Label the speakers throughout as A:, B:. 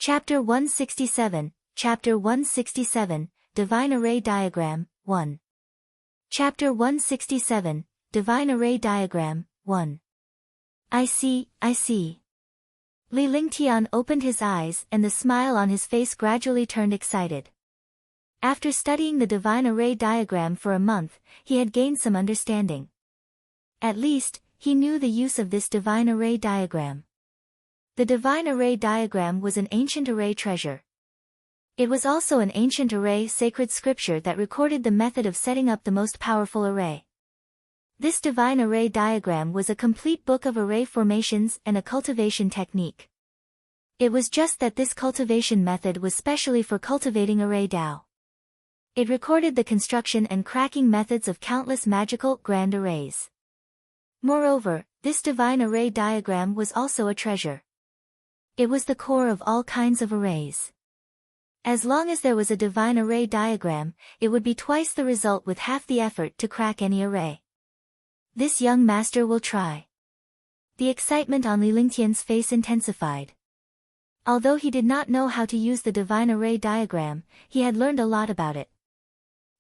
A: Chapter 167, Chapter 167, Divine Array Diagram, 1. Chapter 167, Divine Array Diagram, 1. I see. Li Lingtian opened his eyes and the smile on his face gradually turned excited. After studying the Divine Array Diagram for a month, he had gained some understanding. At least, he knew the use of this Divine Array Diagram. The Divine Array Diagram was an ancient array treasure. It was also an ancient array sacred scripture that recorded the method of setting up the most powerful array. This Divine Array Diagram was a complete book of array formations and a cultivation technique. It was just that this cultivation method was specially for cultivating array Dao. It recorded the construction and cracking methods of countless magical, grand arrays. Moreover, this Divine Array Diagram was also a treasure. It was the core of all kinds of arrays. As long as there was a Divine Array Diagram, it would be twice the result with half the effort to crack any array. This young master will try. The excitement on Li Lingtian's face intensified. Although he did not know how to use the Divine Array Diagram, he had learned a lot about it.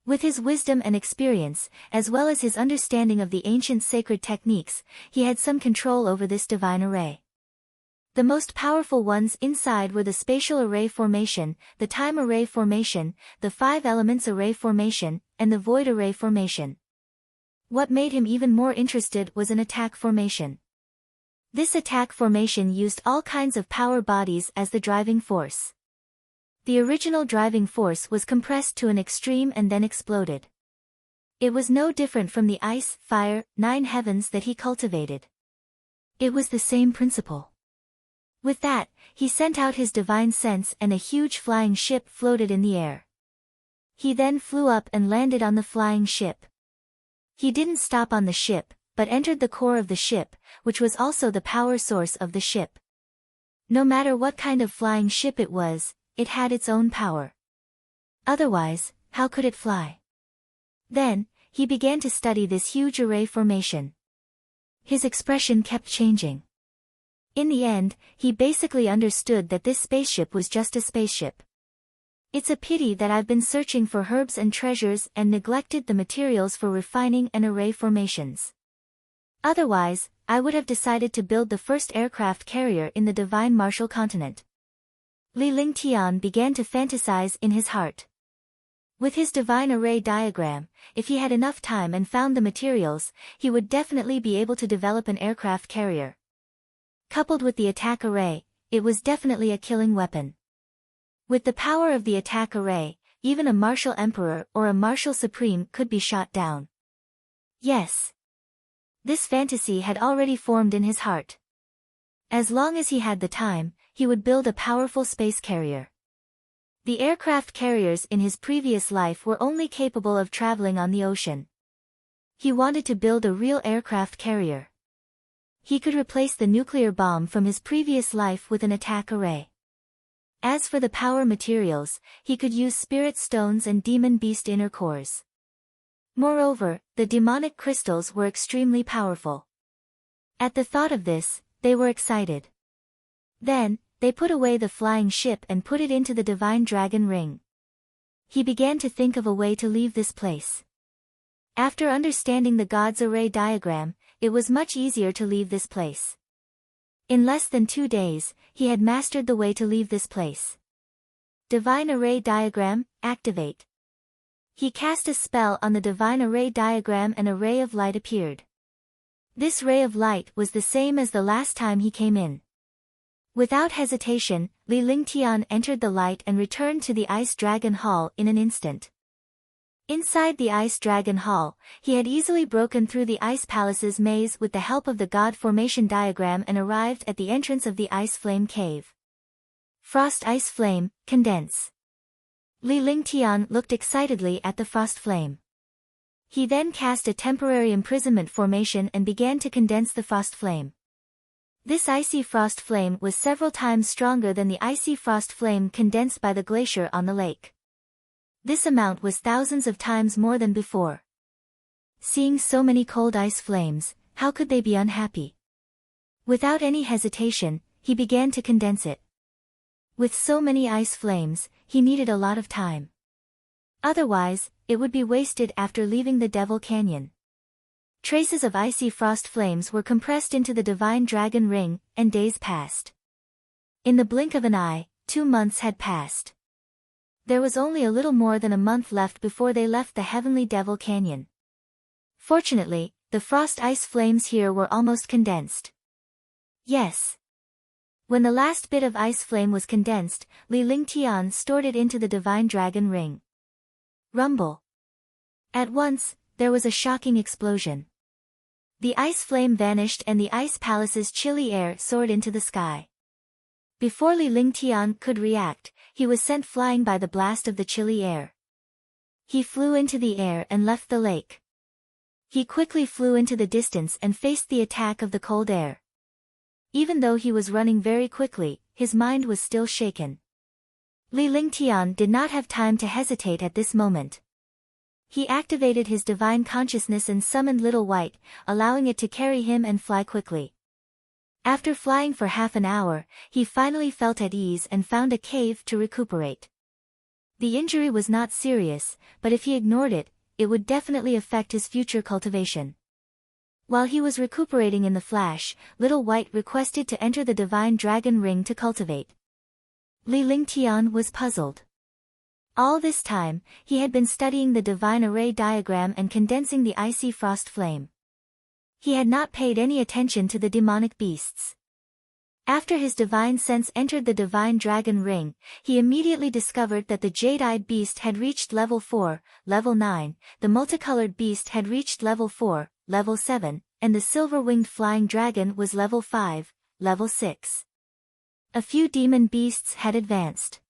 A: With his wisdom and experience, as well as his understanding of the ancient sacred techniques, he had some control over this divine array. The most powerful ones inside were the spatial array formation, the time array formation, the 5 elements array formation, and the void array formation. What made him even more interested was an attack formation. This attack formation used all kinds of power bodies as the driving force. The original driving force was compressed to an extreme and then exploded. It was no different from the ice, fire, 9 heavens that he cultivated. It was the same principle. With that, he sent out his divine sense and a huge flying ship floated in the air. He then flew up and landed on the flying ship. He didn't stop on the ship, but entered the core of the ship, which was also the power source of the ship. No matter what kind of flying ship it was, it had its own power. Otherwise, how could it fly? Then, he began to study this huge array formation. His expression kept changing. In the end, he basically understood that this spaceship was just a spaceship. It's a pity that I've been searching for herbs and treasures and neglected the materials for refining and array formations. Otherwise, I would have decided to build the first aircraft carrier in the divine martial continent. Li Lingtian began to fantasize in his heart. With his divine array diagram, if he had enough time and found the materials, he would definitely be able to develop an aircraft carrier. Coupled with the attack array, it was definitely a killing weapon. With the power of the attack array, even a martial emperor or a martial supreme could be shot down. Yes. This fantasy had already formed in his heart. As long as he had the time, he would build a powerful space carrier. The aircraft carriers in his previous life were only capable of traveling on the ocean. He wanted to build a real aircraft carrier. He could replace the nuclear bomb from his previous life with an attack array. As for the power materials, he could use spirit stones and demon beast inner cores. Moreover, the demonic crystals were extremely powerful. At the thought of this, they were excited. Then, they put away the flying ship and put it into the divine dragon ring. He began to think of a way to leave this place. After understanding the God's array diagram, it was much easier to leave this place. In less than 2 days, he had mastered the way to leave this place. Divine Array Diagram, activate. He cast a spell on the Divine Array Diagram and a ray of light appeared. This ray of light was the same as the last time he came in. Without hesitation, Li Lingtian entered the light and returned to the Ice Dragon Hall in an instant. Inside the Ice Dragon Hall, he had easily broken through the Ice Palace's maze with the help of the God Formation Diagram and arrived at the entrance of the Ice Flame Cave. Frost Ice Flame, condense. Li Lingtian looked excitedly at the frost flame. He then cast a temporary imprisonment formation and began to condense the frost flame. This icy frost flame was several times stronger than the icy frost flame condensed by the glacier on the lake. This amount was thousands of times more than before. Seeing so many cold ice flames, how could they be unhappy? Without any hesitation, he began to condense it. With so many ice flames, he needed a lot of time. Otherwise, it would be wasted after leaving the Devil Canyon. Traces of icy frost flames were compressed into the divine dragon ring, and days passed. In the blink of an eye, 2 months had passed. There was only a little more than a month left before they left the heavenly Devil Canyon. Fortunately, the frost ice flames here were almost condensed. Yes. When the last bit of ice flame was condensed, Li Lingtian stored it into the divine dragon ring. Rumble. At once, there was a shocking explosion. The ice flame vanished and the ice palace's chilly air soared into the sky. Before Li Lingtian could react, he was sent flying by the blast of the chilly air. He flew into the air and left the lake. He quickly flew into the distance and faced the attack of the cold air. Even though he was running very quickly, his mind was still shaken. Li Lingtian did not have time to hesitate at this moment. He activated his divine consciousness and summoned Little White, allowing it to carry him and fly quickly. After flying for half an hour, he finally felt at ease and found a cave to recuperate. The injury was not serious, but if he ignored it, it would definitely affect his future cultivation. While he was recuperating in the flash, Little White requested to enter the divine dragon ring to cultivate. Li Lingtian was puzzled. All this time, he had been studying the divine array diagram and condensing the icy frost flame. He had not paid any attention to the demonic beasts. After his divine sense entered the divine dragon ring, he immediately discovered that the jade-eyed beast had reached level 4, level 9, the multicolored beast had reached level 4, level 7, and the silver-winged flying dragon was level 5, level 6. A few demon beasts had advanced.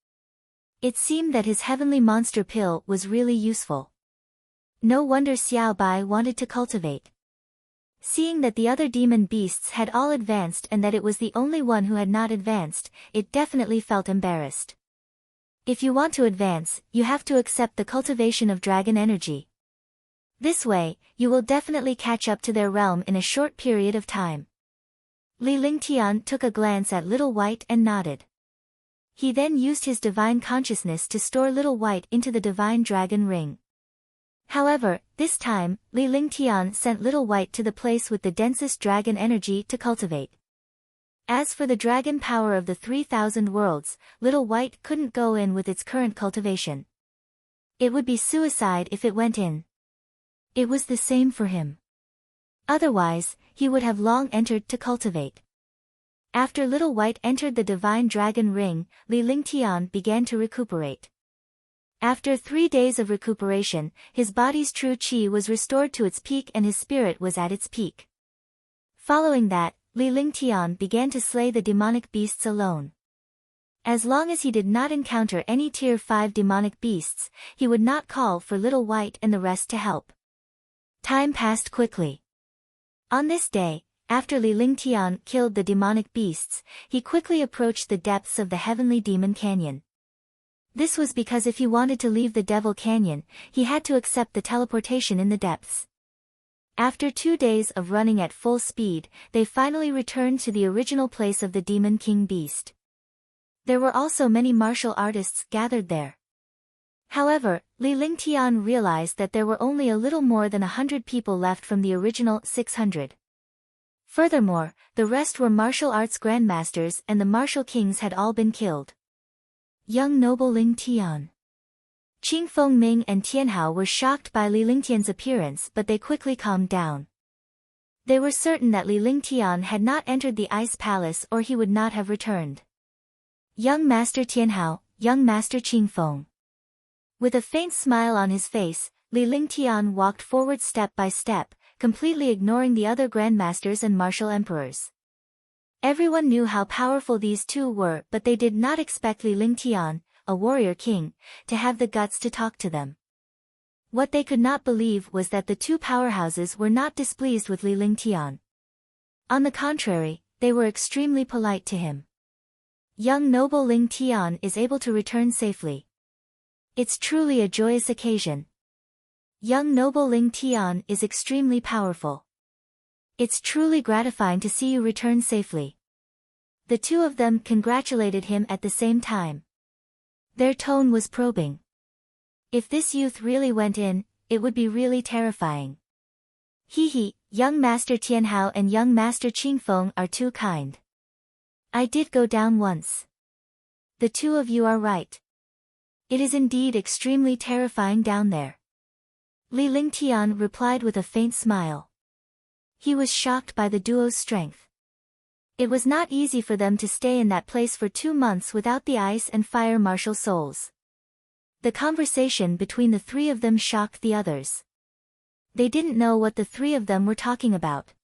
A: It seemed that his heavenly monster pill was really useful. No wonder Xiao Bai wanted to cultivate. Seeing that the other demon beasts had all advanced and that it was the only one who had not advanced, it definitely felt embarrassed. If you want to advance, you have to accept the cultivation of dragon energy. This way, you will definitely catch up to their realm in a short period of time. Li Lingtian took a glance at Little White and nodded. He then used his divine consciousness to store Little White into the divine dragon ring. However, this time, Li Lingtian sent Little White to the place with the densest dragon energy to cultivate. As for the dragon power of the 3,000 worlds, Little White couldn't go in with its current cultivation. It would be suicide if it went in. It was the same for him. Otherwise, he would have long entered to cultivate. After Little White entered the divine dragon ring, Li Lingtian began to recuperate. After 3 days of recuperation, his body's true qi was restored to its peak and his spirit was at its peak. Following that, Li Lingtian began to slay the demonic beasts alone. As long as he did not encounter any tier 5 demonic beasts, he would not call for Little White and the rest to help. Time passed quickly. On this day, after Li Lingtian killed the demonic beasts, he quickly approached the depths of the heavenly demon canyon. This was because if he wanted to leave the Devil Canyon, he had to accept the teleportation in the depths. After 2 days of running at full speed, they finally returned to the original place of the Demon King Beast. There were also many martial artists gathered there. However, Li Lingtian realized that there were only a little more than 100 people left from the original 600. Furthermore, the rest were martial arts grandmasters and the martial kings had all been killed. Young noble Lingtian. Qingfeng, Ming and Tianhao were shocked by Li Lingtian's appearance but they quickly calmed down. They were certain that Li Lingtian had not entered the Ice Palace or he would not have returned. Young Master Tianhao, young Master Qingfeng. With a faint smile on his face, Li Lingtian walked forward step by step, completely ignoring the other grandmasters and martial emperors. Everyone knew how powerful these two were but they did not expect Li Lingtian, a warrior king, to have the guts to talk to them. What they could not believe was that the two powerhouses were not displeased with Li Lingtian. On the contrary, they were extremely polite to him. Young noble Lingtian is able to return safely. It's truly a joyous occasion. Young noble Lingtian is extremely powerful. It's truly gratifying to see you return safely. The two of them congratulated him at the same time. Their tone was probing. If this youth really went in, it would be really terrifying. He, young Master Tianhao and young Master Qingfeng are too kind. I did go down once. The two of you are right. It is indeed extremely terrifying down there. Li Lingtian replied with a faint smile. He was shocked by the duo's strength. It was not easy for them to stay in that place for 2 months without the ice and fire martial souls. The conversation between the three of them shocked the others. They didn't know what the three of them were talking about.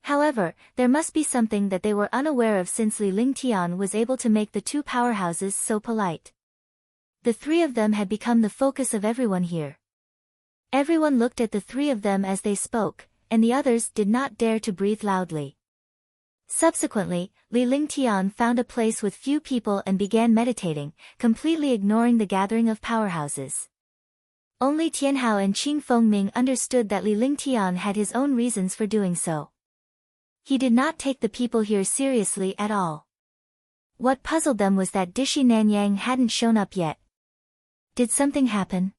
A: However, there must be something that they were unaware of since Li Lingtian was able to make the two powerhouses so polite. The three of them had become the focus of everyone here. Everyone looked at the three of them as they spoke, and the others did not dare to breathe loudly. Subsequently, Li Lingtian found a place with few people and began meditating, completely ignoring the gathering of powerhouses. Only Tianhao and Qingfeng Ming understood that Li Lingtian had his own reasons for doing so. He did not take the people here seriously at all. What puzzled them was that Dishi Nanyang hadn't shown up yet. Did something happen?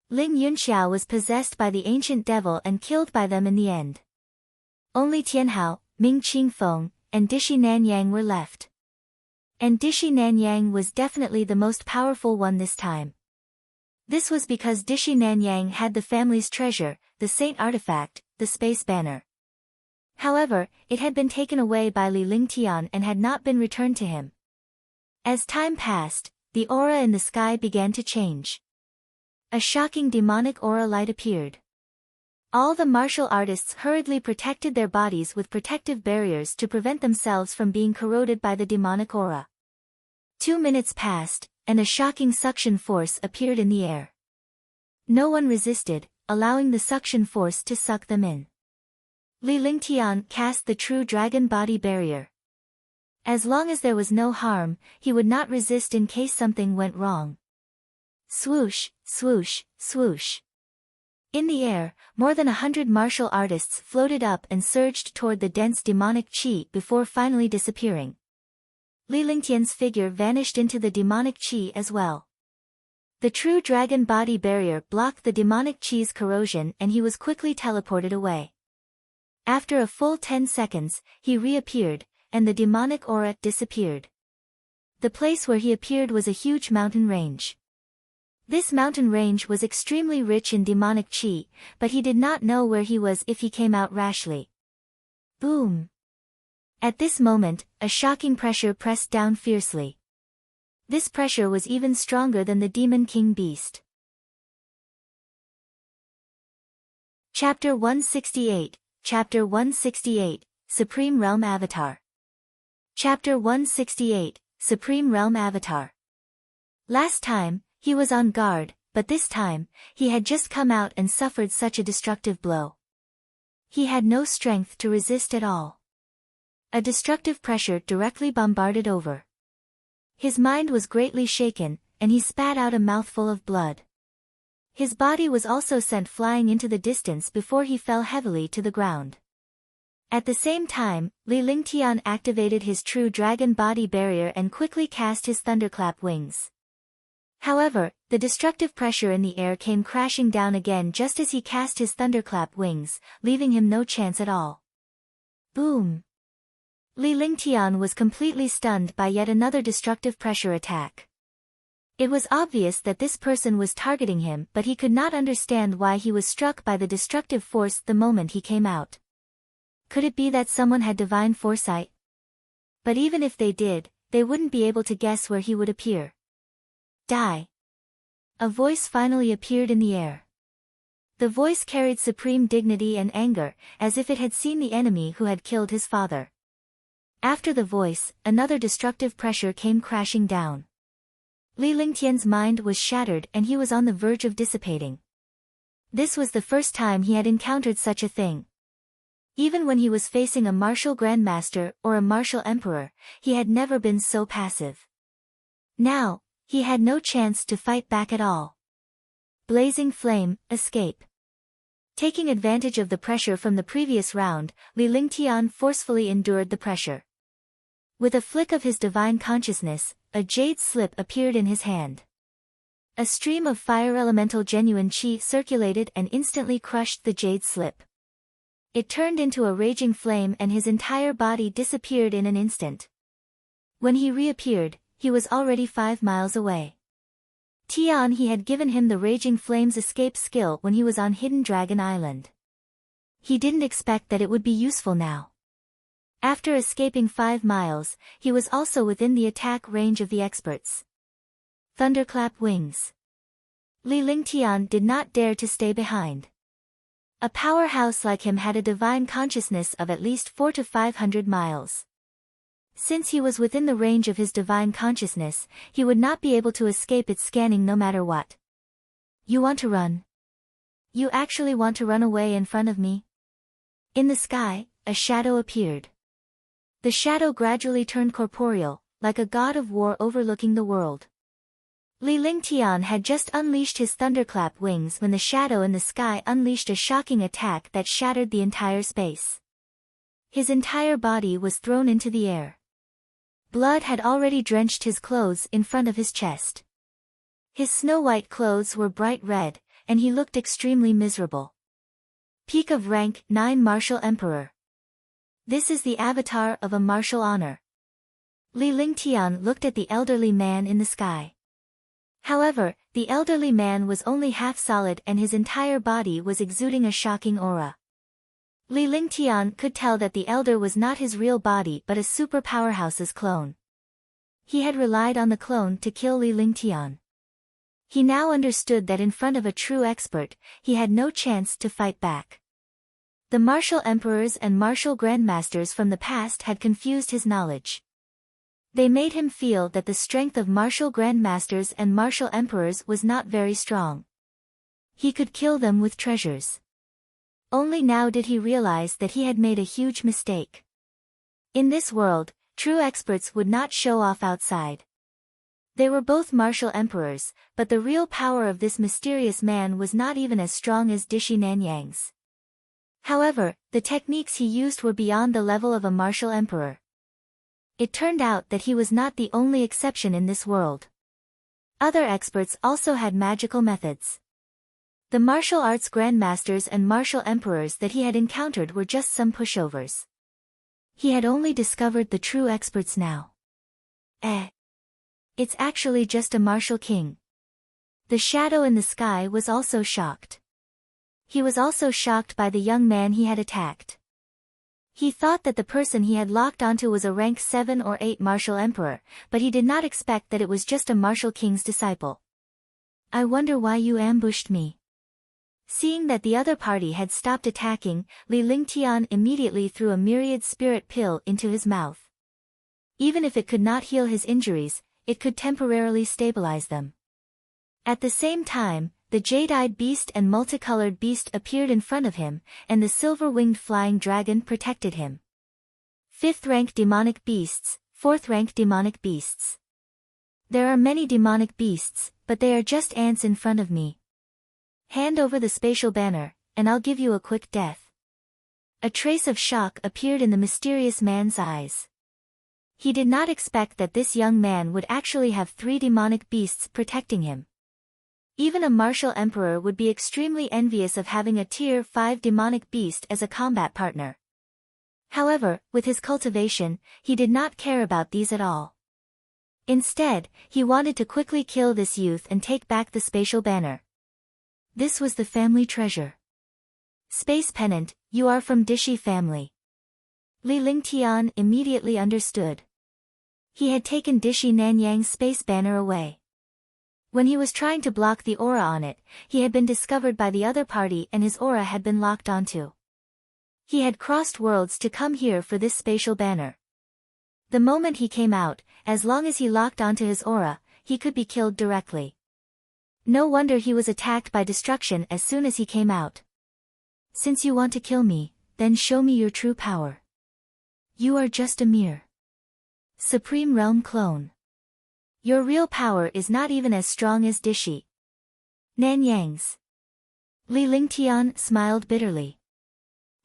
A: Ling Yunxiao was possessed by the ancient devil and killed by them in the end. Only Tianhao, Ming Qingfeng, and Dishi Nanyang were left. And Dishi Nanyang was definitely the most powerful one this time. This was because Dishi Nanyang had the family's treasure, the saint artifact, the space banner. However, it had been taken away by Li Lingtian and had not been returned to him. As time passed, the aura in the sky began to change. A shocking demonic aura light appeared. All the martial artists hurriedly protected their bodies with protective barriers to prevent themselves from being corroded by the demonic aura. 2 minutes passed, and a shocking suction force appeared in the air. No one resisted, allowing the suction force to suck them in. Li Lingtian cast the true dragon body barrier. As long as there was no harm, he would not resist in case something went wrong. Swoosh, swoosh, swoosh. In the air, more than 100 martial artists floated up and surged toward the dense demonic chi before finally disappearing. Li Lingtian's figure vanished into the demonic chi as well. The true dragon body barrier blocked the demonic chi's corrosion and he was quickly teleported away. After a full 10 seconds, he reappeared, and the demonic aura disappeared. The place where he appeared was a huge mountain range. This mountain range was extremely rich in demonic chi, but he did not know where he was if he came out rashly. Boom! At this moment, a shocking pressure pressed down fiercely. This pressure was even stronger than the Demon King Beast. Chapter 168, Chapter 168, Supreme Realm Avatar. Chapter 168, Supreme Realm Avatar. Last time, he was on guard, but this time, he had just come out and suffered such a destructive blow. He had no strength to resist at all. A destructive pressure directly bombarded over. His mind was greatly shaken, and he spat out a mouthful of blood. His body was also sent flying into the distance before he fell heavily to the ground. At the same time, Li Lingtian activated his true dragon body barrier and quickly cast his thunderclap wings. However, the destructive pressure in the air came crashing down again just as he cast his thunderclap wings, leaving him no chance at all. Boom! Li Lingtian was completely stunned by yet another destructive pressure attack. It was obvious that this person was targeting him, but he could not understand why he was struck by the destructive force the moment he came out. Could it be that someone had divine foresight? But even if they did, they wouldn't be able to guess where he would appear. Die. A voice finally appeared in the air. The voice carried supreme dignity and anger, as if it had seen the enemy who had killed his father. After the voice, another destructive pressure came crashing down. Li Lingtian's mind was shattered and he was on the verge of dissipating. This was the first time he had encountered such a thing. Even when he was facing a martial grandmaster or a martial emperor, he had never been so passive. Now, he had no chance to fight back at all. Blazing flame, escape. Taking advantage of the pressure from the previous round, Li Lingtian forcefully endured the pressure. With a flick of his divine consciousness, a jade slip appeared in his hand. A stream of fire elemental genuine chi circulated and instantly crushed the jade slip. It turned into a raging flame and his entire body disappeared in an instant. When he reappeared, he was already 5 miles away. Tian he had given him the raging flames escape skill when he was on Hidden Dragon Island. He didn't expect that it would be useful now. After escaping 5 miles, he was also within the attack range of the experts. Thunderclap wings. Li Lingtian did not dare to stay behind. A powerhouse like him had a divine consciousness of at least 400 to 500 miles. Since he was within the range of his divine consciousness, he would not be able to escape its scanning no matter what. You want to run? You actually want to run away in front of me? In the sky, a shadow appeared. The shadow gradually turned corporeal, like a god of war overlooking the world. Li Lingtian had just unleashed his thunderclap wings when the shadow in the sky unleashed a shocking attack that shattered the entire space. His entire body was thrown into the air. Blood had already drenched his clothes in front of his chest. His snow-white clothes were bright red, and he looked extremely miserable. Peak of rank 9 Martial Emperor. This is the avatar of a martial honor. Li Lingtian looked at the elderly man in the sky. However, the elderly man was only half solid and his entire body was exuding a shocking aura. Li Lingtian could tell that the elder was not his real body but a super powerhouse's clone. He had relied on the clone to kill Li Lingtian. He now understood that in front of a true expert, he had no chance to fight back. The martial emperors and martial grandmasters from the past had confused his knowledge. They made him feel that the strength of martial grandmasters and martial emperors was not very strong. He could kill them with treasures. Only now did he realize that he had made a huge mistake. In this world, true experts would not show off outside. They were both martial emperors, but the real power of this mysterious man was not even as strong as Dishi Nanyang's. However, the techniques he used were beyond the level of a martial emperor. It turned out that he was not the only exception in this world. Other experts also had magical methods. The martial arts grandmasters and martial emperors that he had encountered were just some pushovers. He had only discovered the true experts now. It's actually just a martial king. The shadow in the sky was also shocked. He was also shocked by the young man he had attacked. He thought that the person he had locked onto was a rank 7 or 8 martial emperor, but he did not expect that it was just a martial king's disciple. I wonder why you ambushed me. Seeing that the other party had stopped attacking, Li Lingtian immediately threw a myriad spirit pill into his mouth. Even if it could not heal his injuries, it could temporarily stabilize them. At the same time, the jade-eyed beast and multicolored beast appeared in front of him, and the silver-winged flying dragon protected him. 5th rank demonic beasts, 4th rank demonic beasts. There are many demonic beasts, but they are just ants in front of me. Hand over the spatial banner, and I'll give you a quick death. A trace of shock appeared in the mysterious man's eyes. He did not expect that this young man would actually have 3 demonic beasts protecting him. Even a martial emperor would be extremely envious of having a tier 5 demonic beast as a combat partner. However, with his cultivation, he did not care about these at all. Instead, he wanted to quickly kill this youth and take back the spatial banner. This was the family treasure. Space pennant, you are from Dishi family. Li Lingtian immediately understood. He had taken Dishi Nanyang's space banner away. When he was trying to block the aura on it, he had been discovered by the other party and his aura had been locked onto. He had crossed worlds to come here for this spatial banner. The moment he came out, as long as he locked onto his aura, he could be killed directly. No wonder he was attacked by destruction as soon as he came out. Since you want to kill me, then show me your true power. You are just a mere Supreme Realm clone. Your real power is not even as strong as Dishi Nanyang's. Li Lingtian smiled bitterly.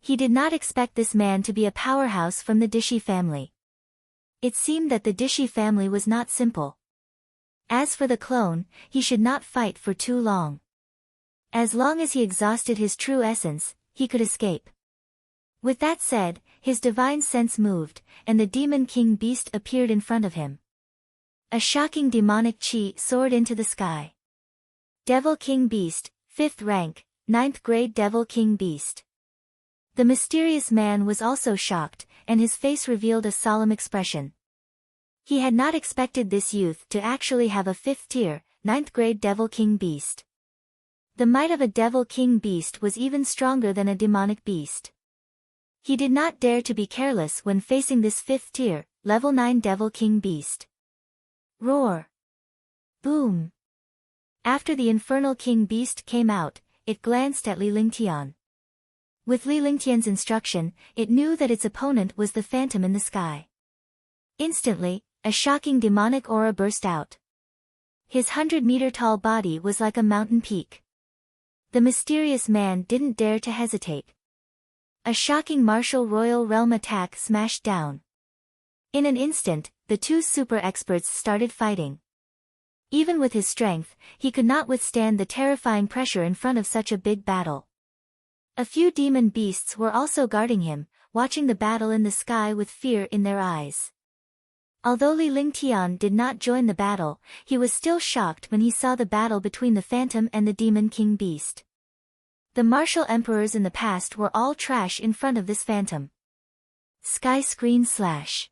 A: He did not expect this man to be a powerhouse from the Dishi family. It seemed that the Dishi family was not simple. As for the clone, he should not fight for too long. As long as he exhausted his true essence, he could escape. With that said, his divine sense moved, and the Demon King Beast appeared in front of him. A shocking demonic chi soared into the sky. Devil King Beast, 5th rank, 9th grade Devil King Beast. The mysterious man was also shocked, and his face revealed a solemn expression. He had not expected this youth to actually have a 5th tier, 9th grade Devil King Beast. The might of a Devil King Beast was even stronger than a demonic beast. He did not dare to be careless when facing this 5th tier, level 9 Devil King Beast. Roar! Boom! After the Infernal King Beast came out, it glanced at Li Lingtian. With Li Lingtian's instruction, it knew that its opponent was the phantom in the sky. Instantly, a shocking demonic aura burst out. His 100-meter-tall body was like a mountain peak. The mysterious man didn't dare to hesitate. A shocking martial royal realm attack smashed down. In an instant, the two super experts started fighting. Even with his strength, he could not withstand the terrifying pressure in front of such a big battle. A few demon beasts were also guarding him, watching the battle in the sky with fear in their eyes. Although Li Lingtian did not join the battle, he was still shocked when he saw the battle between the Phantom and the Demon King Beast. The martial emperors in the past were all trash in front of this Phantom. Sky screen slash.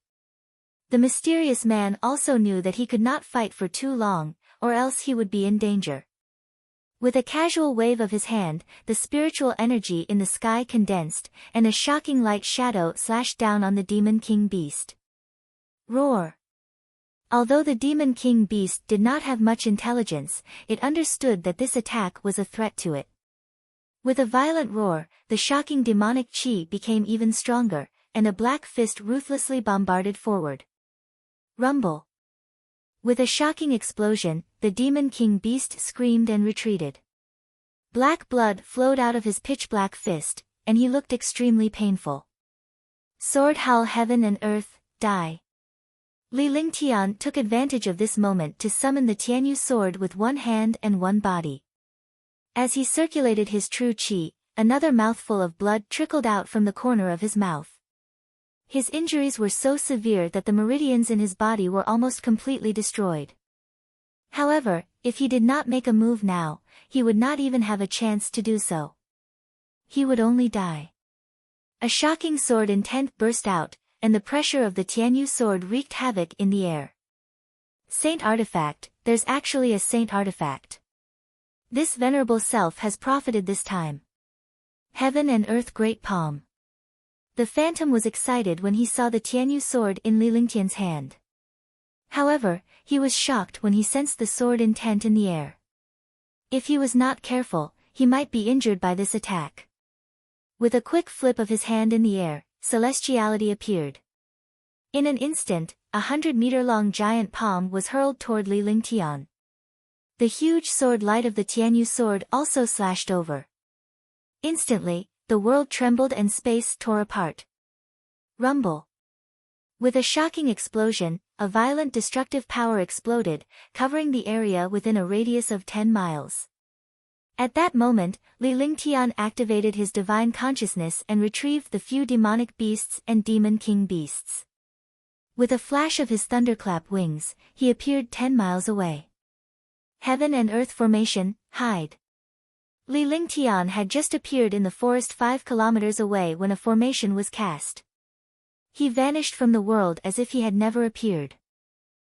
A: The mysterious man also knew that he could not fight for too long, or else he would be in danger. With a casual wave of his hand, the spiritual energy in the sky condensed, and a shocking light shadow slashed down on the Demon King Beast. Roar! Although the Demon King Beast did not have much intelligence, it understood that this attack was a threat to it. With a violent roar, the shocking demonic chi became even stronger, and a black fist ruthlessly bombarded forward. Rumble! With a shocking explosion, the Demon King Beast screamed and retreated. Black blood flowed out of his pitch-black fist, and he looked extremely painful. Sword howl heaven and earth, die. Li Lingtian took advantage of this moment to summon the Tianyu sword with one hand and one body. As he circulated his true chi, another mouthful of blood trickled out from the corner of his mouth. His injuries were so severe that the meridians in his body were almost completely destroyed. However, if he did not make a move now, he would not even have a chance to do so. He would only die. A shocking sword intent burst out, and the pressure of the Tianyu sword wreaked havoc in the air. Saint artifact, there's actually a saint artifact. This venerable self has profited this time. Heaven and earth great palm. The Phantom was excited when he saw the Tianyu sword in Li Lingtian's hand. However, he was shocked when he sensed the sword intent in the air. If he was not careful, he might be injured by this attack. With a quick flip of his hand in the air, celestiality appeared. In an instant, 100-meter-long giant palm was hurled toward Li Lingtian. The huge sword light of the Tianyu sword also slashed over. Instantly, the world trembled and space tore apart. Rumble! With a shocking explosion, a violent destructive power exploded, covering the area within a radius of 10 miles. At that moment, Li Lingtian activated his divine consciousness and retrieved the few demonic beasts and Demon King Beasts. With a flash of his thunderclap wings, he appeared 10 miles away. Heaven and earth formation, hide. Li Lingtian had just appeared in the forest 5 kilometers away when a formation was cast. He vanished from the world as if he had never appeared.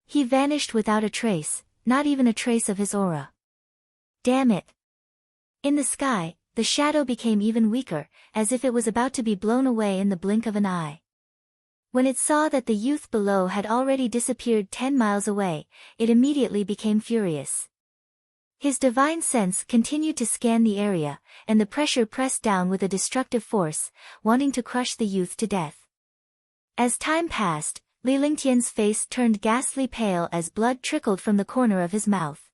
A: He vanished without a trace, not even a trace of his aura. Damn it! In the sky, the shadow became even weaker, as if it was about to be blown away in the blink of an eye. When it saw that the youth below had already disappeared 10 miles away, it immediately became furious. His divine sense continued to scan the area, and the pressure pressed down with a destructive force, wanting to crush the youth to death. As time passed, Li Lingtian's face turned ghastly pale as blood trickled from the corner of his mouth.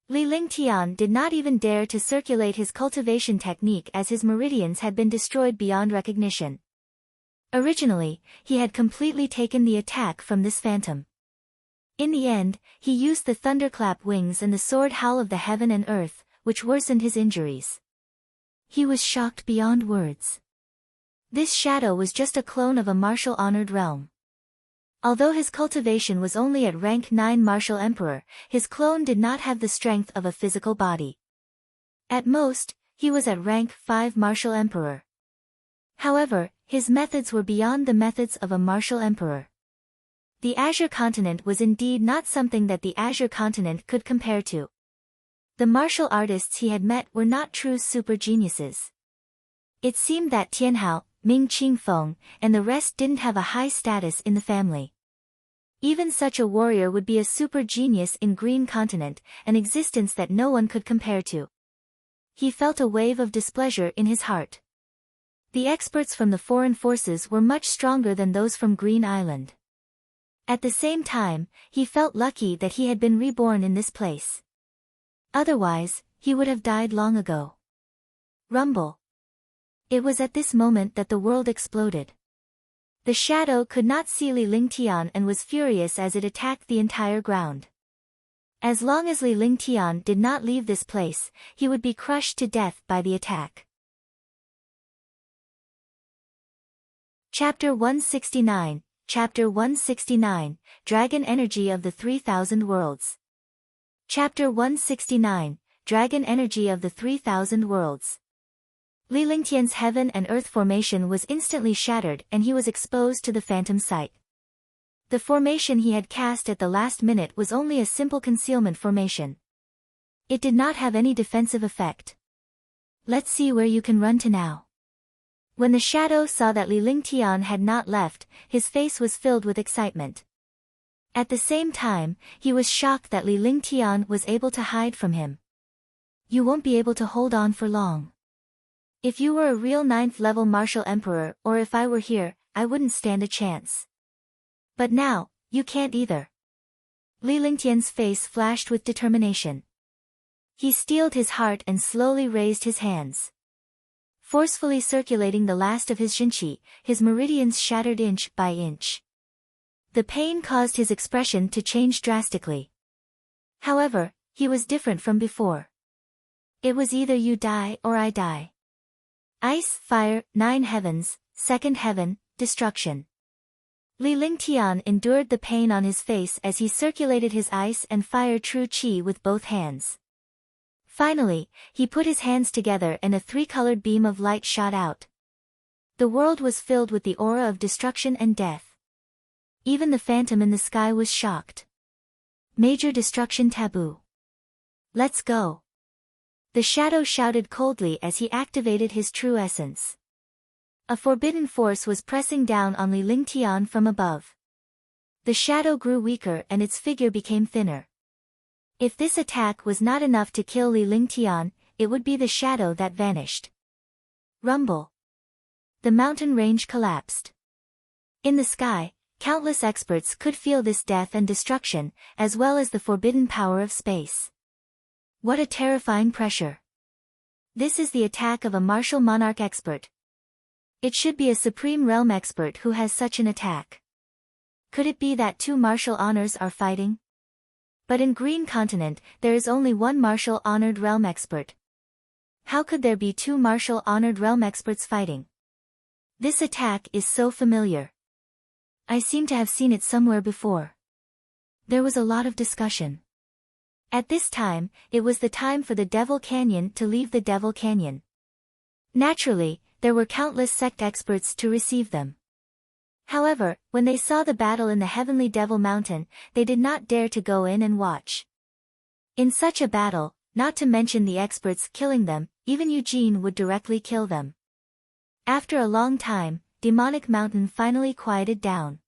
A: Li Lingtian did not even dare to circulate his cultivation technique as his meridians had been destroyed beyond recognition. Originally, he had completely taken the attack from this phantom. In the end, he used the thunderclap wings and the sword howl of the heaven and earth, which worsened his injuries. He was shocked beyond words. This shadow was just a clone of a martial honored realm. Although his cultivation was only at rank 9 martial emperor, his clone did not have the strength of a physical body. At most, he was at rank 5 martial emperor. However, his methods were beyond the methods of a martial emperor. The Azure Continent was indeed not something that the Azure Continent could compare to. The martial artists he had met were not true super geniuses. It seemed that Tianhao, Ming Qingfeng, and the rest didn't have a high status in the family. Even such a warrior would be a super genius in Green Continent, an existence that no one could compare to. He felt a wave of displeasure in his heart. The experts from the foreign forces were much stronger than those from Green Island. At the same time, he felt lucky that he had been reborn in this place. Otherwise, he would have died long ago. Rumble. It was at this moment that the world exploded. The shadow could not see Li Lingtian and was furious as it attacked the entire ground. As long as Li Lingtian did not leave this place, he would be crushed to death by the attack. Chapter 169, Chapter 169, Dragon Energy of the 3000 Worlds. Chapter 169, Dragon Energy of the 3000 Worlds. Li Lingtian's heaven and earth formation was instantly shattered and he was exposed to the phantom sight. The formation he had cast at the last minute was only a simple concealment formation. It did not have any defensive effect. Let's see where you can run to now. When the shadow saw that Li Lingtian had not left, his face was filled with excitement. At the same time, he was shocked that Li Lingtian was able to hide from him. You won't be able to hold on for long. If you were a real 9th level martial emperor or if I were here, I wouldn't stand a chance. But now, you can't either. Li Lingtian's face flashed with determination. He steeled his heart and slowly raised his hands. Forcefully circulating the last of his Xinqi, his meridians shattered inch by inch. The pain caused his expression to change drastically. However, he was different from before. It was either you die or I die. Ice, fire, 9 heavens, 2nd heaven, destruction. Li Lingtian endured the pain on his face as he circulated his ice and fire true qi with both hands. Finally, he put his hands together and a 3-colored beam of light shot out. The world was filled with the aura of destruction and death. Even the phantom in the sky was shocked. Major destruction taboo. Let's go. The shadow shouted coldly as he activated his true essence. A forbidden force was pressing down on Li Lingtian from above. The shadow grew weaker and its figure became thinner. If this attack was not enough to kill Li Lingtian, it would be the shadow that vanished. Rumble. The mountain range collapsed. In the sky, countless experts could feel this death and destruction, as well as the forbidden power of space. What a terrifying pressure. This is the attack of a martial monarch expert. It should be a supreme realm expert who has such an attack. Could it be that 2 martial honors are fighting? But in Green Continent, there is only 1 martial honored realm expert. How could there be 2 martial honored realm experts fighting? This attack is so familiar. I seem to have seen it somewhere before. There was a lot of discussion. At this time, it was the time for the Devil Canyon to leave the Devil Canyon. Naturally, there were countless sect experts to receive them. However, when they saw the battle in the Heavenly Devil Mountain, they did not dare to go in and watch. In such a battle, not to mention the experts killing them, even Eugene would directly kill them. After a long time, Demonic Mountain finally quieted down.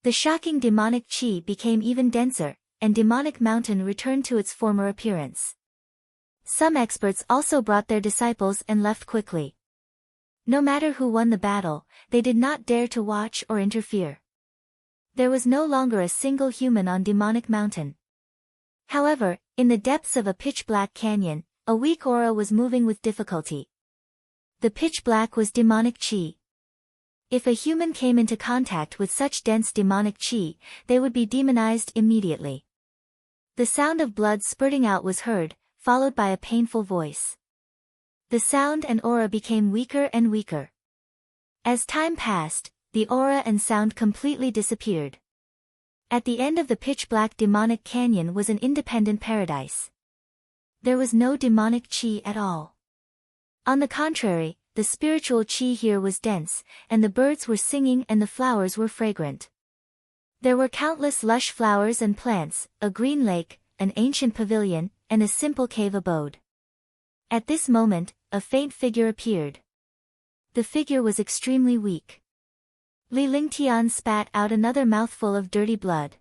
A: The shocking demonic chi became even denser, and Demonic Mountain returned to its former appearance. Some experts also brought their disciples and left quickly. No matter who won the battle, they did not dare to watch or interfere. There was no longer a single human on Demonic Mountain. However, in the depths of a pitch-black canyon, a weak aura was moving with difficulty. The pitch-black was demonic chi. If a human came into contact with such dense demonic chi, they would be demonized immediately. The sound of blood spurting out was heard, followed by a painful voice. The sound and aura became weaker and weaker. As time passed, the aura and sound completely disappeared. At the end of the pitch-black demonic canyon was an independent paradise. There was no demonic chi at all. On the contrary, the spiritual chi here was dense, and the birds were singing and the flowers were fragrant. There were countless lush flowers and plants, a green lake, an ancient pavilion, and a simple cave abode. At this moment, a faint figure appeared. The figure was extremely weak. Li Lingtian spat out another mouthful of dirty blood.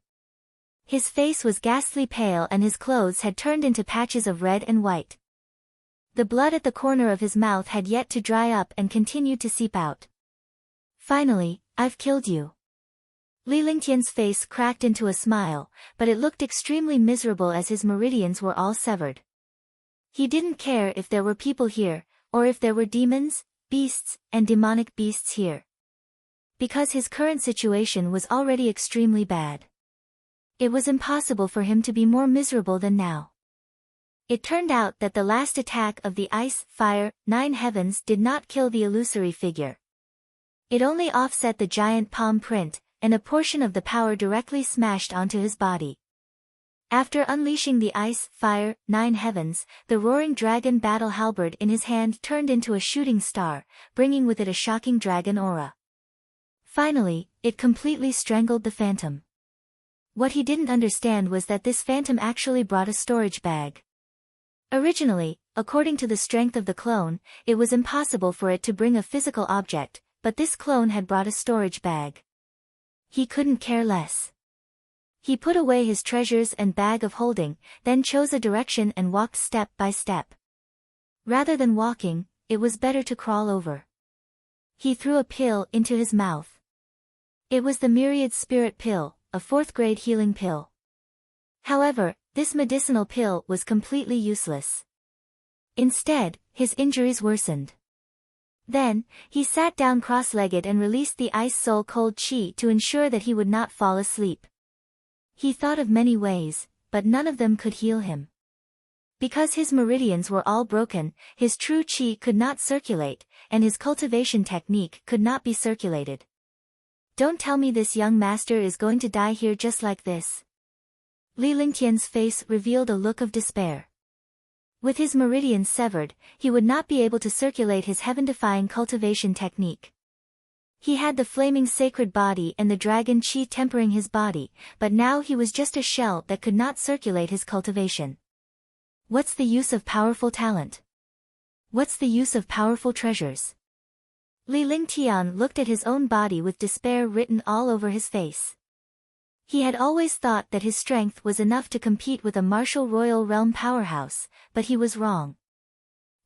A: His face was ghastly pale and his clothes had turned into patches of red and white. The blood at the corner of his mouth had yet to dry up and continued to seep out. Finally, I've killed you. Li Lingtian's face cracked into a smile, but it looked extremely miserable as his meridians were all severed. He didn't care if there were people here, or if there were demons, beasts, and demonic beasts here. Because his current situation was already extremely bad. It was impossible for him to be more miserable than now. It turned out that the last attack of the ice, fire, 9 heavens did not kill the illusory figure. It only offset the giant palm print, and a portion of the power directly smashed onto his body. After unleashing the ice, fire, 9 heavens, the roaring dragon battle halberd in his hand turned into a shooting star, bringing with it a shocking dragon aura. Finally, it completely strangled the phantom. What he didn't understand was that this phantom actually brought a storage bag. Originally, according to the strength of the clone, it was impossible for it to bring a physical object, but this clone had brought a storage bag. He couldn't care less. He put away his treasures and bag of holding, then chose a direction and walked step by step. Rather than walking, it was better to crawl over. He threw a pill into his mouth. It was the Myriad Spirit Pill, a 4th-grade healing pill. However, this medicinal pill was completely useless. Instead, his injuries worsened. Then, he sat down cross-legged and released the ice soul cold chi to ensure that he would not fall asleep. He thought of many ways, but none of them could heal him. Because his meridians were all broken, his true chi could not circulate, and his cultivation technique could not be circulated. Don't tell me this young master is going to die here just like this. Li Lingtian's face revealed a look of despair. With his meridians severed, he would not be able to circulate his heaven-defying cultivation technique. He had the flaming sacred body and the dragon chi tempering his body, but now he was just a shell that could not circulate his cultivation. What's the use of powerful talent? What's the use of powerful treasures? Li Lingtian looked at his own body with despair written all over his face. He had always thought that his strength was enough to compete with a martial royal realm powerhouse, but he was wrong.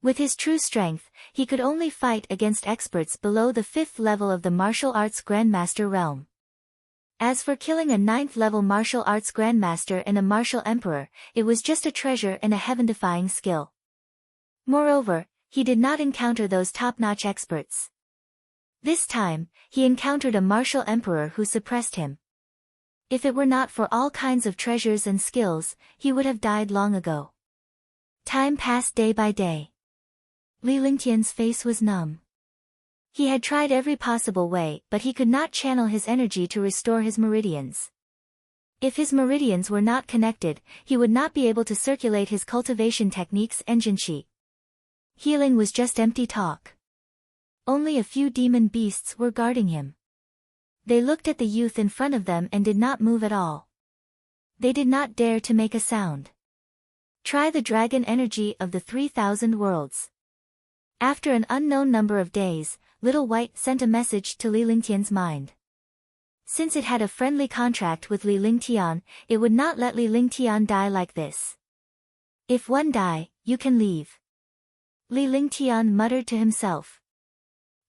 A: With his true strength, he could only fight against experts below the 5th level of the martial arts Grandmaster realm. As for killing a 9th level martial arts Grandmaster and a martial emperor, it was just a treasure and a heaven-defying skill. Moreover, he did not encounter those top-notch experts. This time, he encountered a martial emperor who suppressed him. If it were not for all kinds of treasures and skills, he would have died long ago. Time passed day by day. Li Lingtian's face was numb. He had tried every possible way, but he could not channel his energy to restore his meridians. If his meridians were not connected, he would not be able to circulate his cultivation technique's engine chi. Healing was just empty talk. Only a few demon beasts were guarding him. They looked at the youth in front of them and did not move at all. They did not dare to make a sound. Try the dragon energy of the 3,000 worlds. After an unknown number of days, Little White sent a message to Li Lingtian's mind. Since it had a friendly contract with Li Lingtian, it would not let Li Lingtian die like this. If one die, you can leave. Li Lingtian muttered to himself.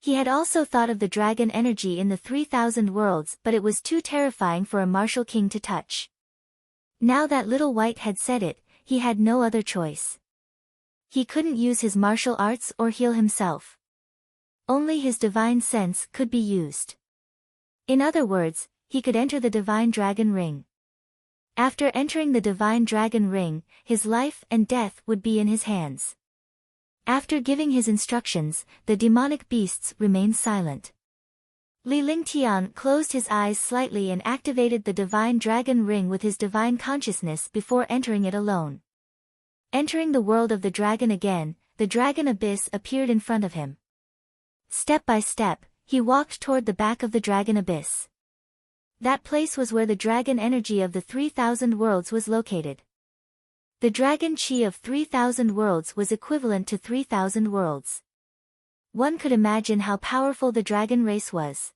A: He had also thought of the dragon energy in the 3,000 worlds, but it was too terrifying for a martial king to touch. Now that Little White had said it, he had no other choice. He couldn't use his martial arts or heal himself. Only his divine sense could be used. In other words, he could enter the divine dragon ring. After entering the divine dragon ring, his life and death would be in his hands. After giving his instructions, the demonic beasts remained silent. Li Lingtian closed his eyes slightly and activated the divine dragon ring with his divine consciousness before entering it alone. Entering the world of the dragon again, the dragon abyss appeared in front of him. Step by step, he walked toward the back of the dragon abyss. That place was where the dragon energy of the 3,000 worlds was located. The dragon chi of 3,000 worlds was equivalent to 3,000 worlds. One could imagine how powerful the dragon race was.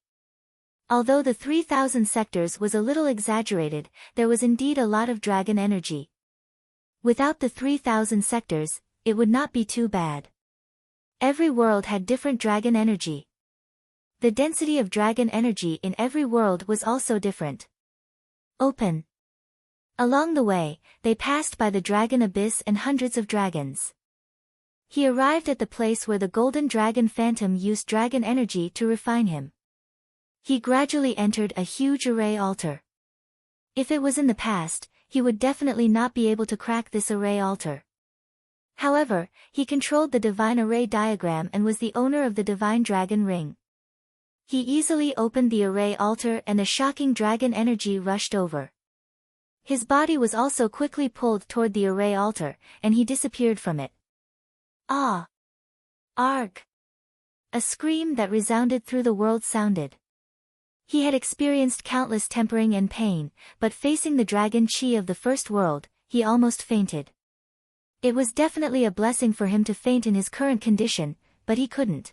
A: Although the 3,000 sectors was a little exaggerated, there was indeed a lot of dragon energy. Without the 3,000 sectors, it would not be too bad. Every world had different dragon energy. The density of dragon energy in every world was also different. Open. Along the way, they passed by the dragon abyss and hundreds of dragons. He arrived at the place where the golden dragon phantom used dragon energy to refine him. He gradually entered a huge array altar. If it was in the past, he would definitely not be able to crack this array altar. However, he controlled the divine array diagram and was the owner of the divine dragon ring. He easily opened the array altar and a shocking dragon energy rushed over. His body was also quickly pulled toward the array altar, and he disappeared from it. Ah! Arg! A scream that resounded through the world sounded. He had experienced countless tempering and pain, but facing the dragon chi of the first world, he almost fainted. It was definitely a blessing for him to faint in his current condition, but he couldn't.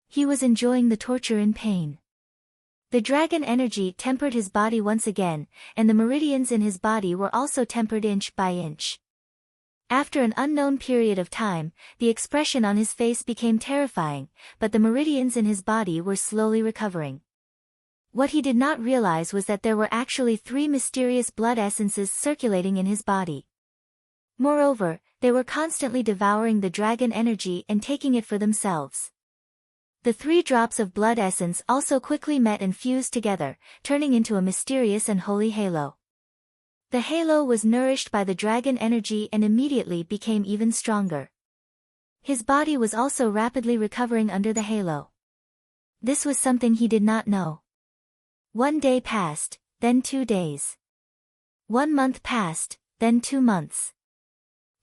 A: He was enjoying the torture in pain. The dragon energy tempered his body once again, and the meridians in his body were also tempered inch by inch. After an unknown period of time, the expression on his face became terrifying, but the meridians in his body were slowly recovering. What he did not realize was that there were actually 3 mysterious blood essences circulating in his body. Moreover, they were constantly devouring the dragon energy and taking it for themselves. The 3 drops of blood essence also quickly met and fused together, turning into a mysterious and holy halo. The halo was nourished by the dragon energy and immediately became even stronger. His body was also rapidly recovering under the halo. This was something he did not know. 1 day passed, then 2 days. 1 month passed, then 2 months.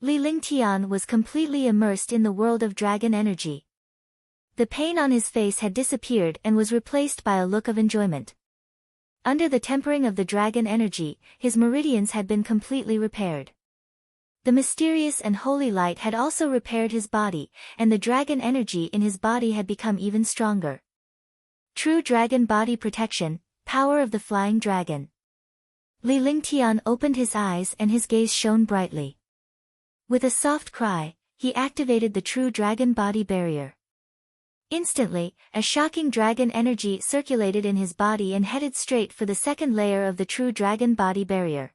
A: Li Lingtian was completely immersed in the world of dragon energy. The pain on his face had disappeared and was replaced by a look of enjoyment. Under the tempering of the dragon energy, his meridians had been completely repaired. The mysterious and holy light had also repaired his body, and the dragon energy in his body had become even stronger. True dragon body protection, power of the flying dragon. Li Lingtian opened his eyes and his gaze shone brightly. With a soft cry, he activated the true dragon body barrier. Instantly, a shocking dragon energy circulated in his body and headed straight for the second layer of the true dragon body barrier.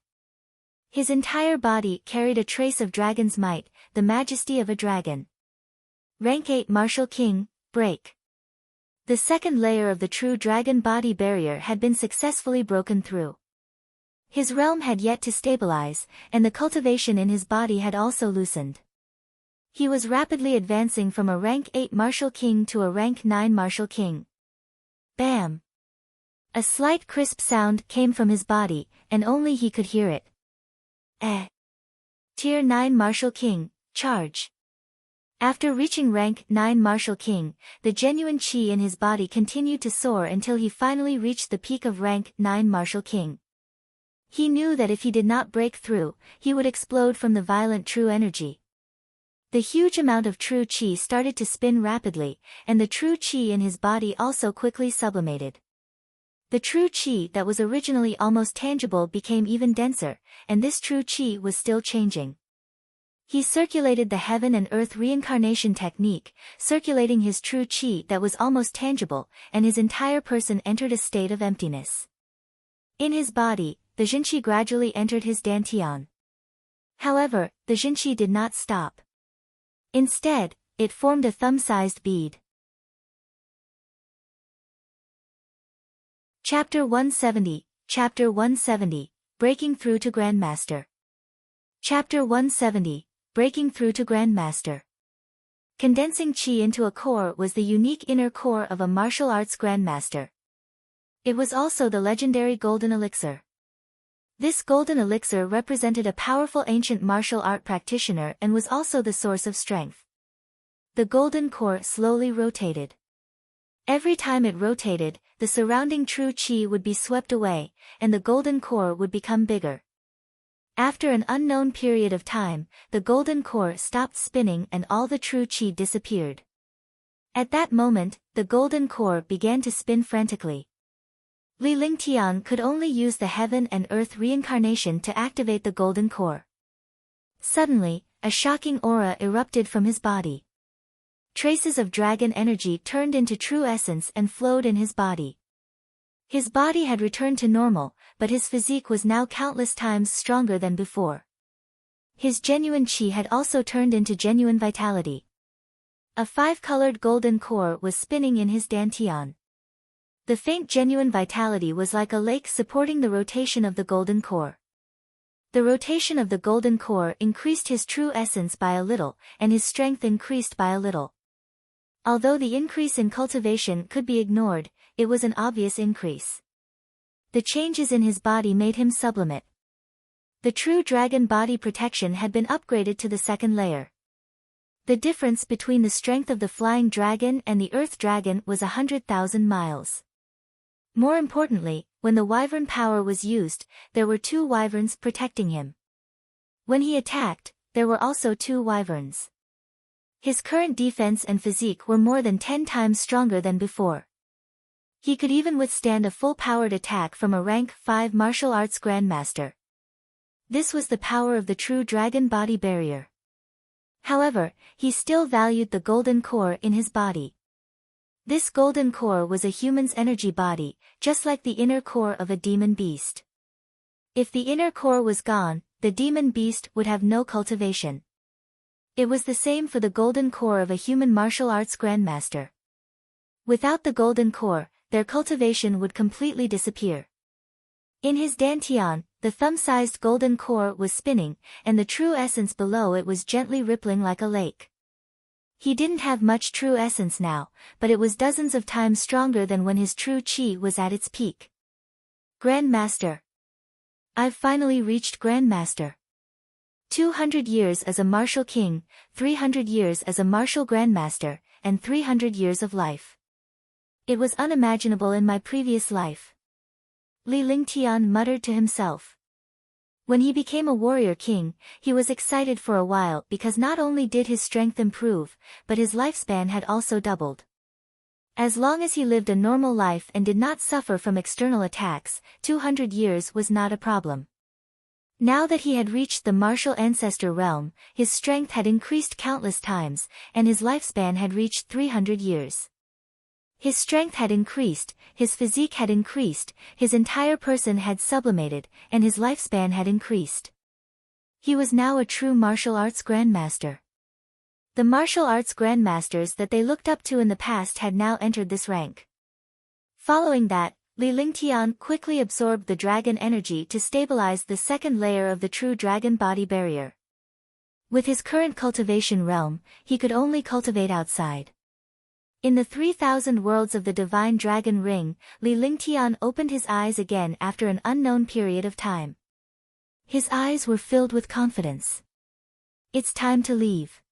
A: His entire body carried a trace of dragon's might, the majesty of a dragon. Rank 8 Martial King, break. The second layer of the true dragon body barrier had been successfully broken through. His realm had yet to stabilize, and the cultivation in his body had also loosened. He was rapidly advancing from a rank 8 Martial King to a rank 9 Martial King. Bam! A slight crisp sound came from his body, and only he could hear it. Tier 9 Martial King, charge. After reaching rank 9 Martial King, the genuine chi in his body continued to soar until he finally reached the peak of rank 9 Martial King. He knew that if he did not break through, he would explode from the violent true energy. The huge amount of true chi started to spin rapidly, and the true chi in his body also quickly sublimated. The true chi that was originally almost tangible became even denser, and this true chi was still changing. He circulated the heaven and earth reincarnation technique, circulating his true chi that was almost tangible, and his entire person entered a state of emptiness. In his body, the Jinqi gradually entered his dantian. However, the Jinqi did not stop. Instead, it formed a thumb-sized bead. Chapter 170, Chapter 170, Breaking Through to Grandmaster. Chapter 170, Breaking Through to Grandmaster. Condensing Qi into a core was the unique inner core of a martial arts Grandmaster. It was also the legendary Golden Elixir. This Golden Elixir represented a powerful ancient martial art practitioner and was also the source of strength. The golden core slowly rotated. Every time it rotated, the surrounding true Qi would be swept away, and the golden core would become bigger. After an unknown period of time, the golden core stopped spinning and all the true Qi disappeared. At that moment, the golden core began to spin frantically. Li Lingtian could only use the heaven and earth reincarnation to activate the golden core. Suddenly, a shocking aura erupted from his body. Traces of dragon energy turned into true essence and flowed in his body. His body had returned to normal, but his physique was now countless times stronger than before. His genuine qi had also turned into genuine vitality. A five-colored golden core was spinning in his dantian. The faint genuine vitality was like a lake supporting the rotation of the golden core. The rotation of the golden core increased his true essence by a little, and his strength increased by a little. Although the increase in cultivation could be ignored, it was an obvious increase. The changes in his body made him sublimate. The true dragon body protection had been upgraded to the second layer. The difference between the strength of the flying dragon and the earth dragon was 100,000 miles. More importantly, when the wyvern power was used, there were two wyverns protecting him. When he attacked, there were also two wyverns. His current defense and physique were more than 10 times stronger than before. He could even withstand a full-powered attack from a rank 5 martial arts grandmaster. This was the power of the true dragon body barrier. However, he still valued the golden core in his body. This golden core was a human's energy body, just like the inner core of a demon beast. If the inner core was gone, the demon beast would have no cultivation. It was the same for the golden core of a human martial arts grandmaster. Without the golden core, their cultivation would completely disappear. In his dantian, the thumb-sized golden core was spinning, and the true essence below it was gently rippling like a lake. He didn't have much true essence now, but it was dozens of times stronger than when his true qi was at its peak. Grandmaster. I've finally reached Grandmaster. 200 years as a martial king, 300 years as a martial grandmaster, and 300 years of life. It was unimaginable in my previous life. Li Lingtian muttered to himself. When he became a warrior king, he was excited for a while because not only did his strength improve, but his lifespan had also doubled. As long as he lived a normal life and did not suffer from external attacks, 200 years was not a problem. Now that he had reached the martial ancestor realm, his strength had increased countless times, and his lifespan had reached 300 years. His strength had increased, his physique had increased, his entire person had sublimated, and his lifespan had increased. He was now a true martial arts grandmaster. The martial arts grandmasters that they looked up to in the past had now entered this rank. Following that, Li Lingtian quickly absorbed the dragon energy to stabilize the second layer of the true dragon body barrier. With his current cultivation realm, he could only cultivate outside. In the 3,000 worlds of the divine dragon ring, Li Lingtian opened his eyes again after an unknown period of time. His eyes were filled with confidence. It's time to leave.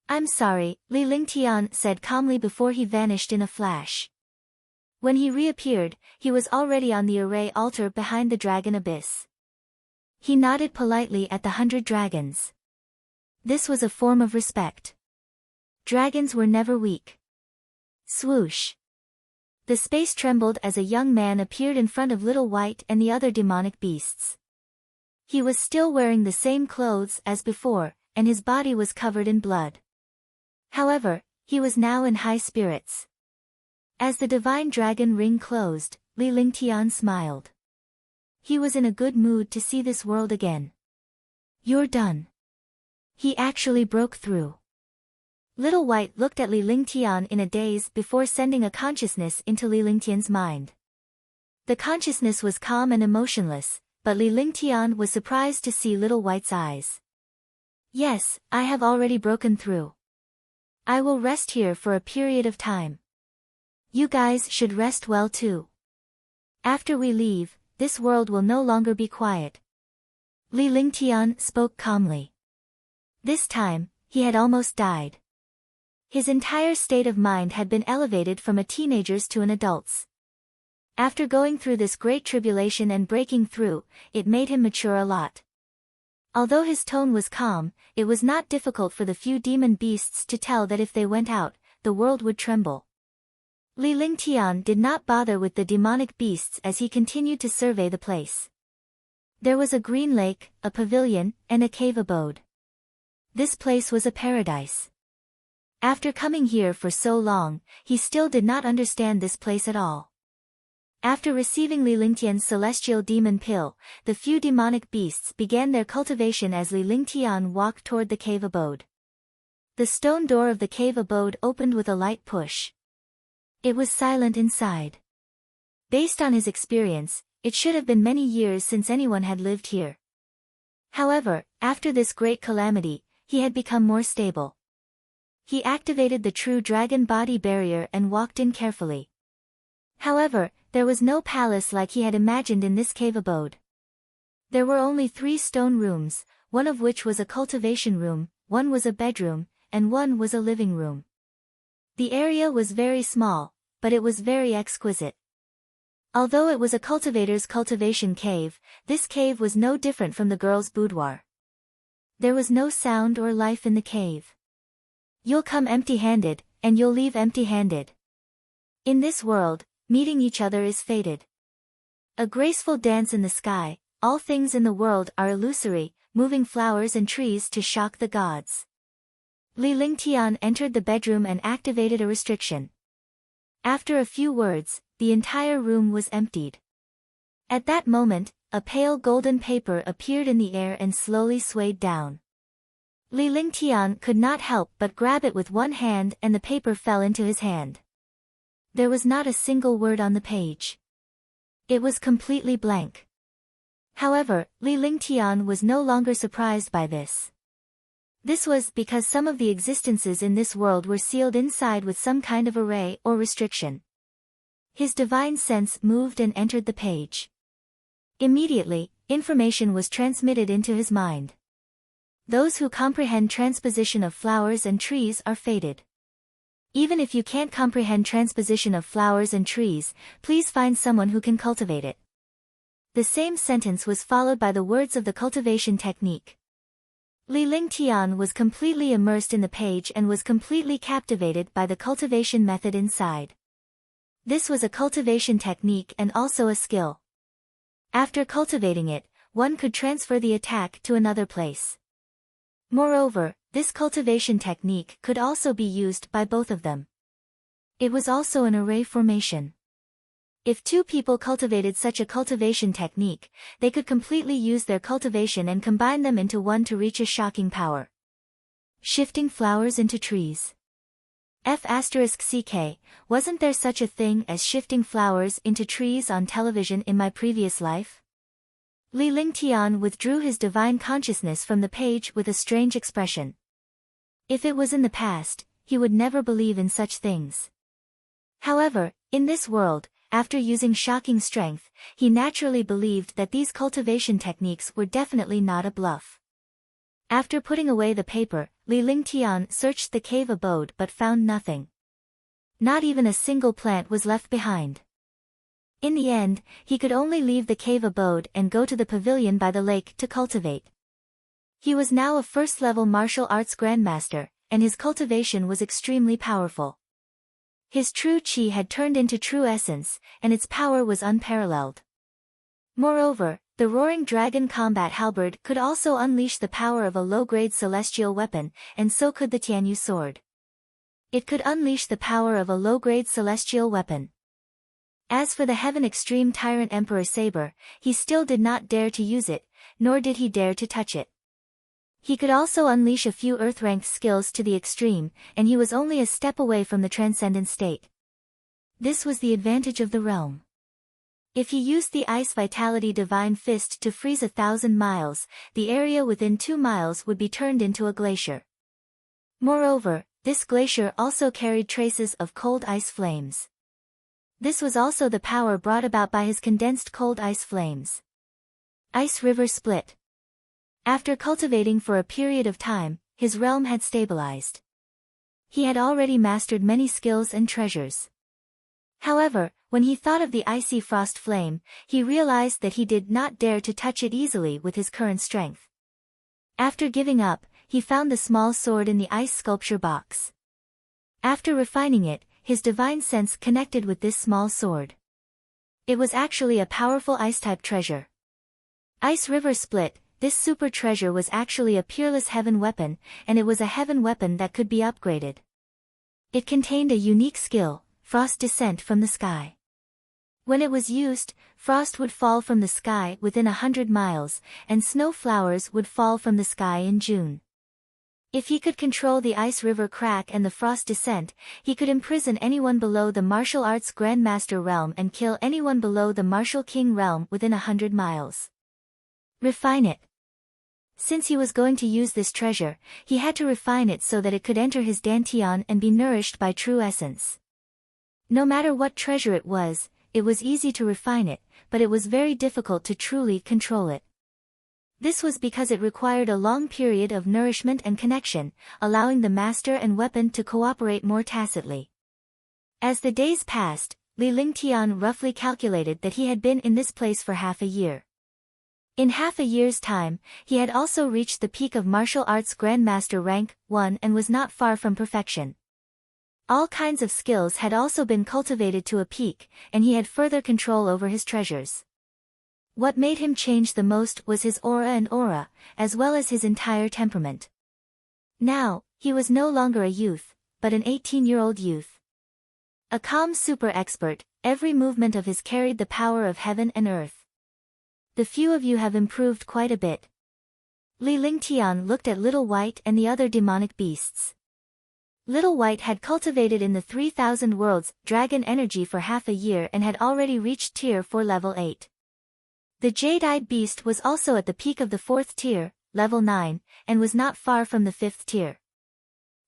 A: I'm sorry, Li Lingtian said calmly before he vanished in a flash. When he reappeared, he was already on the array altar behind the dragon abyss. He nodded politely at the 100 dragons. This was a form of respect. Dragons were never weak. Swoosh. The space trembled as a young man appeared in front of Little White and the other demonic beasts. He was still wearing the same clothes as before, and his body was covered in blood. However, he was now in high spirits. As the divine dragon ring closed, Li Lingtian smiled. He was in a good mood to see this world again. You're done. He actually broke through. Little White looked at Li Lingtian in a daze before sending a consciousness into Li Lingtian's mind. The consciousness was calm and emotionless, but Li Lingtian was surprised to see Little White's eyes. Yes, I have already broken through. I will rest here for a period of time. You guys should rest well too. After we leave, this world will no longer be quiet. Li Lingtian spoke calmly. This time, he had almost died. His entire state of mind had been elevated from a teenager's to an adult's. After going through this great tribulation and breaking through, it made him mature a lot. Although his tone was calm, it was not difficult for the few demon beasts to tell that if they went out, the world would tremble. Li Lingtian did not bother with the demonic beasts as he continued to survey the place. There was a green lake, a pavilion, and a cave abode. This place was a paradise. After coming here for so long, he still did not understand this place at all. After receiving Li Lingtian's celestial demon pill, the few demonic beasts began their cultivation as Li Lingtian walked toward the cave abode. The stone door of the cave abode opened with a light push. It was silent inside. Based on his experience, it should have been many years since anyone had lived here. However, after this great calamity, he had become more stable. He activated the true dragon body barrier and walked in carefully. However, there was no palace like he had imagined in this cave abode. There were only 3 stone rooms, one of which was a cultivation room, one was a bedroom, and one was a living room. The area was very small, but it was very exquisite. Although it was a cultivator's cultivation cave, this cave was no different from the girl's boudoir. There was no sound or life in the cave. You'll come empty-handed, and you'll leave empty-handed. In this world, meeting each other is fated. A graceful dance in the sky, all things in the world are illusory, moving flowers and trees to shock the gods. Li Lingtian entered the bedroom and activated a restriction. After a few words, the entire room was emptied. At that moment, a pale golden paper appeared in the air and slowly swayed down. Li Lingtian could not help but grab it with one hand and the paper fell into his hand. There was not a single word on the page. It was completely blank. However, Li Lingtian was no longer surprised by this. This was because some of the existences in this world were sealed inside with some kind of array or restriction. His divine sense moved and entered the page. Immediately, information was transmitted into his mind. Those who comprehend transposition of flowers and trees are fated. Even if you can't comprehend transposition of flowers and trees, please find someone who can cultivate it. The same sentence was followed by the words of the cultivation technique. Li Lingtian was completely immersed in the page and was completely captivated by the cultivation method inside. This was a cultivation technique and also a skill. After cultivating it, one could transfer the attack to another place. Moreover, this cultivation technique could also be used by both of them. It was also an array formation. If 2 people cultivated such a cultivation technique, they could completely use their cultivation and combine them into one to reach a shocking power. Shifting flowers into trees. F***ck, wasn't there such a thing as shifting flowers into trees on television in my previous life? Li Lingtian withdrew his divine consciousness from the page with a strange expression. If it was in the past, he would never believe in such things. However, in this world, after using shocking strength, he naturally believed that these cultivation techniques were definitely not a bluff. After putting away the paper, Li Lingtian searched the cave abode but found nothing. Not even a single plant was left behind. In the end, he could only leave the cave abode and go to the pavilion by the lake to cultivate. He was now a first-level martial arts grandmaster, and his cultivation was extremely powerful. His true chi had turned into true essence, and its power was unparalleled. Moreover, the roaring dragon combat halberd could also unleash the power of a low-grade celestial weapon, and so could the Tianyu sword. It could unleash the power of a low-grade celestial weapon. As for the Heaven Extreme Tyrant Emperor Saber, he still did not dare to use it, nor did he dare to touch it. He could also unleash a few earth-ranked skills to the extreme, and he was only a step away from the transcendent state. This was the advantage of the realm. If he used the Ice Vitality Divine Fist to freeze 1,000 miles, the area within 2 miles would be turned into a glacier. Moreover, this glacier also carried traces of cold ice flames. This was also the power brought about by his condensed cold ice flames. Ice River Split. After cultivating for a period of time, his realm had stabilized. He had already mastered many skills and treasures. However, when he thought of the icy frost flame, he realized that he did not dare to touch it easily with his current strength. After giving up, he found the small sword in the ice sculpture box. After refining it, his divine sense connected with this small sword. It was actually a powerful ice-type treasure. Ice River Split. This super treasure was actually a peerless heaven weapon, and it was a heaven weapon that could be upgraded. It contained a unique skill, Frost Descent from the Sky. When it was used, frost would fall from the sky within 100 miles, and snow flowers would fall from the sky in June. If he could control the Ice River Crack and the Frost Descent, he could imprison anyone below the martial arts Grandmaster realm and kill anyone below the martial king realm within 100 miles. Refine it. Since he was going to use this treasure, he had to refine it so that it could enter his dantian and be nourished by true essence. No matter what treasure it was easy to refine it, but it was very difficult to truly control it. This was because it required a long period of nourishment and connection, allowing the master and weapon to cooperate more tacitly. As the days passed, Li Lingtian roughly calculated that he had been in this place for half a year. In half a year's time, he had also reached the peak of martial arts Grandmaster rank 1 and was not far from perfection. All kinds of skills had also been cultivated to a peak, and he had further control over his treasures. What made him change the most was his aura, as well as his entire temperament. Now, he was no longer a youth, but an 18-year-old youth. A calm super expert, every movement of his carried the power of heaven and earth. The few of you have improved quite a bit. Li Lingtian looked at Little White and the other demonic beasts. Little White had cultivated in the 3,000 worlds dragon energy for half a year and had already reached tier 4 level 8. The Jade-eyed beast was also at the peak of the 4th tier, level 9, and was not far from the 5th tier.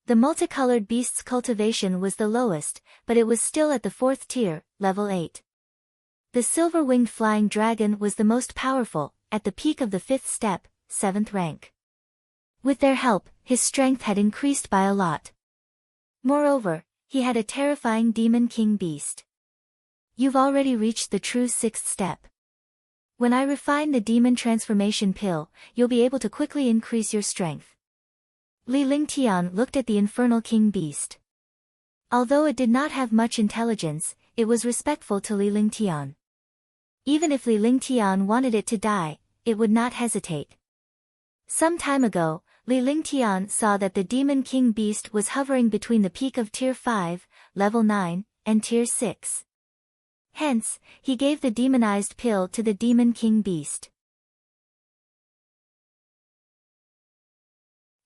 A: The multicolored beast's cultivation was the lowest, but it was still at the 4th tier, level 8. The silver-winged flying dragon was the most powerful, at the peak of the 5th step, 7th rank. With their help, his strength had increased by a lot. Moreover, he had a terrifying demon king beast. You've already reached the true 6th step. When I refine the demon transformation pill, you'll be able to quickly increase your strength. Li Lingtian looked at the infernal king beast. Although it did not have much intelligence, it was respectful to Li Lingtian. Even if Li Lingtian wanted it to die, it would not hesitate. Some time ago, Li Lingtian saw that the Demon King Beast was hovering between the peak of Tier 5, Level 9, and Tier 6. Hence, he gave the demonized pill to the Demon King Beast.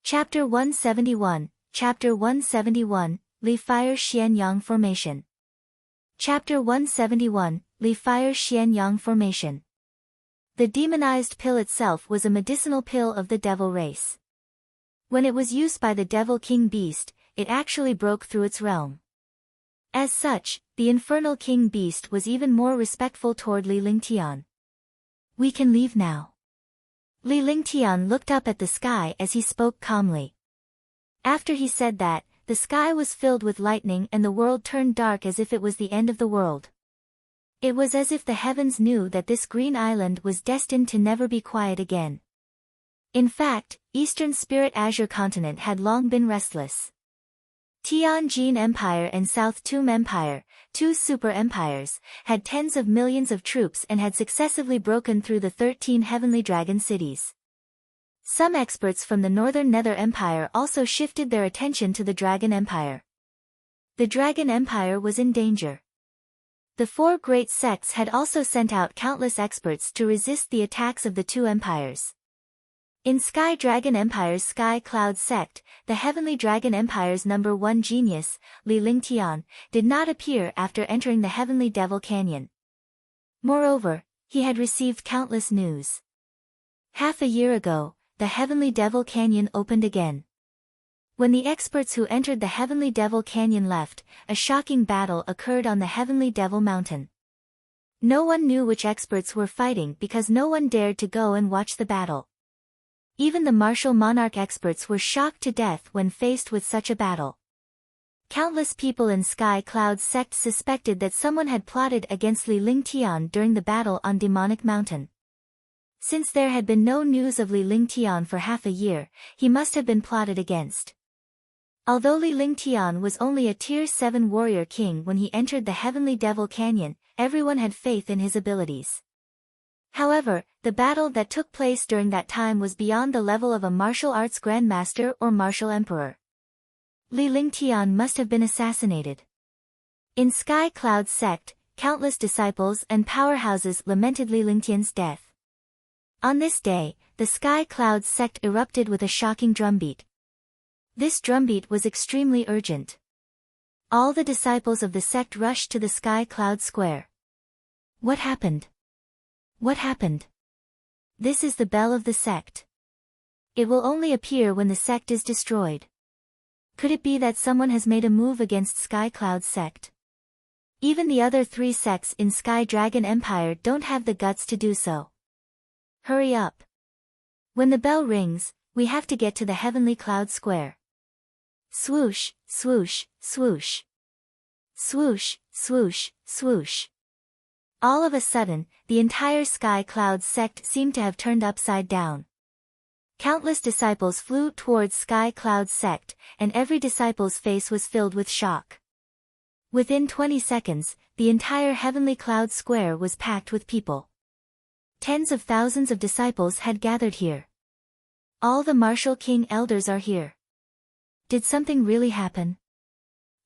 A: Chapter 171, Chapter 171, Li Fire Xianyang Formation. Chapter 171, Li Fire Xianyang Formation. The demonized pill itself was a medicinal pill of the devil race. When it was used by the Devil King Beast, it actually broke through its realm. As such, the Infernal King Beast was even more respectful toward Li Lingtian. We can leave now. Li Lingtian looked up at the sky as he spoke calmly. After he said that, the sky was filled with lightning and the world turned dark as if it was the end of the world. It was as if the heavens knew that this green island was destined to never be quiet again. In fact, Eastern Spirit Azure Continent had long been restless. Tianjin Empire and South Tomb Empire, two super empires, had tens of millions of troops and had successively broken through the 13 heavenly dragon cities. Some experts from the Northern Nether Empire also shifted their attention to the Dragon Empire. The Dragon Empire was in danger. The four great sects had also sent out countless experts to resist the attacks of the two empires. In Sky Dragon Empire's Sky Cloud Sect, the Heavenly Dragon Empire's #1 genius, Li Lingtian, did not appear after entering the Heavenly Devil Canyon. Moreover, he had received countless news. Half a year ago, the Heavenly Devil Canyon opened again. When the experts who entered the Heavenly Devil Canyon left, a shocking battle occurred on the Heavenly Devil Mountain. No one knew which experts were fighting because no one dared to go and watch the battle. Even the martial monarch experts were shocked to death when faced with such a battle. Countless people in Sky Cloud's sect suspected that someone had plotted against Li Lingtian during the battle on Demonic Mountain. Since there had been no news of Li Lingtian for half a year, he must have been plotted against. Although Li Lingtian was only a Tier 7 warrior king when he entered the Heavenly Devil Canyon, everyone had faith in his abilities. However, the battle that took place during that time was beyond the level of a martial arts grandmaster or martial emperor. Li Lingtian must have been assassinated. In Sky Cloud's sect, countless disciples and powerhouses lamented Li Lingtian's death. On this day, the Sky Cloud's sect erupted with a shocking drumbeat. This drumbeat was extremely urgent. All the disciples of the sect rushed to the Sky Cloud Square. What happened? What happened? This is the bell of the sect. It will only appear when the sect is destroyed. Could it be that someone has made a move against Sky Cloud's sect? Even the other 3 sects in Sky Dragon Empire don't have the guts to do so. Hurry up. When the bell rings, we have to get to the Heavenly Cloud Square. Swoosh, swoosh, swoosh. Swoosh, swoosh, swoosh. All of a sudden, the entire Sky Cloud sect seemed to have turned upside down. Countless disciples flew towards Sky Cloud's sect, and every disciple's face was filled with shock. Within 20 seconds, the entire Heavenly Cloud Square was packed with people. Tens of thousands of disciples had gathered here. All the Martial King elders are here. Did something really happen?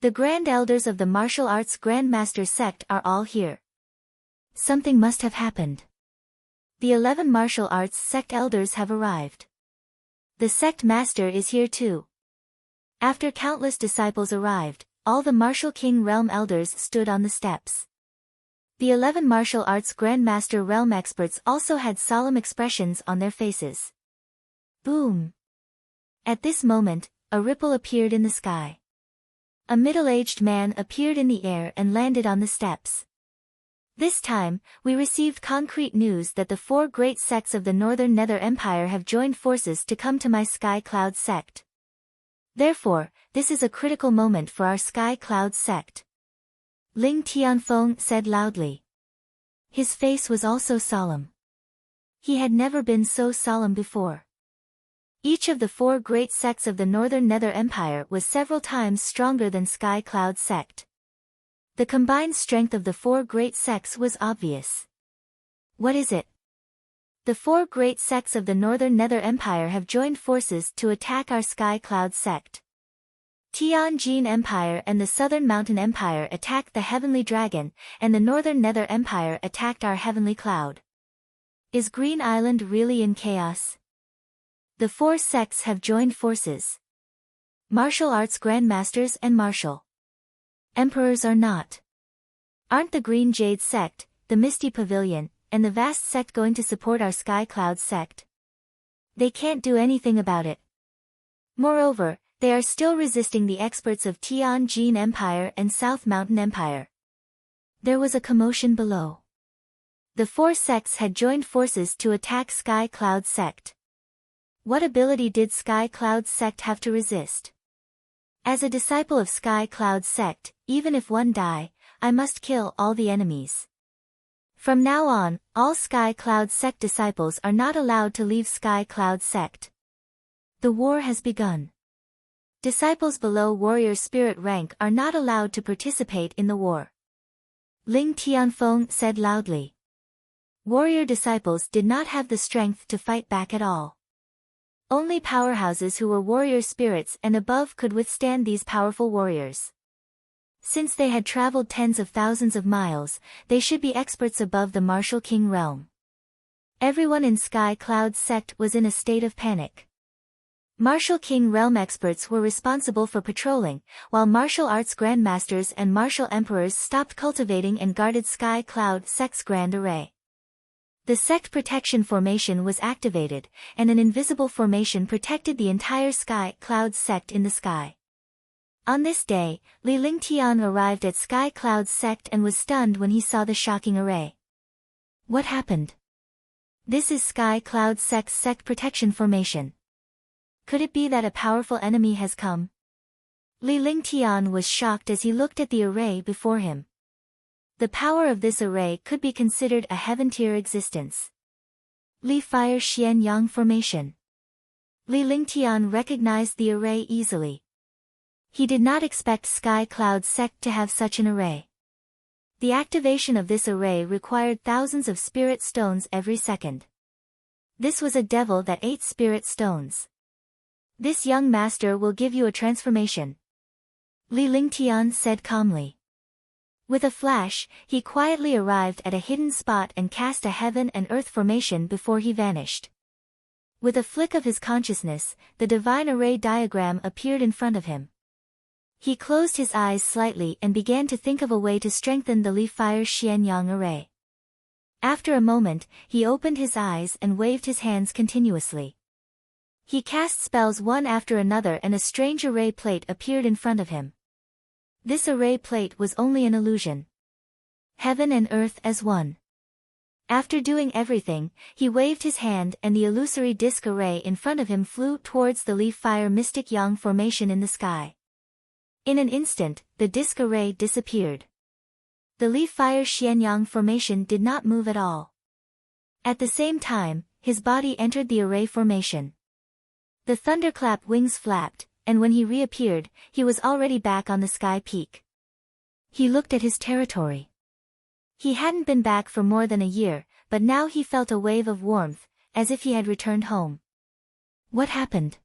A: The Grand Elders of the Martial Arts Grandmaster sect are all here. Something must have happened. The 11 Martial Arts sect elders have arrived. The sect master is here too. After countless disciples arrived, all the Martial King realm elders stood on the steps. The 11 Martial Arts Grandmaster realm experts also had solemn expressions on their faces. Boom! At this moment, a ripple appeared in the sky. A middle-aged man appeared in the air and landed on the steps. This time, we received concrete news that the 4 great sects of the Northern Nether Empire have joined forces to come to my Sky Cloud sect. Therefore, this is a critical moment for our Sky Cloud sect. Ling Tianfeng said loudly. His face was also solemn. He had never been so solemn before. Each of the 4 great sects of the Northern Nether Empire was several times stronger than Sky Cloud sect. The combined strength of the 4 great sects was obvious. What is it? The 4 great sects of the Northern Nether Empire have joined forces to attack our Sky Cloud sect. Tianjin Empire and the Southern Mountain Empire attacked the Heavenly Dragon, and the Northern Nether Empire attacked our Heavenly Cloud. Is Green Island really in chaos? The 4 sects have joined forces. Martial arts grandmasters and martial emperors are not. Aren't the Green Jade sect, the Misty Pavilion, and the Vast sect going to support our Sky Cloud sect? They can't do anything about it. Moreover, they are still resisting the experts of Tianjin Empire and South Mountain Empire. There was a commotion below. The 4 sects had joined forces to attack Sky Cloud sect. What ability did Sky Cloud sect have to resist? As a disciple of Sky Cloud sect, even if one die, I must kill all the enemies. From now on, all Sky Cloud sect disciples are not allowed to leave Sky Cloud sect. The war has begun. Disciples below warrior spirit rank are not allowed to participate in the war. Ling Tianfeng said loudly. Warrior disciples did not have the strength to fight back at all. Only powerhouses who were warrior spirits and above could withstand these powerful warriors. Since they had traveled tens of thousands of miles, they should be experts above the Martial King realm. Everyone in Sky Cloud sect was in a state of panic. Martial King realm experts were responsible for patrolling, while martial arts grandmasters and martial emperors stopped cultivating and guarded Sky Cloud Sect's grand array. The Sect protection formation was activated, and an invisible formation protected the entire Sky Cloud Sect in the sky. On this day, Li Lingtian arrived at Sky Cloud Sect and was stunned when he saw the shocking array. What happened? This is Sky Cloud Sect's Sect protection formation. Could it be that a powerful enemy has come? Li Lingtian was shocked as he looked at the array before him. The power of this array could be considered a heaven-tier existence. Li Fire Xian Yang formation. Li Lingtian recognized the array easily. He did not expect Sky Cloud Sect to have such an array. The activation of this array required thousands of spirit stones every second. This was a devil that ate spirit stones. This young master will give you a transformation, Li Lingtian said calmly. With a flash, he quietly arrived at a hidden spot and cast a heaven and earth formation before he vanished. With a flick of his consciousness, the divine array diagram appeared in front of him. He closed his eyes slightly and began to think of a way to strengthen the Li Fire Xianyang array. After a moment, he opened his eyes and waved his hands continuously. He cast spells one after another and a strange array plate appeared in front of him. This array plate was only an illusion. Heaven and earth as one. After doing everything, he waved his hand and the illusory disc array in front of him flew towards the Li Fire Mystic Yang formation in the sky. In an instant, the disc array disappeared. The Li Fire Xianyang formation did not move at all. At the same time, his body entered the array formation. The thunderclap wings flapped, and when he reappeared, he was already back on the sky peak. He looked at his territory. He hadn't been back for more than a year, but now he felt a wave of warmth, as if he had returned home. What happened?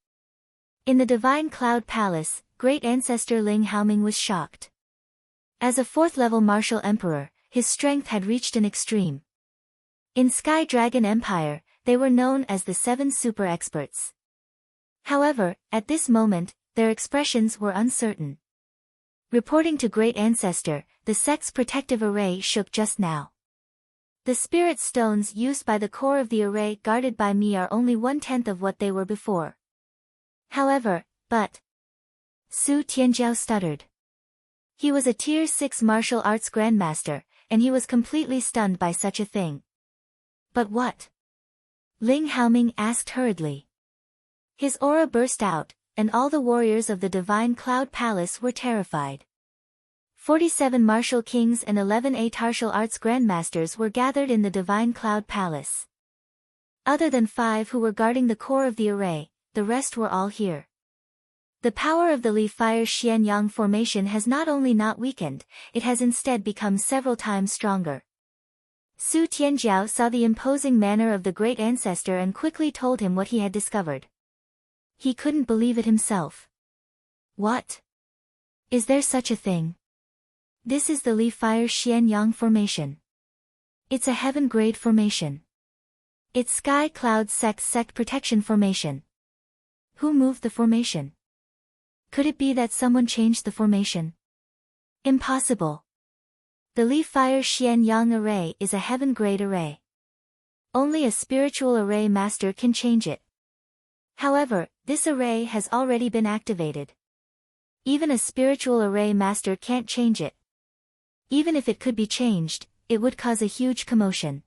A: In the Divine Cloud Palace, Great Ancestor Ling Haoming was shocked. As a fourth-level martial emperor, his strength had reached an extreme. In Sky Dragon Empire, they were known as the 7 super experts. However, at this moment, their expressions were uncertain. Reporting to Great Ancestor, the Sect's protective array shook just now. The spirit stones used by the core of the array guarded by me are only 1/10 of what they were before. However, but... Su Tianjiao stuttered. He was a Tier 6 martial arts grandmaster, and he was completely stunned by such a thing. But what? Ling Haoming asked hurriedly. His aura burst out, and all the warriors of the Divine Cloud Palace were terrified. 47 martial kings and 11 martial arts grandmasters were gathered in the Divine Cloud Palace. Other than 5 who were guarding the core of the array, the rest were all here. The power of the Li Fire Xianyang formation has not only not weakened, it has instead become several times stronger. Su Tianjiao saw the imposing manner of the Great Ancestor and quickly told him what he had discovered. He couldn't believe it himself. What? Is there such a thing? This is the Li Fire Xianyang formation. It's a heaven-grade formation. It's Sky Cloud Sect's Sect protection formation. Who moved the formation? Could it be that someone changed the formation? Impossible. The Li Fire Xianyang array is a heaven-grade array. Only a spiritual array master can change it. However, this array has already been activated. Even a spiritual array master can't change it. Even if it could be changed, it would cause a huge commotion.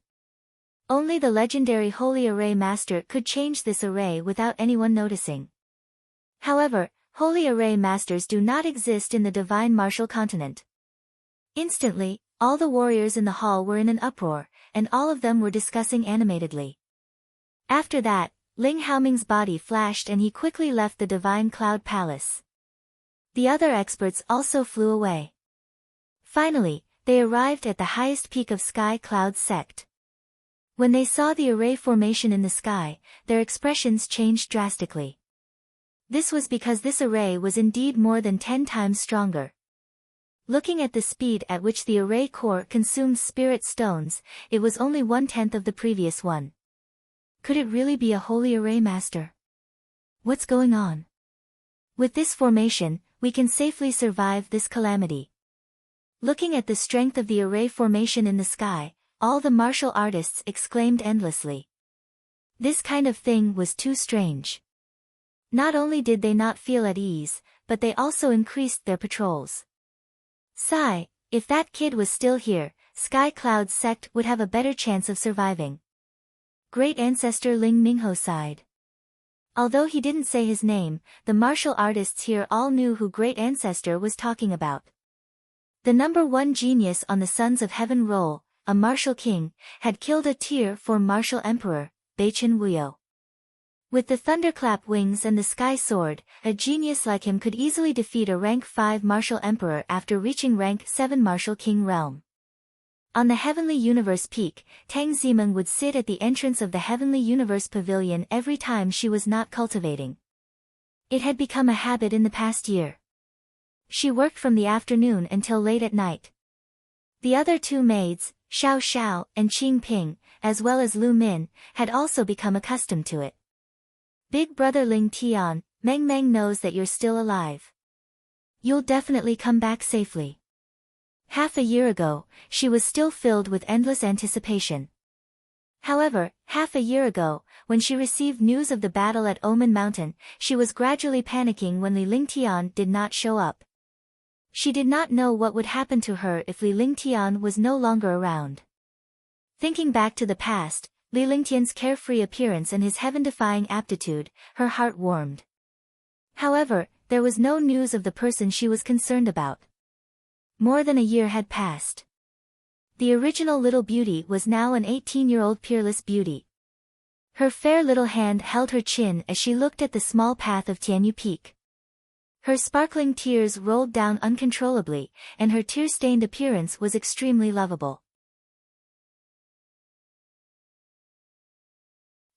A: Only the legendary Holy Array Master could change this array without anyone noticing. However, Holy Array Masters do not exist in the Divine Martial Continent. Instantly, all the warriors in the hall were in an uproar, and all of them were discussing animatedly. After that, Ling Haoming's body flashed and he quickly left the Divine Cloud Palace. The other experts also flew away. Finally, they arrived at the highest peak of Sky Cloud Sect. When they saw the array formation in the sky, their expressions changed drastically. This was because this array was indeed more than 10 times stronger. Looking at the speed at which the array core consumed spirit stones, it was only 1/10 of the previous one. Could it really be a Holy Array Master? What's going on? With this formation, we can safely survive this calamity. Looking at the strength of the array formation in the sky, all the martial artists exclaimed endlessly. This kind of thing was too strange. Not only did they not feel at ease, but they also increased their patrols. Sigh, if that kid was still here, Sky Cloud's sect would have a better chance of surviving. Great Ancestor Ling Mingho sighed. Although he didn't say his name, the martial artists here all knew who Great Ancestor was talking about. The #1 genius on the Sons of Heaven roll, a martial king, had killed a Tier 4 martial emperor, Beichen Wuyo. With the thunderclap wings and the sky sword, a genius like him could easily defeat a rank 5 martial emperor after reaching rank 7 martial king realm. On the Heavenly Universe peak, Tang Zimeng would sit at the entrance of the Heavenly Universe pavilion every time she was not cultivating. It had become a habit in the past year. She worked from the afternoon until late at night. The other two maids, Xiao and Qing Ping, as well as Lu Min, had also become accustomed to it. Big brother Ling Tian, Meng knows that you're still alive. You'll definitely come back safely. Half a year ago, she was still filled with endless anticipation. However, half a year ago, when she received news of the battle at Omen Mountain, she was gradually panicking when Li Lingtian did not show up. She did not know what would happen to her if Li Lingtian was no longer around. Thinking back to the past, Li Lingtian's carefree appearance and his heaven-defying aptitude, her heart warmed. However, there was no news of the person she was concerned about. More than a year had passed. The original little beauty was now an 18-year-old peerless beauty. Her fair little hand held her chin as she looked at the small path of Tianyu Peak. Her sparkling tears rolled down uncontrollably, and her tear-stained appearance was extremely lovable.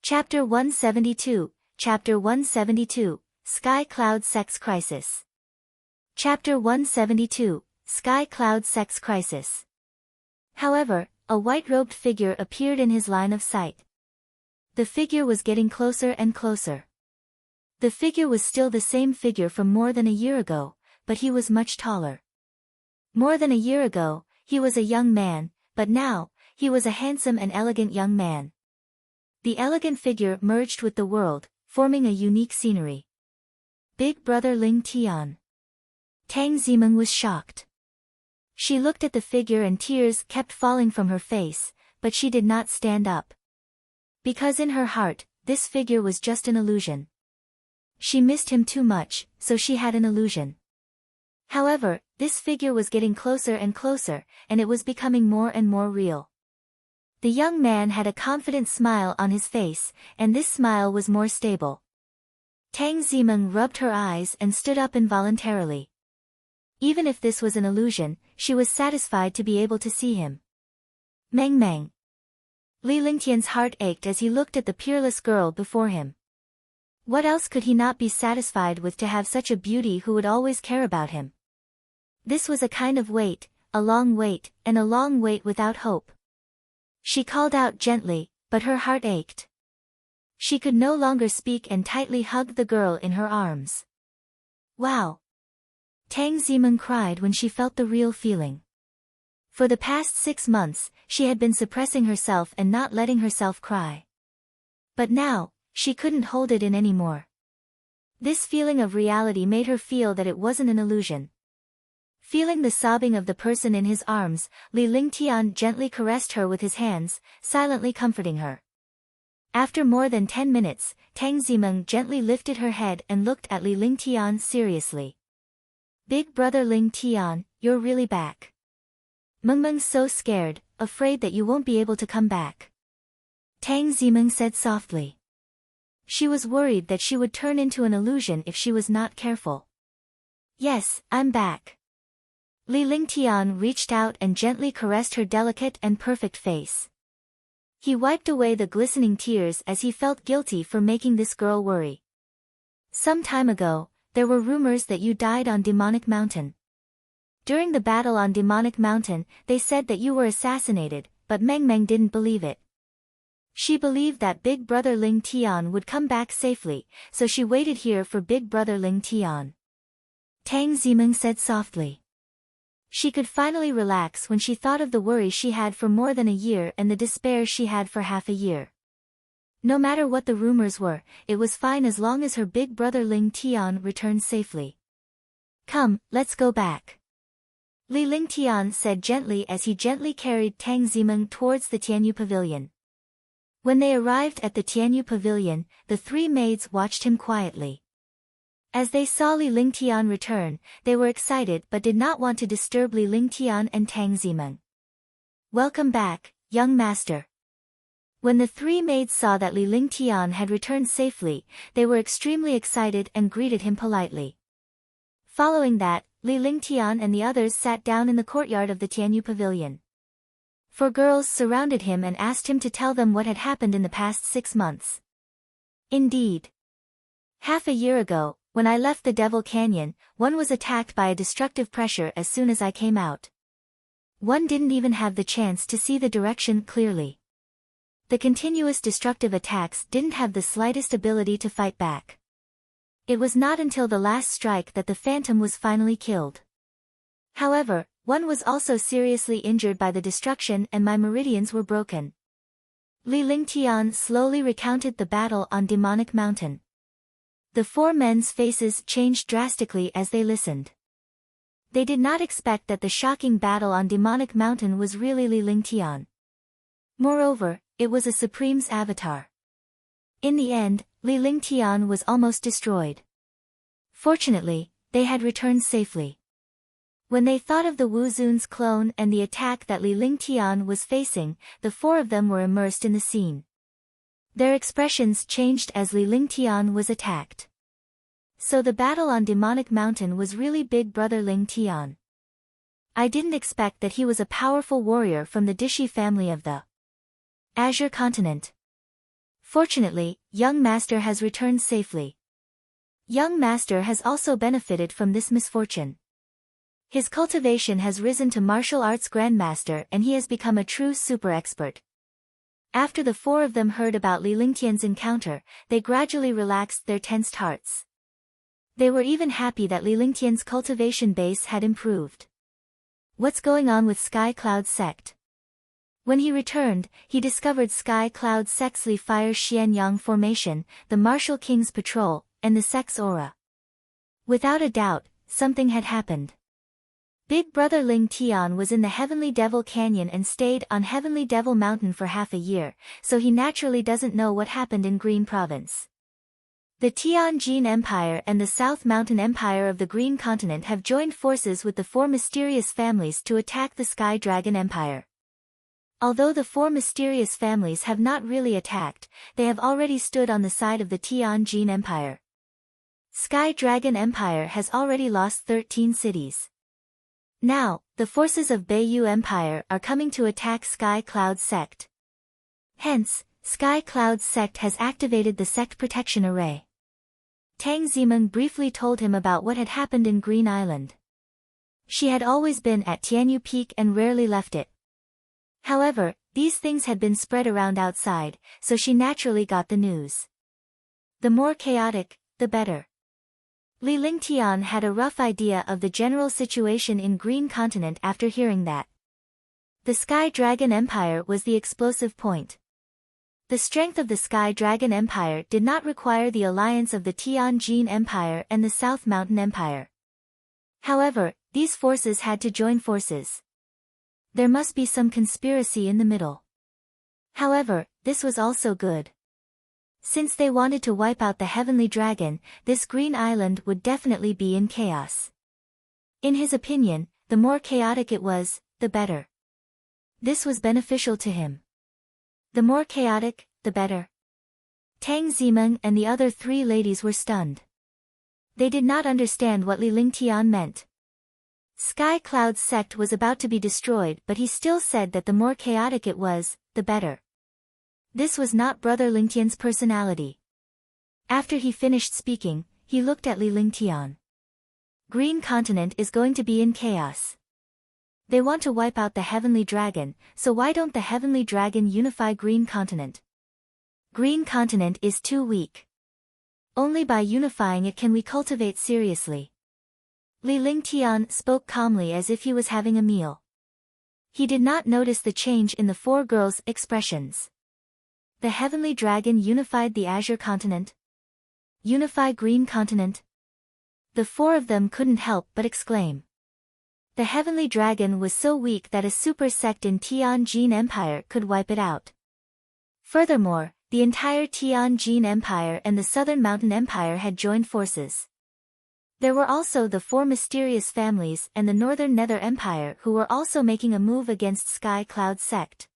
A: Chapter 172, Chapter 172, Sky Cloud Sex Crisis. Chapter 172, Sky Cloud Sex Crisis. However, a white-robed figure appeared in his line of sight. The figure was getting closer and closer. The figure was still the same figure from more than a year ago, but he was much taller. More than a year ago, he was a young man, but now, he was a handsome and elegant young man. The elegant figure merged with the world, forming a unique scenery. Big brother Ling Tian. Tang Zimeng was shocked. She looked at the figure and tears kept falling from her face, but she did not stand up. Because in her heart, this figure was just an illusion. She missed him too much, so she had an illusion. However, this figure was getting closer and closer, and it was becoming more and more real. The young man had a confident smile on his face, and this smile was more stable. Tang Zimeng rubbed her eyes and stood up involuntarily. Even if this was an illusion, she was satisfied to be able to see him. Meng. Li Lingtian's heart ached as he looked at the peerless girl before him. What else could he not be satisfied with to have such a beauty who would always care about him? This was a kind of wait, a long wait, and a long wait without hope. She called out gently, but her heart ached. She could no longer speak and tightly hugged the girl in her arms. Wow! Tang Zimeng cried when she felt the real feeling. For the past 6 months, she had been suppressing herself and not letting herself cry. But now, she couldn't hold it in anymore. This feeling of reality made her feel that it wasn't an illusion. Feeling the sobbing of the person in his arms, Li Lingtian gently caressed her with his hands, silently comforting her. After more than 10 minutes, Tang Zimeng gently lifted her head and looked at Li Lingtian seriously. Big brother Ling Tian, you're really back. Meng's so scared, afraid that you won't be able to come back. Tang Zimeng said softly. She was worried that she would turn into an illusion if she was not careful. Yes, I'm back. Li Lingtian reached out and gently caressed her delicate and perfect face. He wiped away the glistening tears as he felt guilty for making this girl worry. Some time ago, there were rumors that you died on Demonic Mountain. During the battle on Demonic Mountain, they said that you were assassinated, but Meng didn't believe it. She believed that Big Brother Ling Tian would come back safely, so she waited here for Big Brother Ling Tian. Tang Zimeng said softly. She could finally relax when she thought of the worry she had for more than a year and the despair she had for half a year. No matter what the rumors were, it was fine as long as her big brother Ling Tian returned safely. Come, let's go back. Li Lingtian said gently as he gently carried Tang Zimeng towards the Tianyu Pavilion. When they arrived at the Tianyu Pavilion, the three maids watched him quietly. As they saw Li Lingtian return, they were excited but did not want to disturb Li Lingtian and Tang Zimeng. Welcome back, young master. When the three maids saw that Li Lingtian had returned safely, they were extremely excited and greeted him politely. Following that, Li Lingtian and the others sat down in the courtyard of the Tianyu Pavilion. Four girls surrounded him and asked him to tell them what had happened in the past 6 months. Indeed. Half a year ago, when I left the Devil Canyon, one was attacked by a destructive pressure as soon as I came out. One didn't even have the chance to see the direction clearly. The continuous destructive attacks didn't have the slightest ability to fight back. It was not until the last strike that the phantom was finally killed. However, one was also seriously injured by the destruction and my meridians were broken. Li Lingtian slowly recounted the battle on Demonic Mountain. The four men's faces changed drastically as they listened. They did not expect that the shocking battle on Demonic Mountain was really Li Lingtian. Moreover, it was a Supreme's avatar. In the end, Li Lingtian was almost destroyed. Fortunately, they had returned safely. When they thought of the Wu Zun's clone and the attack that Li Lingtian was facing, the four of them were immersed in the scene. Their expressions changed as Li Lingtian was attacked. So the battle on Demonic Mountain was really Big Brother Ling Tian. I didn't expect that he was a powerful warrior from the Dishi family of the Azure Continent. Fortunately, young master has returned safely. Young master has also benefited from this misfortune. His cultivation has risen to martial arts grandmaster and he has become a true super expert. After the four of them heard about Li Lingtian's encounter, they gradually relaxed their tensed hearts. They were even happy that Li Lingtian's cultivation base had improved. What's going on with Sky Cloud's sect? When he returned, he discovered Sky Cloud's sect's Li Fire Xianyang formation, the Martial King's patrol, and the sect's aura. Without a doubt, something had happened. Big Brother Ling Tian was in the Heavenly Devil Canyon and stayed on Heavenly Devil Mountain for half a year, so he naturally doesn't know what happened in Green Province. The Tianjin Empire and the South Mountain Empire of the Green Continent have joined forces with the four mysterious families to attack the Sky Dragon Empire. Although the four mysterious families have not really attacked, they have already stood on the side of the Tianjin Empire. Sky Dragon Empire has already lost 13 cities. Now, the forces of Beiyu Empire are coming to attack Sky Cloud Sect. Hence, Sky Cloud Sect has activated the Sect Protection Array. Tang Zimeng briefly told him about what had happened in Green Island. She had always been at Tianyu Peak and rarely left it. However, these things had been spread around outside, so she naturally got the news. The more chaotic, the better. Li Lingtian had a rough idea of the general situation in Green Continent after hearing that. The Sky Dragon Empire was the explosive point. The strength of the Sky Dragon Empire did not require the alliance of the Tianjin Empire and the South Mountain Empire. However, these forces had to join forces. There must be some conspiracy in the middle. However, this was also good. Since they wanted to wipe out the Heavenly Dragon, this Green Island would definitely be in chaos. In his opinion, the more chaotic it was, the better. This was beneficial to him. The more chaotic, the better. Tang Zimeng and the other three ladies were stunned. They did not understand what Li Lingtian meant. Sky Cloud's sect was about to be destroyed, but he still said that the more chaotic it was, the better. This was not Brother Lingtian's personality. After he finished speaking, he looked at Li Lingtian. Green Continent is going to be in chaos. They want to wipe out the Heavenly Dragon, so why don't the Heavenly Dragon unify Green Continent? Green continent is too weak. Only by unifying it can we cultivate seriously. Li Lingtian spoke calmly as if he was having a meal. He did not notice the change in the four girls' expressions. The heavenly dragon unified the azure continent. Unify green continent. The four of them couldn't help but exclaim. The heavenly dragon was so weak that a super sect in Tianjin Empire could wipe it out. Furthermore, the entire Tianjin Empire and the Southern Mountain Empire had joined forces. There were also the four mysterious families and the Northern Nether Empire who were also making a move against Sky Cloud Sect.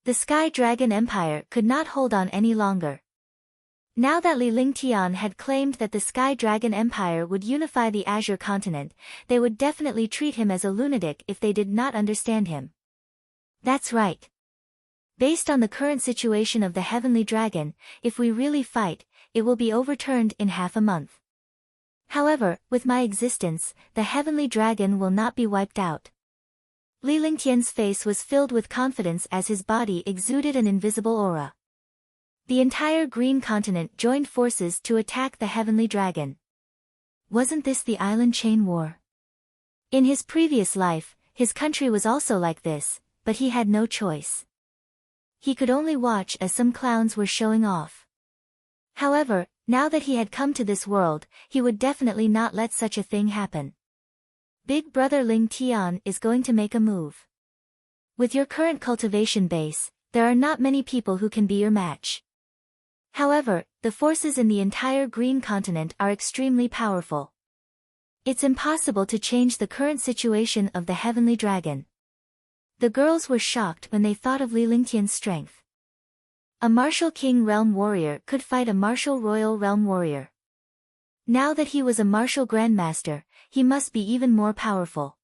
A: The Sky Dragon Empire could not hold on any longer. Now that Li Lingtian had claimed that the Sky Dragon Empire would unify the Azure continent, they would definitely treat him as a lunatic if they did not understand him. That's right. Based on the current situation of the Heavenly Dragon, if we really fight, it will be overturned in half a month. However, with my existence, the Heavenly Dragon will not be wiped out. Li Lingtian's face was filled with confidence as his body exuded an invisible aura. The entire Green Continent joined forces to attack the Heavenly Dragon. Wasn't this the Island Chain War? In his previous life, his country was also like this, but he had no choice. He could only watch as some clowns were showing off. However, now that he had come to this world, he would definitely not let such a thing happen. Big brother Ling Tian is going to make a move. With your current cultivation base, there are not many people who can be your match. However, the forces in the entire Green Continent are extremely powerful. It's impossible to change the current situation of the Heavenly Dragon. The girls were shocked when they thought of Li Lingtian's strength. A martial king realm warrior could fight a martial royal realm warrior. Now that he was a martial grandmaster, he must be even more powerful.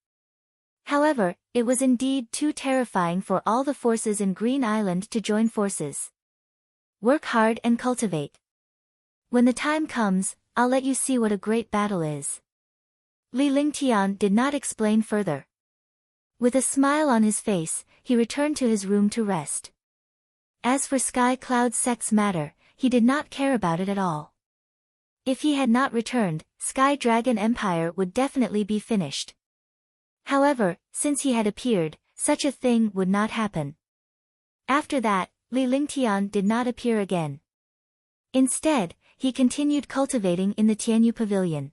A: However, it was indeed too terrifying for all the forces in Green Island to join forces. Work hard and cultivate. When the time comes, I'll let you see what a great battle is. Li Lingtian did not explain further. With a smile on his face, he returned to his room to rest. As for Sky Cloud Sect's matter, he did not care about it at all. If he had not returned, Sky Dragon Empire would definitely be finished. However, since he had appeared, such a thing would not happen. After that, Li Lingtian did not appear again. Instead, he continued cultivating in the Tianyu Pavilion.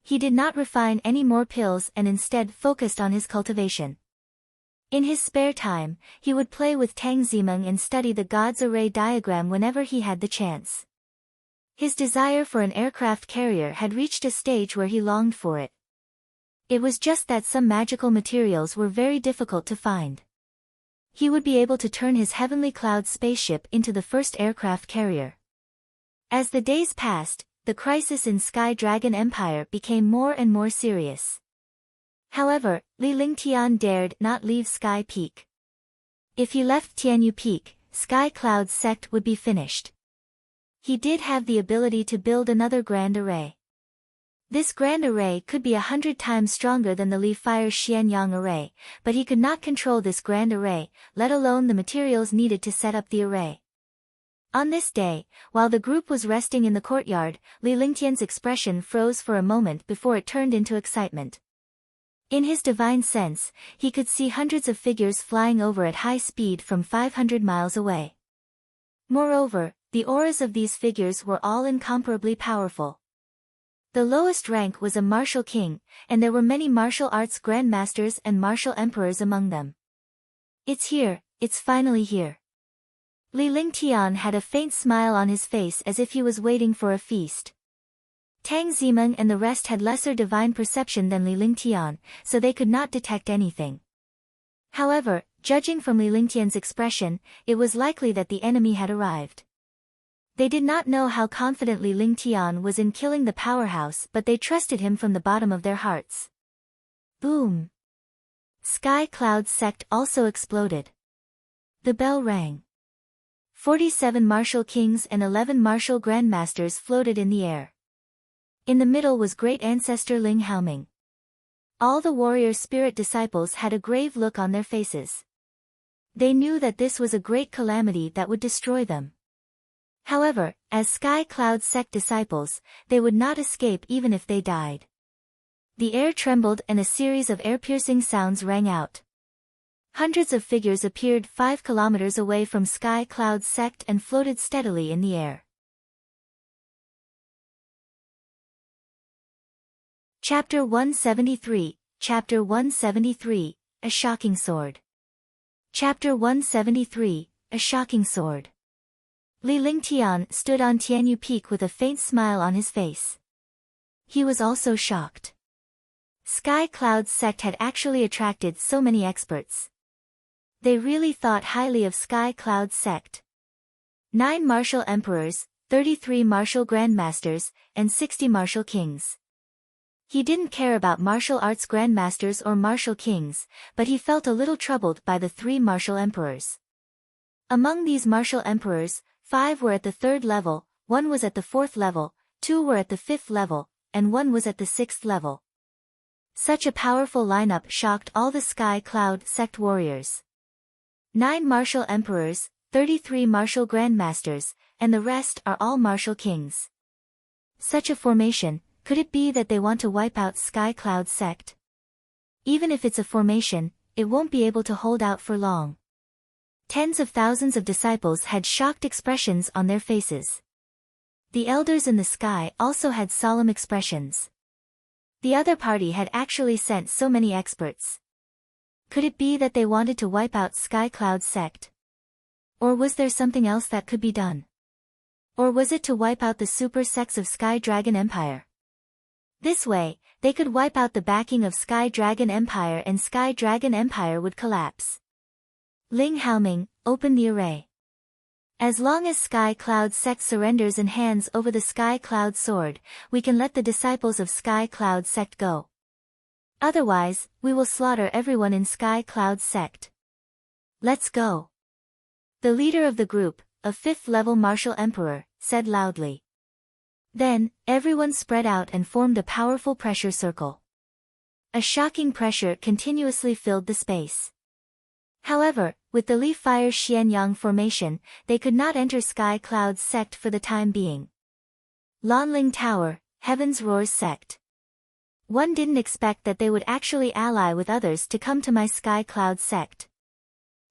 A: He did not refine any more pills and instead focused on his cultivation. In his spare time, he would play with Tang Zimeng and study the God's Array diagram whenever he had the chance. His desire for an aircraft carrier had reached a stage where he longed for it. It was just that some magical materials were very difficult to find. He would be able to turn his Heavenly Cloud spaceship into the first aircraft carrier. As the days passed, the crisis in Sky Dragon Empire became more and more serious. However, Li Lingtian dared not leave Sky Peak. If he left Tianyu Peak, Sky Cloud Sect would be finished. He did have the ability to build another Grand Array. This Grand Array could be 100 times stronger than the Li Fire Xianyang Array, but he could not control this Grand Array, let alone the materials needed to set up the array. On this day, while the group was resting in the courtyard, Li Lingtian's expression froze for a moment before it turned into excitement. In his divine sense, he could see hundreds of figures flying over at high speed from 500 miles away. Moreover, the auras of these figures were all incomparably powerful. The lowest rank was a martial king, and there were many martial arts grandmasters and martial emperors among them. It's here, it's finally here. Li Lingtian had a faint smile on his face as if he was waiting for a feast. Tang Zimeng and the rest had lesser divine perception than Li Lingtian, so they could not detect anything. However, judging from Li Lingtian's expression, it was likely that the enemy had arrived. They did not know how confident Li Lingtian was in killing the powerhouse, but they trusted him from the bottom of their hearts. Boom! Sky Cloud Sect also exploded. The bell rang. 47 martial kings and 11 martial grandmasters floated in the air. In the middle was great ancestor Ling Haoming. All the warrior spirit disciples had a grave look on their faces. They knew that this was a great calamity that would destroy them. However, as Sky Cloud Sect disciples, they would not escape even if they died. The air trembled and a series of ear-piercing sounds rang out. Hundreds of figures appeared 5 kilometers away from Sky Cloud Sect and floated steadily in the air. Chapter 173, Chapter 173, A Shocking Sword. Chapter 173, A Shocking Sword. Li Lingtian stood on Tianyu Peak with a faint smile on his face. He was also shocked. Sky Cloud Sect had actually attracted so many experts. They really thought highly of Sky Cloud Sect. 9 martial emperors, 33 martial grandmasters, and 60 martial kings. He didn't care about martial arts grandmasters or martial kings, but he felt a little troubled by the 3 martial emperors. Among these martial emperors, 5 were at the 3rd level, 1 was at the 4th level, 2 were at the 5th level, and 1 was at the 6th level. Such a powerful lineup shocked all the Sky Cloud Sect warriors. 9 martial emperors, 33 martial grandmasters, and the rest are all martial kings. Such a formation, could it be that they want to wipe out Sky Cloud Sect? Even if it's a formation, it won't be able to hold out for long. Tens of thousands of disciples had shocked expressions on their faces. The elders in the sky also had solemn expressions. The other party had actually sent so many experts. Could it be that they wanted to wipe out Sky Cloud Sect? Or was there something else that could be done? Or was it to wipe out the super sects of Sky Dragon Empire? This way, they could wipe out the backing of Sky Dragon Empire and Sky Dragon Empire would collapse. Ling Haoming, open the array. As long as Sky Cloud Sect surrenders and hands over the Sky Cloud Sword, we can let the disciples of Sky Cloud Sect go. Otherwise, we will slaughter everyone in Sky Cloud Sect. Let's go. The leader of the group, a 5th-level martial emperor, said loudly. Then, everyone spread out and formed a powerful pressure circle. A shocking pressure continuously filled the space. However, with the Li Fire Xianyang formation, they could not enter Sky Cloud Sect for the time being. Lanling Tower, Heaven's Roars Sect. One didn't expect that they would actually ally with others to come to my Sky Cloud Sect.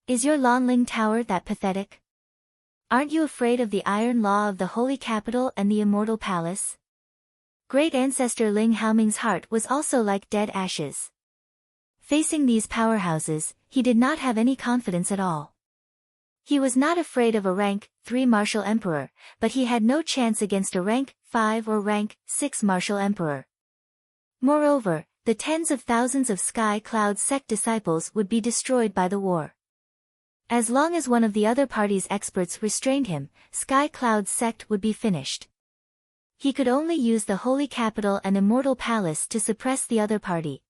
A: Is your Lanling Tower that pathetic? Aren't you afraid of the iron law of the Holy Capital and the Immortal Palace? Great Ancestor Ling Haoming's heart was also like dead ashes. Facing these powerhouses, he did not have any confidence at all. He was not afraid of a rank 3 martial emperor, but he had no chance against a rank 5 or rank 6 martial emperor. Moreover, the tens of thousands of Sky Cloud Sect disciples would be destroyed by the war. As long as one of the other party's experts restrained him, Sky Cloud Sect would be finished. He could only use the Holy Capital and Immortal Palace to suppress the other party.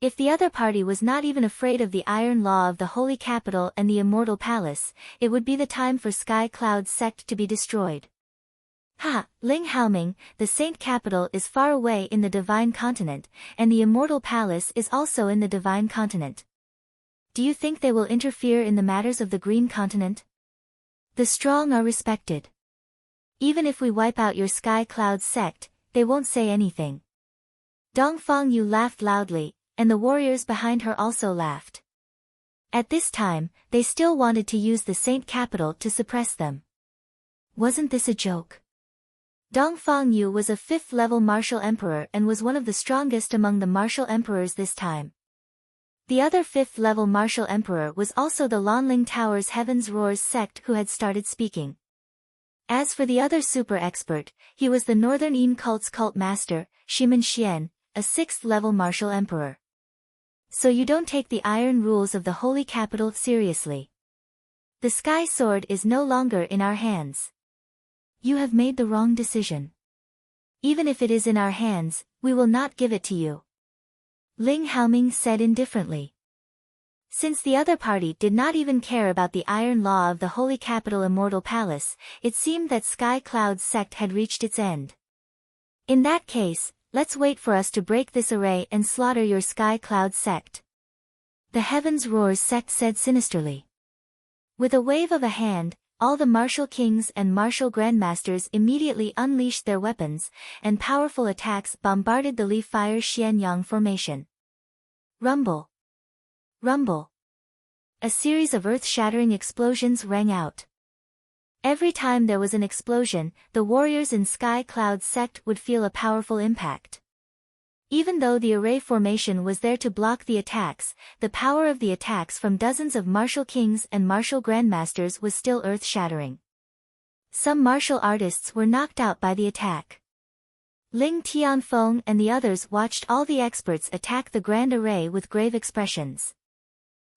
A: If the other party was not even afraid of the iron law of the Holy Capital and the Immortal Palace, it would be the time for Sky Cloud Sect to be destroyed. Ha! Ling Haoming, the Saint Capital is far away in the Divine Continent, and the Immortal Palace is also in the Divine Continent. Do you think they will interfere in the matters of the Green Continent? The strong are respected. Even if we wipe out your Sky Cloud Sect, they won't say anything. Dongfang Yu laughed loudly, and the warriors behind her also laughed. At this time, they still wanted to use the Saint Capital to suppress them. Wasn't this a joke? Dongfang Yu was a 5th-level martial emperor and was one of the strongest among the martial emperors this time. The other 5th-level martial emperor was also the Lanling Tower's Heaven's Roars sect who had started speaking. As for the other super expert, he was the Northern Yin cult's cult master, Shimen Xian, a 6th-level martial emperor. So you don't take the iron rules of the Holy Capital seriously. The Sky Sword is no longer in our hands. You have made the wrong decision. Even if it is in our hands, we will not give it to you. Ling Haoming said indifferently. Since the other party did not even care about the iron law of the Holy Capital Immortal Palace, it seemed that Sky Cloud Sect had reached its end. In that case, let's wait for us to break this array and slaughter your Sky Cloud Sect. The Heaven's Roars sect said sinisterly. With a wave of a hand, all the martial kings and martial grandmasters immediately unleashed their weapons, and powerful attacks bombarded the Li Fire Xianyang formation. Rumble! Rumble! A series of earth-shattering explosions rang out. Every time there was an explosion, the warriors in Sky Cloud Sect would feel a powerful impact. Even though the array formation was there to block the attacks, the power of the attacks from dozens of martial kings and martial grandmasters was still earth-shattering. Some martial artists were knocked out by the attack. Ling Tianfeng and the others watched all the experts attack the grand array with grave expressions.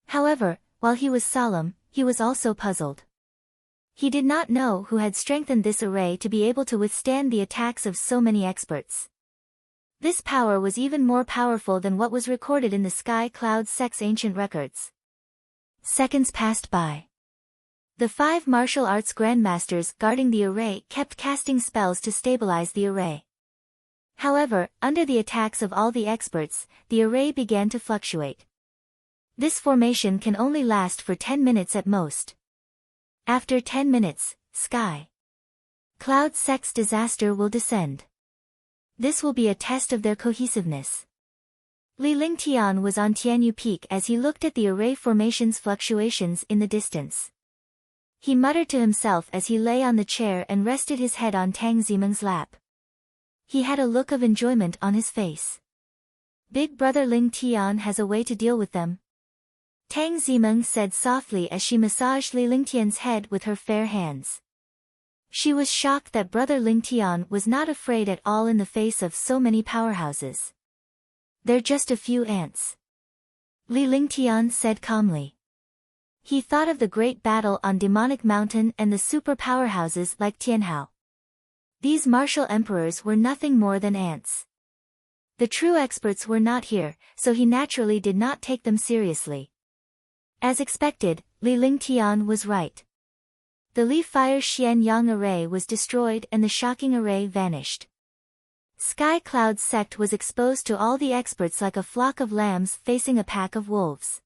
A: However, while he was solemn, he was also puzzled. He did not know who had strengthened this array to be able to withstand the attacks of so many experts. This power was even more powerful than what was recorded in the Sky Cloud Sect's ancient records. Seconds passed by. The 5 martial arts grandmasters guarding the array kept casting spells to stabilize the array. However, under the attacks of all the experts, the array began to fluctuate. This formation can only last for 10 minutes at most. After 10 minutes, Sky Cloud Sect's disaster will descend. This will be a test of their cohesiveness. Li Lingtian was on Tianyu Peak as he looked at the array formation's fluctuations in the distance. He muttered to himself as he lay on the chair and rested his head on Tang Zimeng's lap. He had a look of enjoyment on his face. Big brother Ling Tian has a way to deal with them. Tang Zimeng said softly as she massaged Li Lingtian's head with her fair hands. She was shocked that brother Ling Tian was not afraid at all in the face of so many powerhouses. They're just a few ants. Li Lingtian said calmly. He thought of the great battle on Demonic Mountain and the super powerhouses like Tianhao. These martial emperors were nothing more than ants. The true experts were not here, so he naturally did not take them seriously. As expected, Li Lingtian was right. The Li Fire Xianyang array was destroyed and the shocking array vanished. Sky Cloud Sect was exposed to all the experts like a flock of lambs facing a pack of wolves.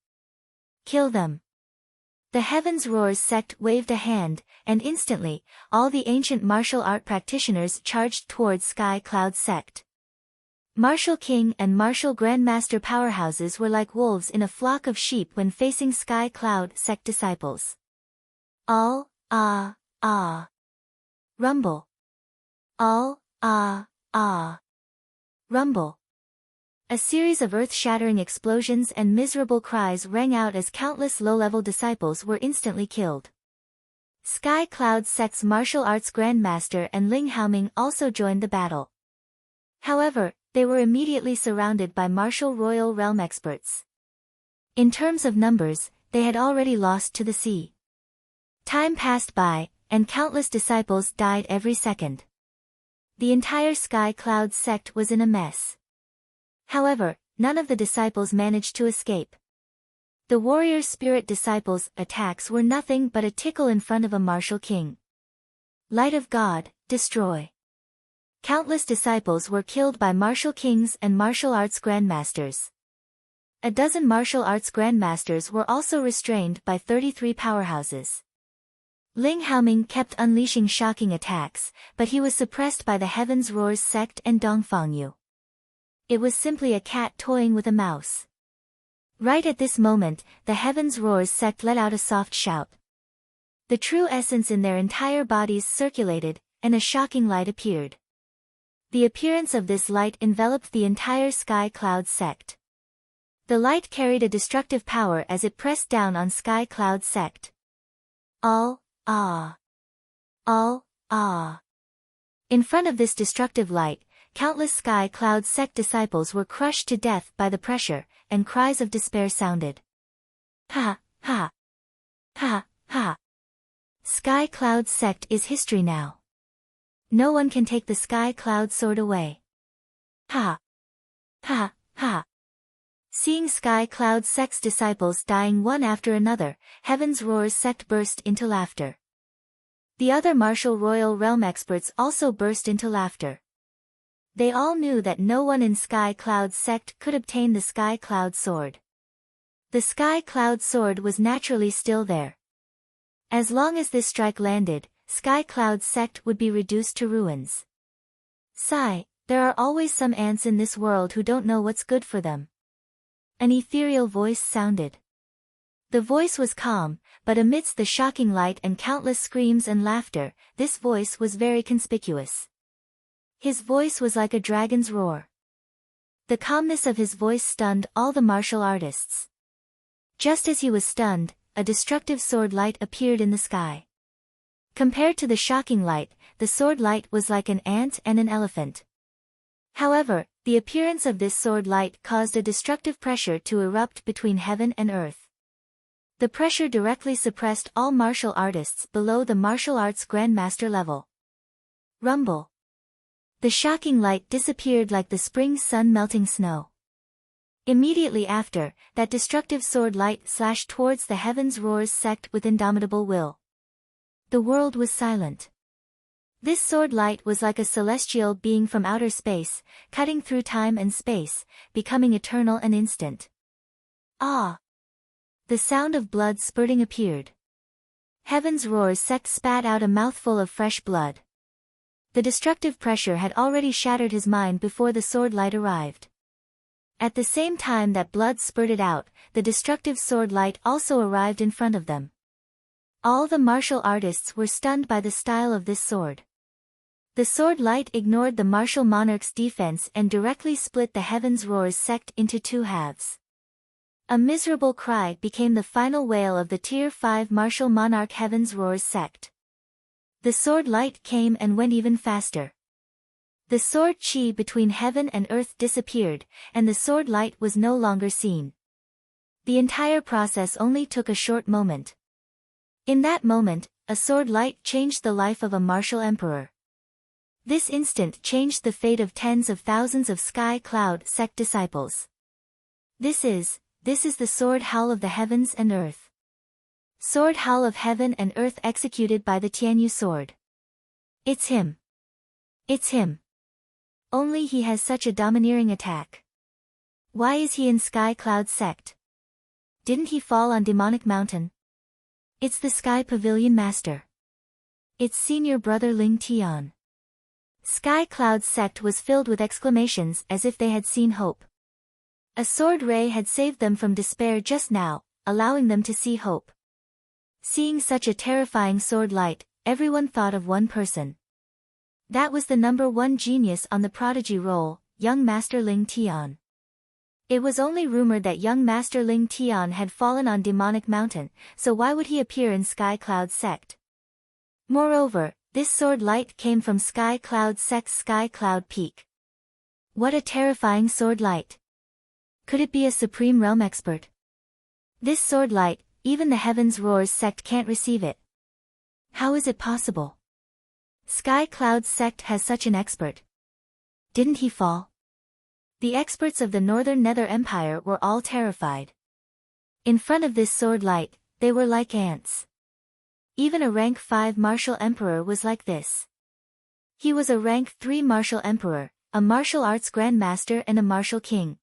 A: Kill them. The Heavens Roars Sect waved a hand, and instantly, all the ancient martial art practitioners charged towards Sky Cloud Sect. Martial King and Martial Grandmaster powerhouses were like wolves in a flock of sheep when facing Sky Cloud Sect disciples. All, ah, ah. Rumble. All, ah, ah. Rumble. A series of earth-shattering explosions and miserable cries rang out as countless low-level disciples were instantly killed. Sky Cloud Sect's martial arts grandmaster and Ling Haoming also joined the battle. However, they were immediately surrounded by martial royal realm experts. In terms of numbers, they had already lost to the sea. Time passed by, and countless disciples died every second. The entire Sky Cloud Sect was in a mess. However, none of the disciples managed to escape. The warrior spirit disciples' attacks were nothing but a tickle in front of a martial king. Light of God, destroy. Countless disciples were killed by martial kings and martial arts grandmasters. A dozen martial arts grandmasters were also restrained by 33 powerhouses. Ling Haoming kept unleashing shocking attacks, but he was suppressed by the Heavens Roars Sect and Dongfangyu. It was simply a cat toying with a mouse. Right at this moment, the Heavens Roars Sect let out a soft shout. The true essence in their entire bodies circulated, and a shocking light appeared. The appearance of this light enveloped the entire Sky Cloud Sect. The light carried a destructive power as it pressed down on Sky Cloud Sect. All, ah. All, ah. In front of this destructive light, countless Sky Cloud Sect disciples were crushed to death by the pressure, and cries of despair sounded. Ha, ha. Ha, ha. Sky Cloud Sect is history now. No one can take the Sky Cloud Sword away. Ha. Ha, ha. Seeing Sky Cloud Sect's disciples dying one after another, Heavens Roars Sect burst into laughter. The other martial royal realm experts also burst into laughter. They all knew that no one in Sky Cloud Sect could obtain the Sky Cloud Sword. The Sky Cloud Sword was naturally still there. As long as this strike landed, Sky Cloud's sect would be reduced to ruins. Sigh, there are always some ants in this world who don't know what's good for them. An ethereal voice sounded. The voice was calm, but amidst the shocking light and countless screams and laughter, this voice was very conspicuous. His voice was like a dragon's roar. The calmness of his voice stunned all the martial artists. Just as he was stunned, a destructive sword light appeared in the sky. Compared to the shocking light, the sword light was like an ant and an elephant. However, the appearance of this sword light caused a destructive pressure to erupt between heaven and earth. The pressure directly suppressed all martial artists below the martial arts Grandmaster level. Rumble. The shocking light disappeared like the spring sun melting snow. Immediately after, that destructive sword light slashed towards the heavens roars Sect with indomitable will. The world was silent. This sword light was like a celestial being from outer space, cutting through time and space, becoming eternal and instant. Ah! The sound of blood spurting appeared. Heaven's roars Sect spat out a mouthful of fresh blood. The destructive pressure had already shattered his mind before the sword light arrived. At the same time that blood spurted out, the destructive sword light also arrived in front of them. All the martial artists were stunned by the style of this sword. The sword light ignored the martial monarch's defense and directly split the Heaven's Roars Sect into two halves. A miserable cry became the final wail of the Tier 5 martial monarch Heaven's Roars Sect. The sword light came and went even faster. The sword chi between heaven and earth disappeared, and the sword light was no longer seen. The entire process only took a short moment. In that moment, a sword light changed the life of a martial emperor. This instant changed the fate of tens of thousands of Sky Cloud Sect disciples. This is the sword howl of the heavens and earth. Sword howl of heaven and earth executed by the Tianyu sword. It's him. It's him. Only he has such a domineering attack. Why is he in Sky Cloud Sect? Didn't he fall on Demonic Mountain? It's the Sky Pavilion Master. It's senior brother Ling Tian. Sky Cloud Sect was filled with exclamations as if they had seen hope. A sword ray had saved them from despair just now, allowing them to see hope. Seeing such a terrifying sword light, everyone thought of one person. That was the number one genius on the prodigy roll, young Master Ling Tian. It was only rumored that young Master Ling Tian had fallen on Demonic Mountain, so why would he appear in Sky Cloud Sect? Moreover, this sword light came from Sky Cloud Sect's Sky Cloud Peak. What a terrifying sword light! Could it be a Supreme Realm expert? This sword light, even the Heaven's Roars Sect can't receive it. How is it possible? Sky Cloud Sect has such an expert. Didn't he fall? The experts of the Northern Nether Empire were all terrified. In front of this sword light, they were like ants. Even a rank 5 martial emperor was like this. He was a rank 3 martial emperor, a martial arts grandmaster and a martial king.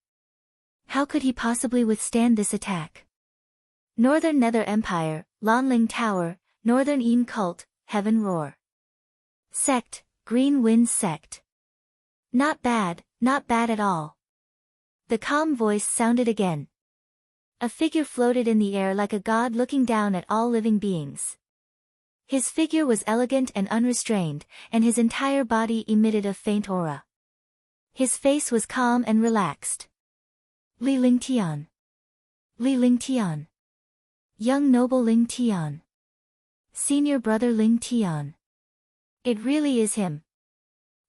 A: How could he possibly withstand this attack? Northern Nether Empire, Lonling Tower, Northern Ean Cult, Heaven Roar. Sect, Green Wind Sect. Not bad at all. The calm voice sounded again. A figure floated in the air like a god looking down at all living beings. His figure was elegant and unrestrained, and his entire body emitted a faint aura. His face was calm and relaxed. Li Ling Tian. Li Ling Tian. Young noble Ling Tian. Senior brother Ling Tian. It really is him.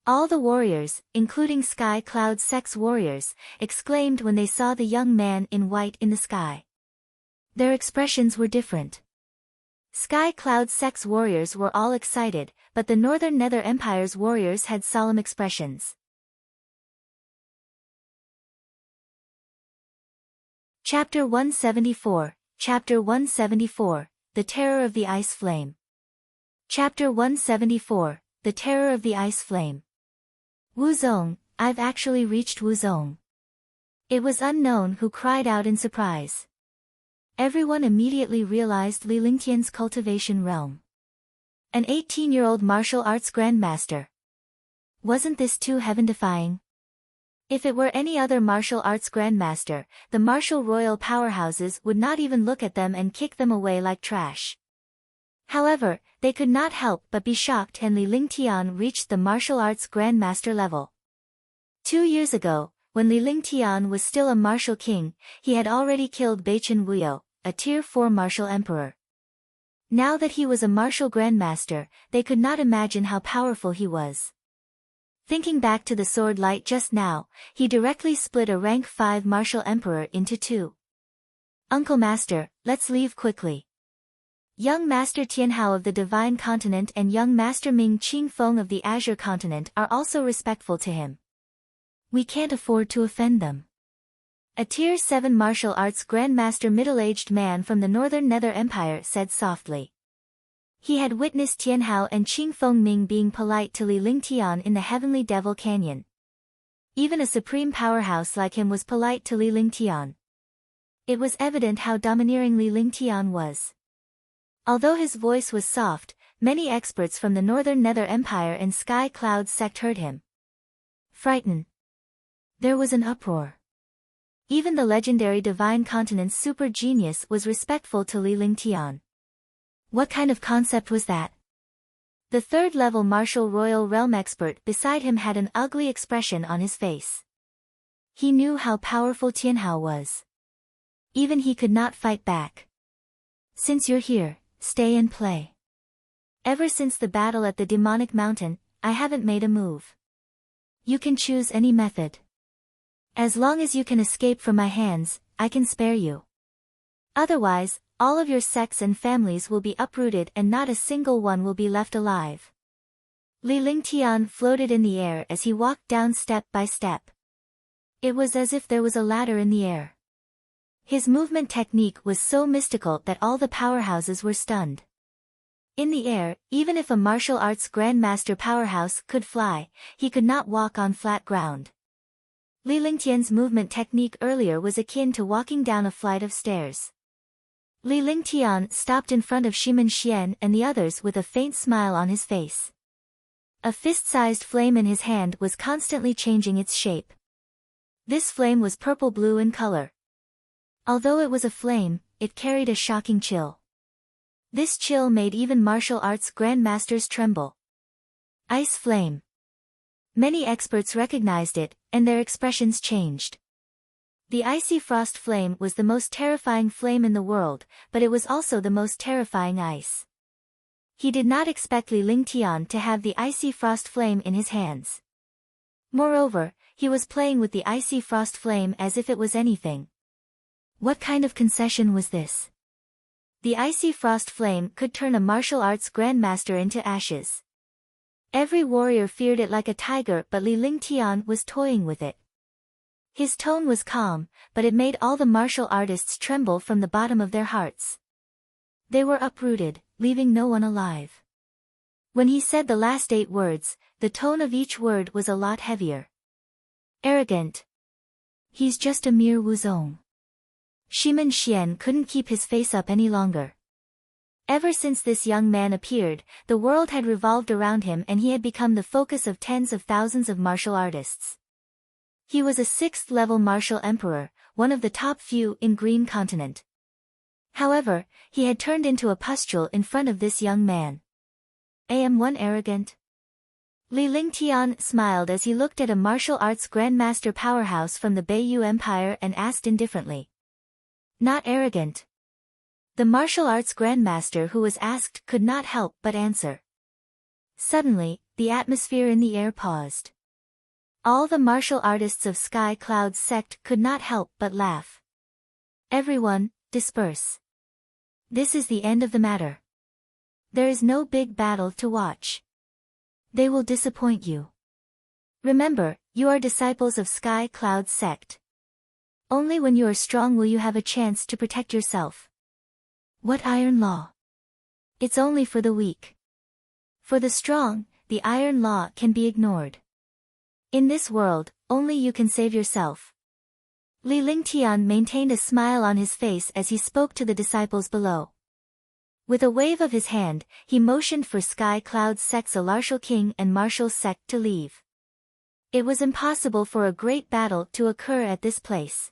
A: All the warriors, including Sky Cloud Sect's warriors, exclaimed when they saw the young man in white in the sky. Their expressions were different. Sky Cloud Sect's warriors were all excited, but the Northern Nether Empire's warriors had solemn expressions. Chapter 174, Chapter 174, The Terror of the Ice Flame. Chapter 174, The Terror of the Ice Flame. Wuzong, I've actually reached Wuzong. It was Unknown who cried out in surprise. Everyone immediately realized Li Lingtian's cultivation realm. An 18-year-old martial arts grandmaster. Wasn't this too heaven-defying? If it were any other martial arts grandmaster, the martial royal powerhouses would not even look at them and kick them away like trash. However, they could not help but be shocked when Li Lingtian reached the martial arts grandmaster level. 2 years ago, when Li Lingtian was still a martial king, he had already killed Beichen Wuyo, a Tier 4 martial emperor. Now that he was a martial grandmaster, they could not imagine how powerful he was. Thinking back to the sword light just now, he directly split a rank 5 martial emperor into 2. Uncle Master, let's leave quickly. Young Master Tianhao of the Divine Continent and young Master Ming Qingfeng of the Azure Continent are also respectful to him. We can't afford to offend them. A Tier 7 martial arts grandmaster middle-aged man from the Northern Nether Empire said softly. He had witnessed Tianhao and Qingfeng Ming being polite to Li Lingtian in the Heavenly Devil Canyon. Even a supreme powerhouse like him was polite to Li Lingtian. It was evident how domineering Li Lingtian was. Although his voice was soft, many experts from the Northern Nether Empire and Sky Cloud Sect heard him. Frightened. There was an uproar. Even the legendary Divine Continent's super genius was respectful to Li Lingtian. What kind of concept was that? The third-level martial royal realm expert beside him had an ugly expression on his face. He knew how powerful Tianhao was. Even he could not fight back. Since you're here, stay and play. Ever since the battle at the demonic mountain, I haven't made a move. You can choose any method. As long as you can escape from my hands, I can spare you. Otherwise, all of your sects and families will be uprooted and not a single one will be left alive. Li Lingtian floated in the air as he walked down step by step. It was as if there was a ladder in the air. His movement technique was so mystical that all the powerhouses were stunned. In the air, even if a martial arts grandmaster powerhouse could fly, he could not walk on flat ground. Li Lingtian's movement technique earlier was akin to walking down a flight of stairs. Li Lingtian stopped in front of Shimen Xian and the others with a faint smile on his face. A fist-sized flame in his hand was constantly changing its shape. This flame was purple-blue in color. Although it was a flame, it carried a shocking chill. This chill made even martial arts grandmasters tremble. Ice flame. Many experts recognized it, and their expressions changed. The icy frost flame was the most terrifying flame in the world, but it was also the most terrifying ice. He did not expect Li Lingtian to have the icy frost flame in his hands. Moreover, he was playing with the icy frost flame as if it was anything. What kind of concession was this? The icy frost flame could turn a martial arts grandmaster into ashes. Every warrior feared it like a tiger, but Li Lingtian was toying with it. His tone was calm, but it made all the martial artists tremble from the bottom of their hearts. They were uprooted, leaving no one alive. When he said the last 8 words, the tone of each word was a lot heavier. Arrogant. He's just a mere wuzong. Shimen Xian couldn't keep his face up any longer. Ever since this young man appeared, the world had revolved around him and he had become the focus of tens of thousands of martial artists. He was a 6th-level martial emperor, one of the top few in Green Continent. However, he had turned into a pustule in front of this young man. Am one arrogant? Li Lingtian smiled as he looked at a martial arts grandmaster powerhouse from the Beiyu Empire and asked indifferently. Not arrogant. The martial arts grandmaster who was asked could not help but answer. Suddenly, the atmosphere in the air paused. All the martial artists of Sky Cloud Sect could not help but laugh. Everyone, disperse. This is the end of the matter. There is no big battle to watch. They will disappoint you. Remember, you are disciples of Sky Cloud Sect. Only when you are strong will you have a chance to protect yourself. What iron law? It's only for the weak. For the strong, the iron law can be ignored. In this world, only you can save yourself. Li Lingtian maintained a smile on his face as he spoke to the disciples below. With a wave of his hand, he motioned for Sky Cloud Sect's Alartial King and Martial Sect to leave. It was impossible for a great battle to occur at this place.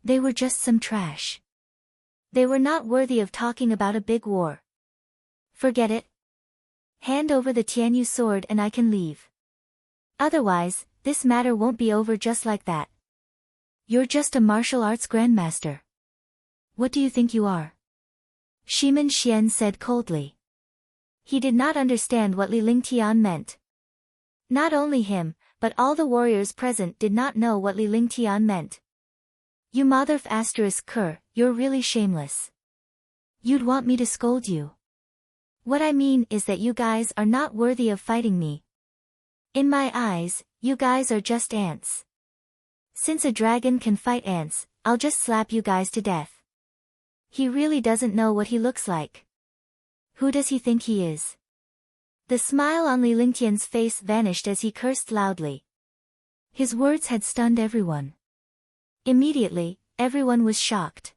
A: They were just some trash. They were not worthy of talking about a big war. Forget it. Hand over the Tianyu sword and I can leave. Otherwise, this matter won't be over just like that. You're just a martial arts grandmaster. What do you think you are? Shimin Xian said coldly. He did not understand what Li Lingtian meant. Not only him, but all the warriors present did not know what Li Lingtian meant. You motherf asterisk cur, you're really shameless. You'd want me to scold you. What I mean is that you guys are not worthy of fighting me. In my eyes, you guys are just ants. Since a dragon can fight ants, I'll just slap you guys to death. He really doesn't know what he looks like. Who does he think he is? The smile on Li Lingtian's face vanished as he cursed loudly. His words had stunned everyone. Immediately, everyone was shocked.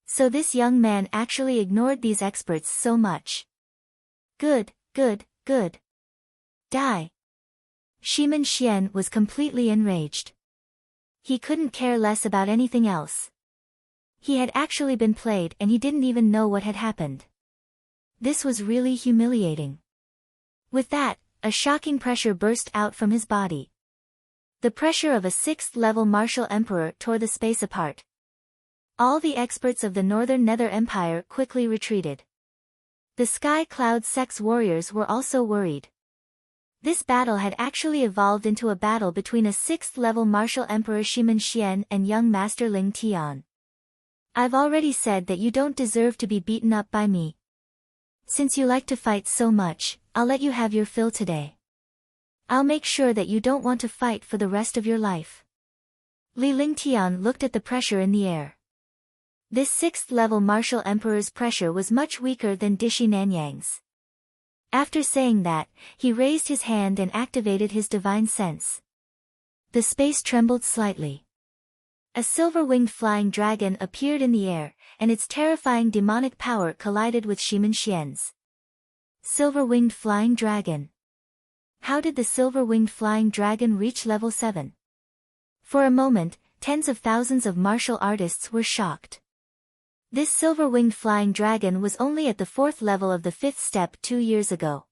A: So this young man actually ignored these experts so much. Good, good, good. Die. Shimin Xian was completely enraged. He couldn't care less about anything else. He had actually been played and he didn't even know what had happened. This was really humiliating. With that, a shocking pressure burst out from his body. The pressure of a 6th-level martial emperor tore the space apart. All the experts of the Northern Nether Empire quickly retreated. The Sky Cloud Sect's warriors were also worried. This battle had actually evolved into a battle between a 6th-level martial emperor Shimin Xian and young master Ling Tian. I've already said that you don't deserve to be beaten up by me. Since you like to fight so much, I'll let you have your fill today. I'll make sure that you don't want to fight for the rest of your life. Li Lingtian looked at the pressure in the air. This 6th-level martial emperor's pressure was much weaker than Dishi Nanyang's. After saying that, he raised his hand and activated his divine sense. The space trembled slightly. A silver-winged flying dragon appeared in the air, and its terrifying demonic power collided with Shimin Xian's. Silver-winged flying dragon. How did the silver-winged flying dragon reach level 7? For a moment, tens of thousands of martial artists were shocked. This silver-winged flying dragon was only at the 4th level of the 5th step 2 years ago.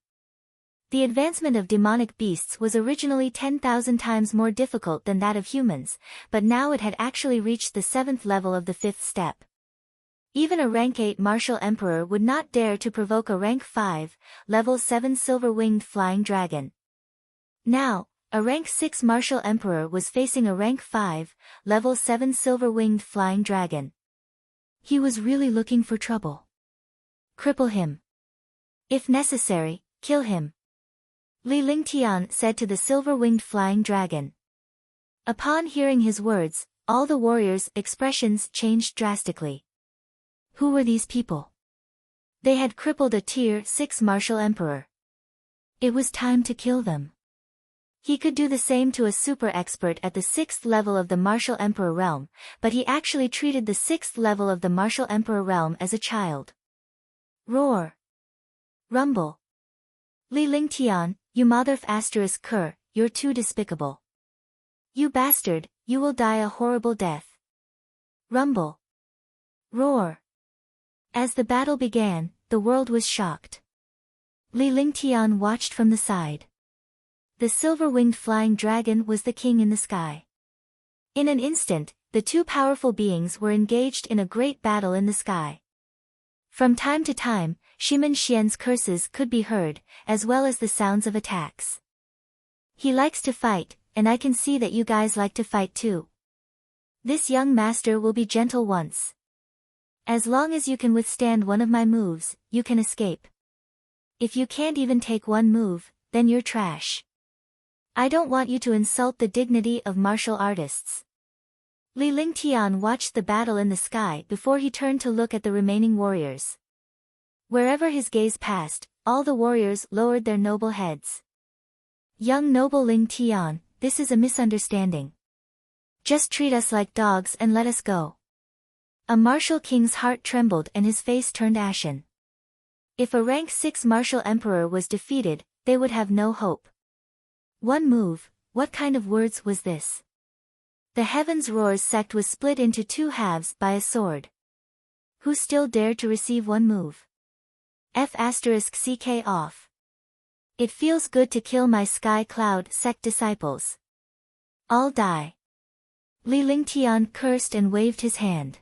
A: The advancement of demonic beasts was originally 10,000 times more difficult than that of humans, but now it had actually reached the 7th level of the 5th step. Even a rank 8 martial emperor would not dare to provoke a rank 5, level 7 silver-winged flying dragon. Now, a rank 6 martial emperor was facing a rank 5, level 7 silver-winged flying dragon. He was really looking for trouble. Cripple him. If necessary, kill him. Li Lingtian said to the silver-winged flying dragon. Upon hearing his words, all the warriors' expressions changed drastically. Who were these people? They had crippled a tier 6 martial emperor. It was time to kill them. He could do the same to a super expert at the 6th level of the martial emperor realm, but he actually treated the 6th level of the martial emperor realm as a child. Roar. Rumble. Li Lingtian, you motherf asterisk cur, you're too despicable. You bastard, you will die a horrible death. Rumble. Roar. As the battle began, the world was shocked. Li Lingtian watched from the side. The silver-winged flying dragon was the king in the sky. In an instant, the two powerful beings were engaged in a great battle in the sky. From time to time, Shimin Xian's curses could be heard, as well as the sounds of attacks. He likes to fight, and I can see that you guys like to fight too. This young master will be gentle once. As long as you can withstand one of my moves, you can escape. If you can't even take one move, then you're trash. I don't want you to insult the dignity of martial artists. Li Lingtian watched the battle in the sky before he turned to look at the remaining warriors. Wherever his gaze passed, all the warriors lowered their noble heads. Young noble Ling Tian, this is a misunderstanding. Just treat us like dogs and let us go. A martial king's heart trembled and his face turned ashen. If a rank 6 martial emperor was defeated, they would have no hope. One move, what kind of words was this? The Heavens Roar's sect was split into 2 halves by a sword. Who still dared to receive one move? F***ck off. It feels good to kill my Sky Cloud sect disciples. All die. Li Lingtian cursed and waved his hand.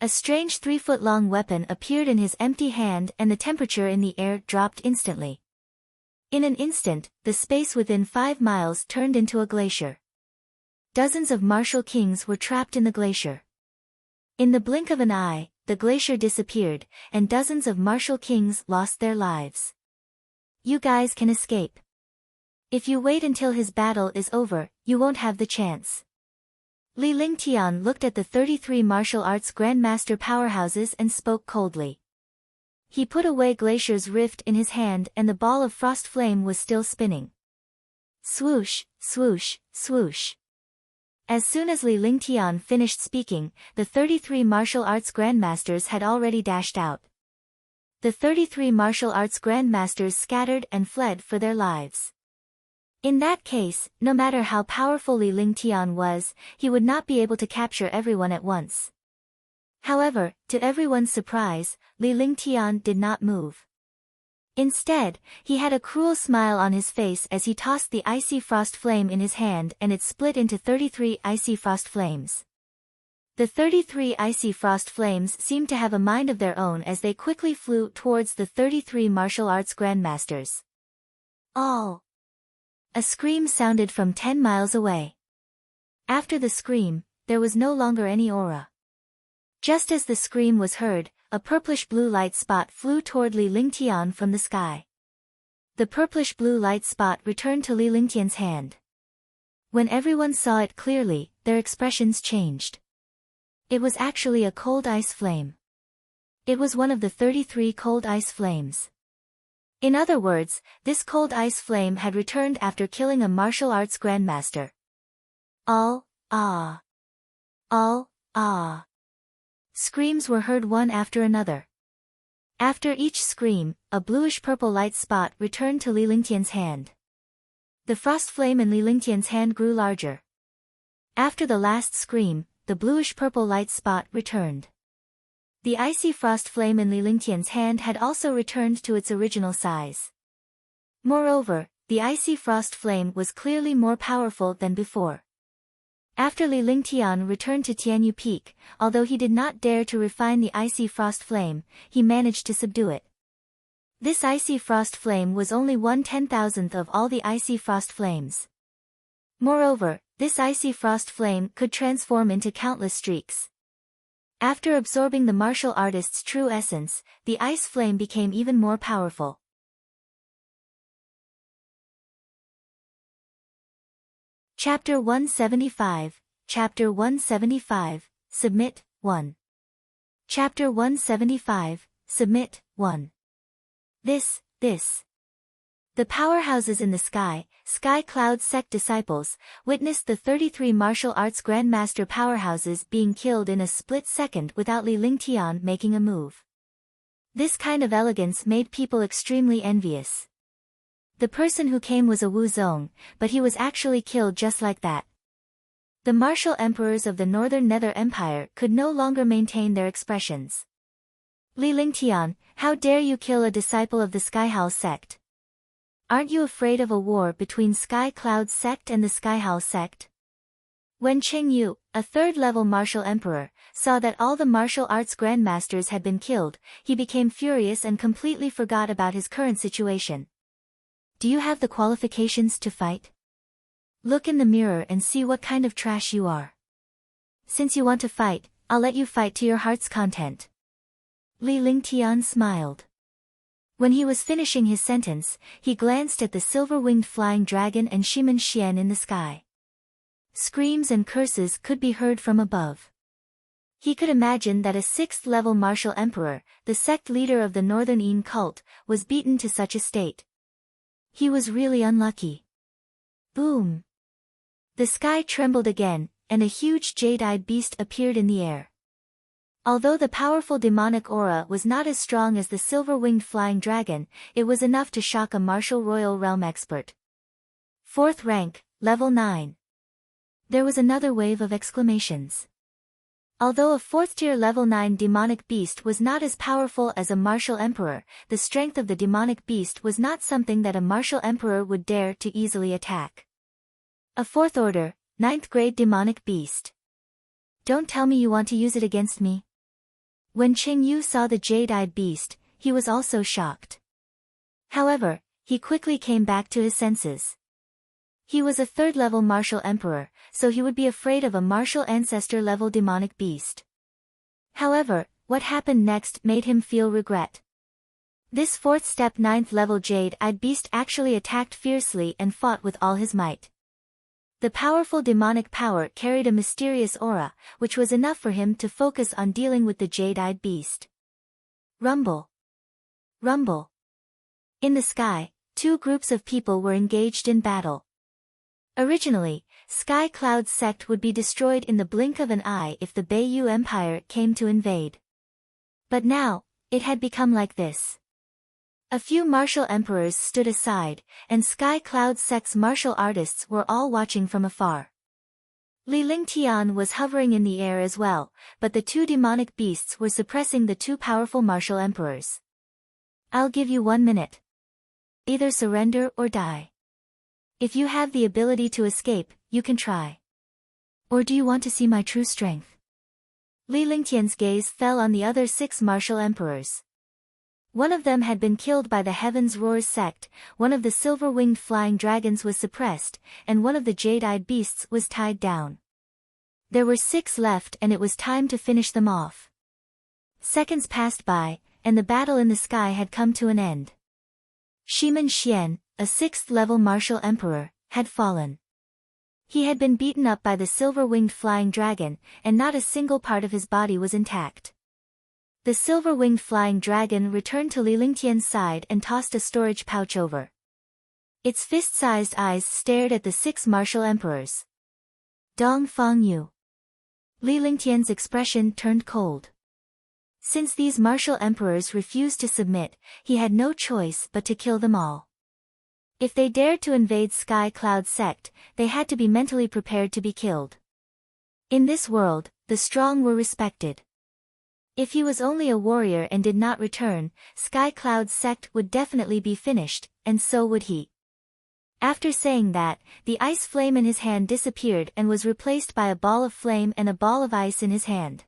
A: A strange 3-foot-long weapon appeared in his empty hand and the temperature in the air dropped instantly. In an instant, the space within 5 miles turned into a glacier. Dozens of martial kings were trapped in the glacier. In the blink of an eye, the glacier disappeared, and dozens of martial kings lost their lives. You guys can escape. If you wait until his battle is over, you won't have the chance. Li Lingtian looked at the 33 martial arts Grandmaster powerhouses and spoke coldly. He put away Glacier's rift in his hand and the ball of frost flame was still spinning. Swoosh, swoosh, swoosh. As soon as Li Lingtian finished speaking, the 33 martial arts Grandmasters had already dashed out. The 33 martial arts Grandmasters scattered and fled for their lives. In that case, no matter how powerful Li Lingtian was, he would not be able to capture everyone at once. However, to everyone's surprise, Li Lingtian did not move. Instead, he had a cruel smile on his face as he tossed the icy frost flame in his hand and it split into 33 icy frost flames. The 33 icy frost flames seemed to have a mind of their own as they quickly flew towards the 33 martial arts Grandmasters. All! A scream sounded from 10 miles away. After the scream, there was no longer any aura. Just as the scream was heard, a purplish-blue light spot flew toward Li Lingtian from the sky. The purplish-blue light spot returned to Li Lingtian's hand. When everyone saw it clearly, their expressions changed. It was actually a cold ice flame. It was one of the 33 cold ice flames. In other words, this cold ice flame had returned after killing a martial arts Grandmaster. All, ah. All, ah. Screams were heard one after another. After each scream, a bluish-purple light spot returned to Li Lingtian's hand. The frost flame in Li Lingtian's hand grew larger. After the last scream, the bluish-purple light spot returned. The icy frost flame in Li Lingtian's hand had also returned to its original size. Moreover, the icy frost flame was clearly more powerful than before. After Li Lingtian returned to Tianyu Peak, although he did not dare to refine the icy frost flame, he managed to subdue it. This icy frost flame was only 1/10,000th of all the icy frost flames. Moreover, this icy frost flame could transform into countless streaks. After absorbing the martial artist's true essence, the ice flame became even more powerful. Chapter 175, Chapter 175, Submit, 1. Chapter 175, Submit, 1. This. The powerhouses in the Sky Cloud Sect disciples, witnessed the 33 martial arts Grandmaster powerhouses being killed in a split second without Li Lingtian making a move. This kind of elegance made people extremely envious. The person who came was a Wu Zong, but he was actually killed just like that. The martial emperors of the Northern Nether Empire could no longer maintain their expressions. Li Lingtian, how dare you kill a disciple of the Skyhowl sect? Aren't you afraid of a war between Sky Cloud sect and the Skyhowl sect? When Qingyu, a third-level martial emperor, saw that all the martial arts grandmasters had been killed, he became furious and completely forgot about his current situation. Do you have the qualifications to fight? Look in the mirror and see what kind of trash you are. Since you want to fight, I'll let you fight to your heart's content. Li Lingtian smiled. When he was finishing his sentence, he glanced at the silver-winged flying dragon and Shiman Xian in the sky. Screams and curses could be heard from above. He could imagine that a 6th-level martial emperor, the sect leader of the Northern Yin cult, was beaten to such a state. He was really unlucky. Boom! The sky trembled again, and a huge jade-eyed beast appeared in the air. Although the powerful demonic aura was not as strong as the silver-winged flying dragon, it was enough to shock a martial royal realm expert. 4th rank, level 9. There was another wave of exclamations. Although a 4th-tier level 9 demonic beast was not as powerful as a martial emperor, the strength of the demonic beast was not something that a martial emperor would dare to easily attack. A 4th order, 9th grade demonic beast. Don't tell me you want to use it against me. When Qingyu saw the jade-eyed beast, he was also shocked. However, he quickly came back to his senses. He was a 3rd-level martial emperor, so he would be afraid of a martial ancestor-level demonic beast. However, what happened next made him feel regret. This 4th-step 9th-level jade-eyed beast actually attacked fiercely and fought with all his might. The powerful demonic power carried a mysterious aura, which was enough for him to focus on dealing with the jade-eyed beast. Rumble. Rumble. In the sky, 2 groups of people were engaged in battle. Originally, Sky Cloud's sect would be destroyed in the blink of an eye if the Beiyu Empire came to invade. But now, it had become like this. A few martial emperors stood aside, and Sky Cloud sect's martial artists were all watching from afar. Li Lingtian was hovering in the air as well, but the 2 demonic beasts were suppressing the 2 powerful martial emperors. I'll give you 1 minute. Either surrender or die. If you have the ability to escape, you can try. Or do you want to see my true strength? Li Lingtian's gaze fell on the other 6 martial emperors. One of them had been killed by the Heaven's Roars sect, one of the silver-winged flying dragons was suppressed, and one of the jade-eyed beasts was tied down. There were 6 left and it was time to finish them off. Seconds passed by, and the battle in the sky had come to an end. Shiman Xian, a 6th-level martial emperor, had fallen. He had been beaten up by the silver-winged flying dragon, and not a single part of his body was intact. The silver-winged flying dragon returned to Li Lingtian's side and tossed a storage pouch over. Its fist-sized eyes stared at the 6 martial emperors. Dong Fangyu. Li Lingtian's expression turned cold. Since these martial emperors refused to submit, he had no choice but to kill them all. If they dared to invade Sky Cloud sect, they had to be mentally prepared to be killed. In this world, the strong were respected. If he was only a warrior and did not return, Sky Cloud's sect would definitely be finished, and so would he. After saying that, the ice flame in his hand disappeared and was replaced by a ball of flame and a ball of ice in his hand.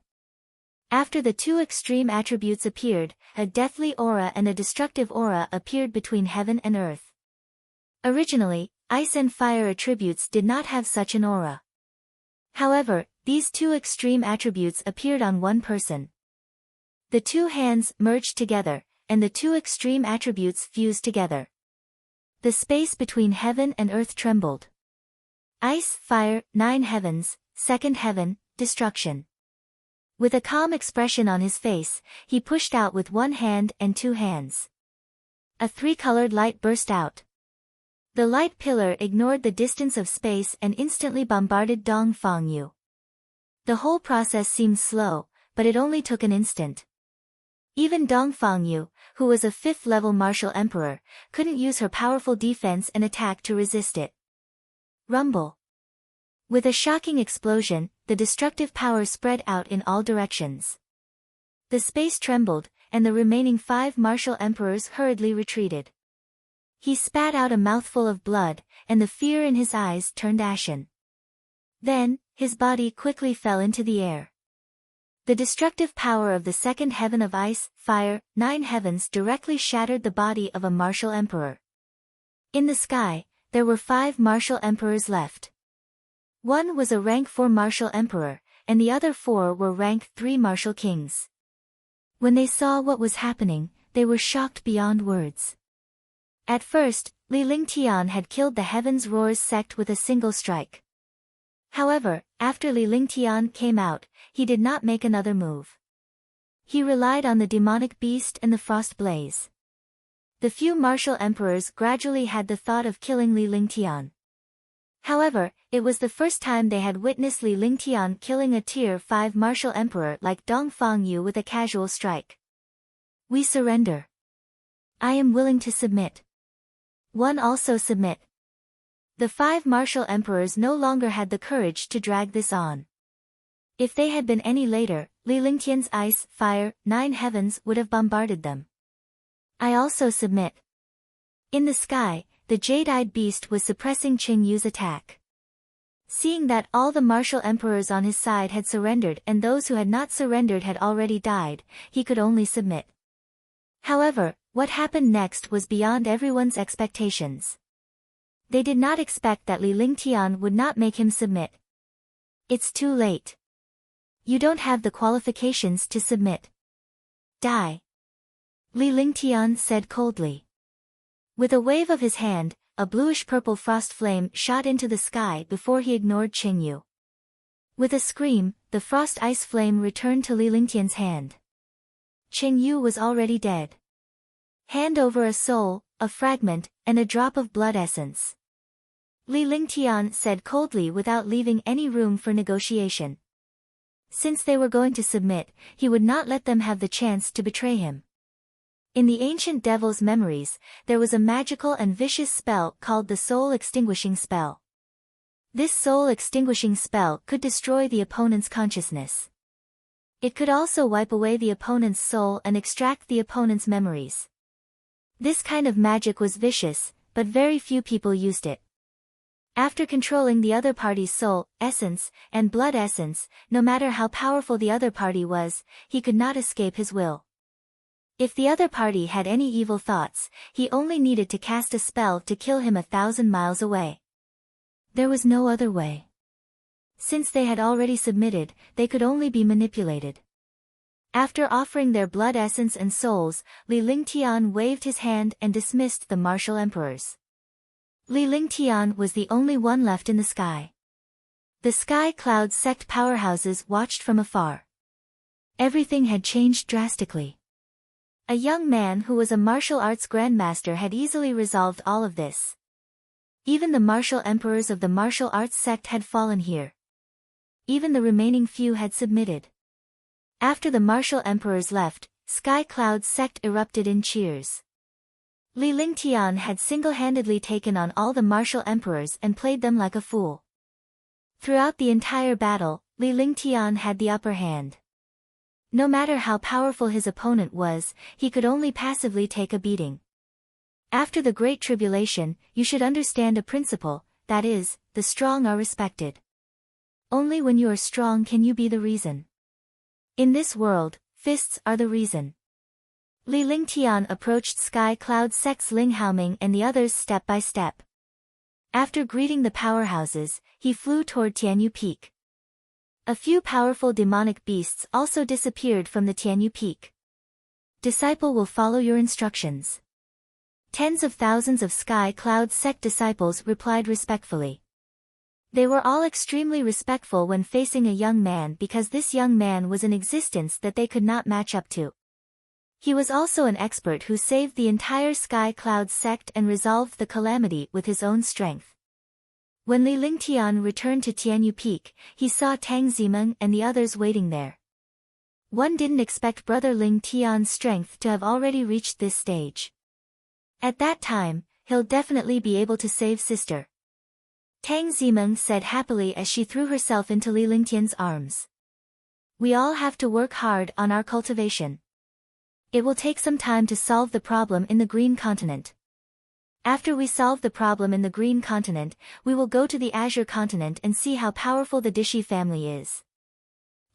A: After the 2 extreme attributes appeared, a deathly aura and a destructive aura appeared between heaven and earth. Originally, ice and fire attributes did not have such an aura. However, these 2 extreme attributes appeared on one person. The 2 hands merged together, and the 2 extreme attributes fused together. The space between heaven and earth trembled. Ice, fire, 9 heavens, 2nd heaven, destruction. With a calm expression on his face, he pushed out with 1 hand and 2 hands. A 3-colored light burst out. The light pillar ignored the distance of space and instantly bombarded Dong Fangyu. The whole process seemed slow, but it only took an instant. Even Dong Fangyu, who was a 5th-level martial emperor, couldn't use her powerful defense and attack to resist it. Rumble. With a shocking explosion, the destructive power spread out in all directions. The space trembled, and the remaining 5 martial emperors hurriedly retreated. He spat out a mouthful of blood, and the fear in his eyes turned ashen. Then, his body quickly fell into the air. The destructive power of the 2nd heaven of ice, fire, 9 heavens directly shattered the body of a martial emperor. In the sky, there were 5 martial emperors left. One was a rank 4 martial emperor, and the other 4 were rank 3 martial kings. When they saw what was happening, they were shocked beyond words. At first, Li Lingtian had killed the Heaven's Roars sect with a single strike. However, after Li Lingtian came out, he did not make another move. He relied on the demonic beast and the frost blaze. The few martial emperors gradually had the thought of killing Li Lingtian. However, it was the first time they had witnessed Li Lingtian killing a Tier 5 martial emperor like Dong Fangyu with a casual strike. We surrender. I am willing to submit. One also submit. The 5 martial emperors no longer had the courage to drag this on. If they had been any later, Li Lingtian's ice, fire, 9 heavens would have bombarded them. I also submit. In the sky, the jade-eyed beast was suppressing Qing Yu's attack. Seeing that all the martial emperors on his side had surrendered and those who had not surrendered had already died, he could only submit. However, what happened next was beyond everyone's expectations. They did not expect that Li Lingtian would not make him submit. It's too late. You don't have the qualifications to submit. Die. Li Lingtian said coldly. With a wave of his hand, a bluish-purple frost flame shot into the sky before he ignored Qing Yu. With a scream, the frost ice flame returned to Li Lingtian's hand. Qing Yu was already dead. Hand over a soul, a fragment, and a drop of blood essence. Li Lingtian said coldly without leaving any room for negotiation. Since they were going to submit, he would not let them have the chance to betray him. In the ancient devil's memories, there was a magical and vicious spell called the soul-extinguishing spell. This soul-extinguishing spell could destroy the opponent's consciousness. It could also wipe away the opponent's soul and extract the opponent's memories. This kind of magic was vicious, but very few people used it. After controlling the other party's soul, essence, and blood essence, no matter how powerful the other party was, he could not escape his will. If the other party had any evil thoughts, he only needed to cast a spell to kill him 1,000 miles away. There was no other way. Since they had already submitted, they could only be manipulated. After offering their blood essence and souls, Li Lingtian waved his hand and dismissed the martial emperors. Li Lingtian was the only one left in the sky. The Sky Cloud Sect powerhouses watched from afar. Everything had changed drastically. A young man who was a martial arts grandmaster had easily resolved all of this. Even the martial emperors of the martial arts sect had fallen here. Even the remaining few had submitted. After the martial emperors left, Sky Cloud's sect erupted in cheers. Li Lingtian had single-handedly taken on all the martial emperors and played them like a fool. Throughout the entire battle, Li Lingtian had the upper hand. No matter how powerful his opponent was, he could only passively take a beating. After the Great Tribulation, you should understand a principle, that is, the strong are respected. Only when you are strong can you be the reason. In this world, fists are the reason. Li Lingtian approached Sky Cloud Sect's Ling Haoming and the others step by step. After greeting the powerhouses, he flew toward Tianyu Peak. A few powerful demonic beasts also disappeared from the Tianyu Peak. Disciple will follow your instructions. Tens of thousands of Sky Cloud Sect disciples replied respectfully. They were all extremely respectful when facing a young man because this young man was an existence that they could not match up to. He was also an expert who saved the entire Sky Cloud Sect and resolved the calamity with his own strength. When Li Lingtian returned to Tianyu Peak, he saw Tang Zimeng and the others waiting there. One didn't expect Brother Ling Tian's strength to have already reached this stage. At that time, he'll definitely be able to save sister. Tang Zimeng said happily as she threw herself into Li Lingtian's arms. We all have to work hard on our cultivation. It will take some time to solve the problem in the Green Continent. After we solve the problem in the Green Continent, we will go to the Azure Continent and see how powerful the Dishi family is.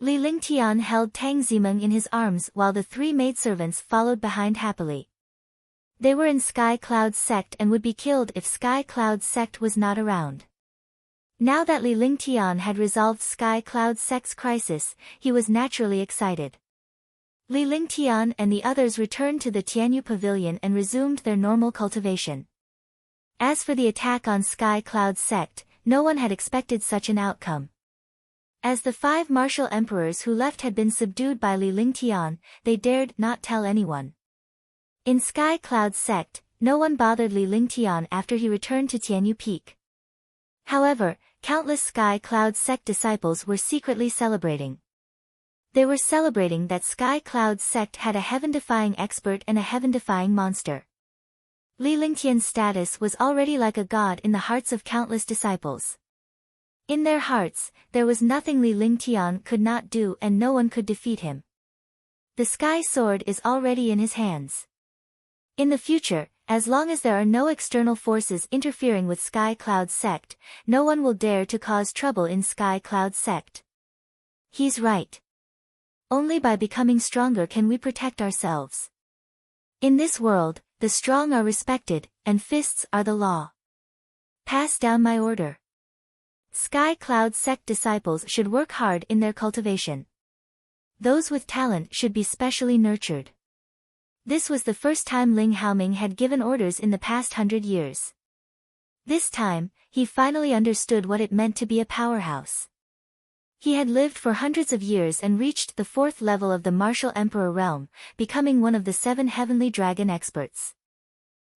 A: Li Lingtian held Tang Zimeng in his arms while the 3 maidservants followed behind happily. They were in Sky Cloud Sect and would be killed if Sky Cloud Sect was not around. Now that Li Lingtian had resolved Sky Cloud Sect's crisis, he was naturally excited. Li Lingtian and the others returned to the Tianyu Pavilion and resumed their normal cultivation. As for the attack on Sky Cloud Sect, no one had expected such an outcome. As the 5 martial emperors who left had been subdued by Li Lingtian, they dared not tell anyone. In Sky Cloud Sect, no one bothered Li Lingtian after he returned to Tianyu Peak. However, countless Sky Cloud Sect disciples were secretly celebrating. They were celebrating that Sky Cloud Sect had a heaven-defying expert and a heaven-defying monster. Li Lingtian's status was already like a god in the hearts of countless disciples. In their hearts, there was nothing Li Lingtian could not do and no one could defeat him. The Sky Sword is already in his hands. In the future, as long as there are no external forces interfering with Sky Cloud Sect, no one will dare to cause trouble in Sky Cloud Sect. He's right. Only by becoming stronger can we protect ourselves. In this world, the strong are respected, and fists are the law. Pass down my order. Sky Cloud Sect disciples should work hard in their cultivation. Those with talent should be specially nurtured. This was the first time Ling Haoming had given orders in the past 100 years. This time, he finally understood what it meant to be a powerhouse. He had lived for hundreds of years and reached the 4th level of the Martial Emperor realm, becoming one of the 7 heavenly dragon experts.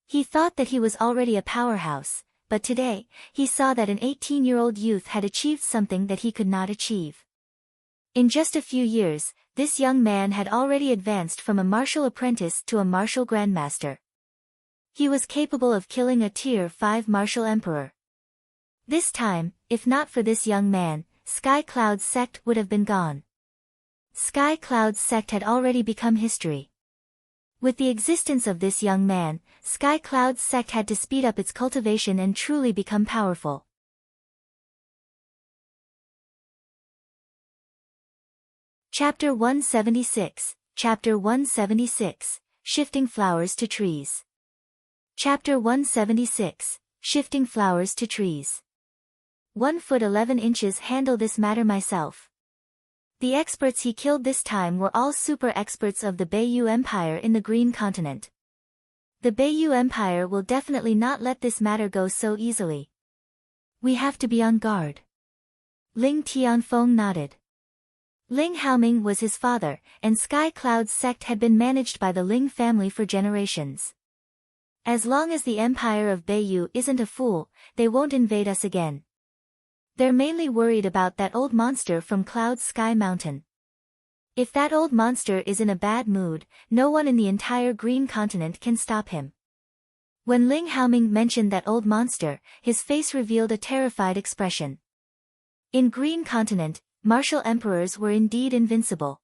A: He thought that he was already a powerhouse, but today, he saw that an 18-year-old youth had achieved something that he could not achieve. In just a few years, this young man had already advanced from a martial apprentice to a martial grandmaster. He was capable of killing a Tier 5 martial emperor. This time, if not for this young man, Sky Cloud Sect would have been gone. Sky Cloud Sect had already become history. With the existence of this young man, Sky Cloud Sect had to speed up its cultivation and truly become powerful. Chapter 176, Chapter 176, Shifting Flowers to Trees. Chapter 176, Shifting Flowers to Trees. 1 foot 11 inches handle this matter myself. The experts he killed this time were all super experts of the Beiyu Empire in the Green Continent. The Beiyu Empire will definitely not let this matter go so easily. We have to be on guard. Ling Tianfeng nodded. Ling Haoming was his father, and Sky Cloud Sect had been managed by the Ling family for generations. As long as the Empire of Beiyu isn't a fool, they won't invade us again. They're mainly worried about that old monster from Cloud Sky Mountain. If that old monster is in a bad mood, no one in the entire Green Continent can stop him. When Ling Haoming mentioned that old monster, his face revealed a terrified expression. In Green Continent, martial emperors were indeed invincible.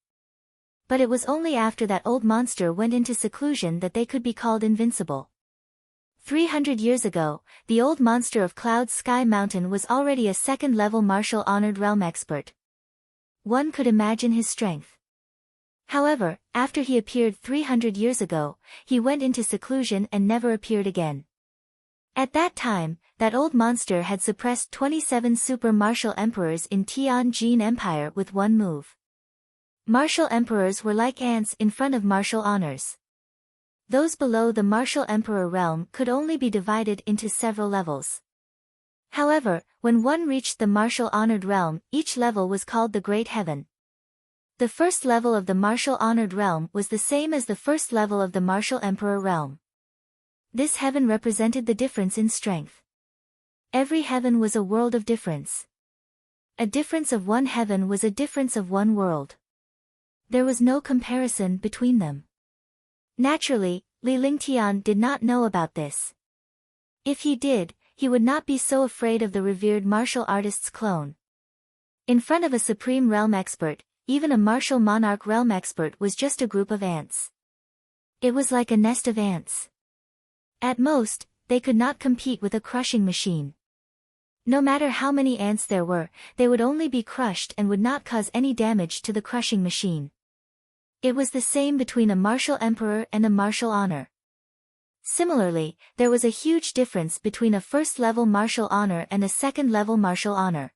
A: But it was only after that old monster went into seclusion that they could be called invincible. 300 years ago, the old monster of Cloud Sky Mountain was already a 2nd-level martial honored realm expert. One could imagine his strength. However, after he appeared 300 years ago, he went into seclusion and never appeared again. At that time, that old monster had suppressed 27 super martial emperors in Tianjin Empire with one move. Martial emperors were like ants in front of martial honors. Those below the martial emperor realm could only be divided into several levels. However, when one reached the martial honored realm, each level was called the Great Heaven. The first level of the martial honored realm was the same as the first level of the martial emperor realm. This heaven represented the difference in strength. Every heaven was a world of difference. A difference of one heaven was a difference of one world. There was no comparison between them. Naturally, Li Lingtian did not know about this. If he did, he would not be so afraid of the revered martial artist's clone. In front of a supreme realm expert, even a martial monarch realm expert was just a group of ants. It was like a nest of ants. At most, they could not compete with a crushing machine. No matter how many ants there were, they would only be crushed and would not cause any damage to the crushing machine. It was the same between a martial emperor and a martial honor. Similarly, there was a huge difference between a first-level martial honor and a second-level martial honor.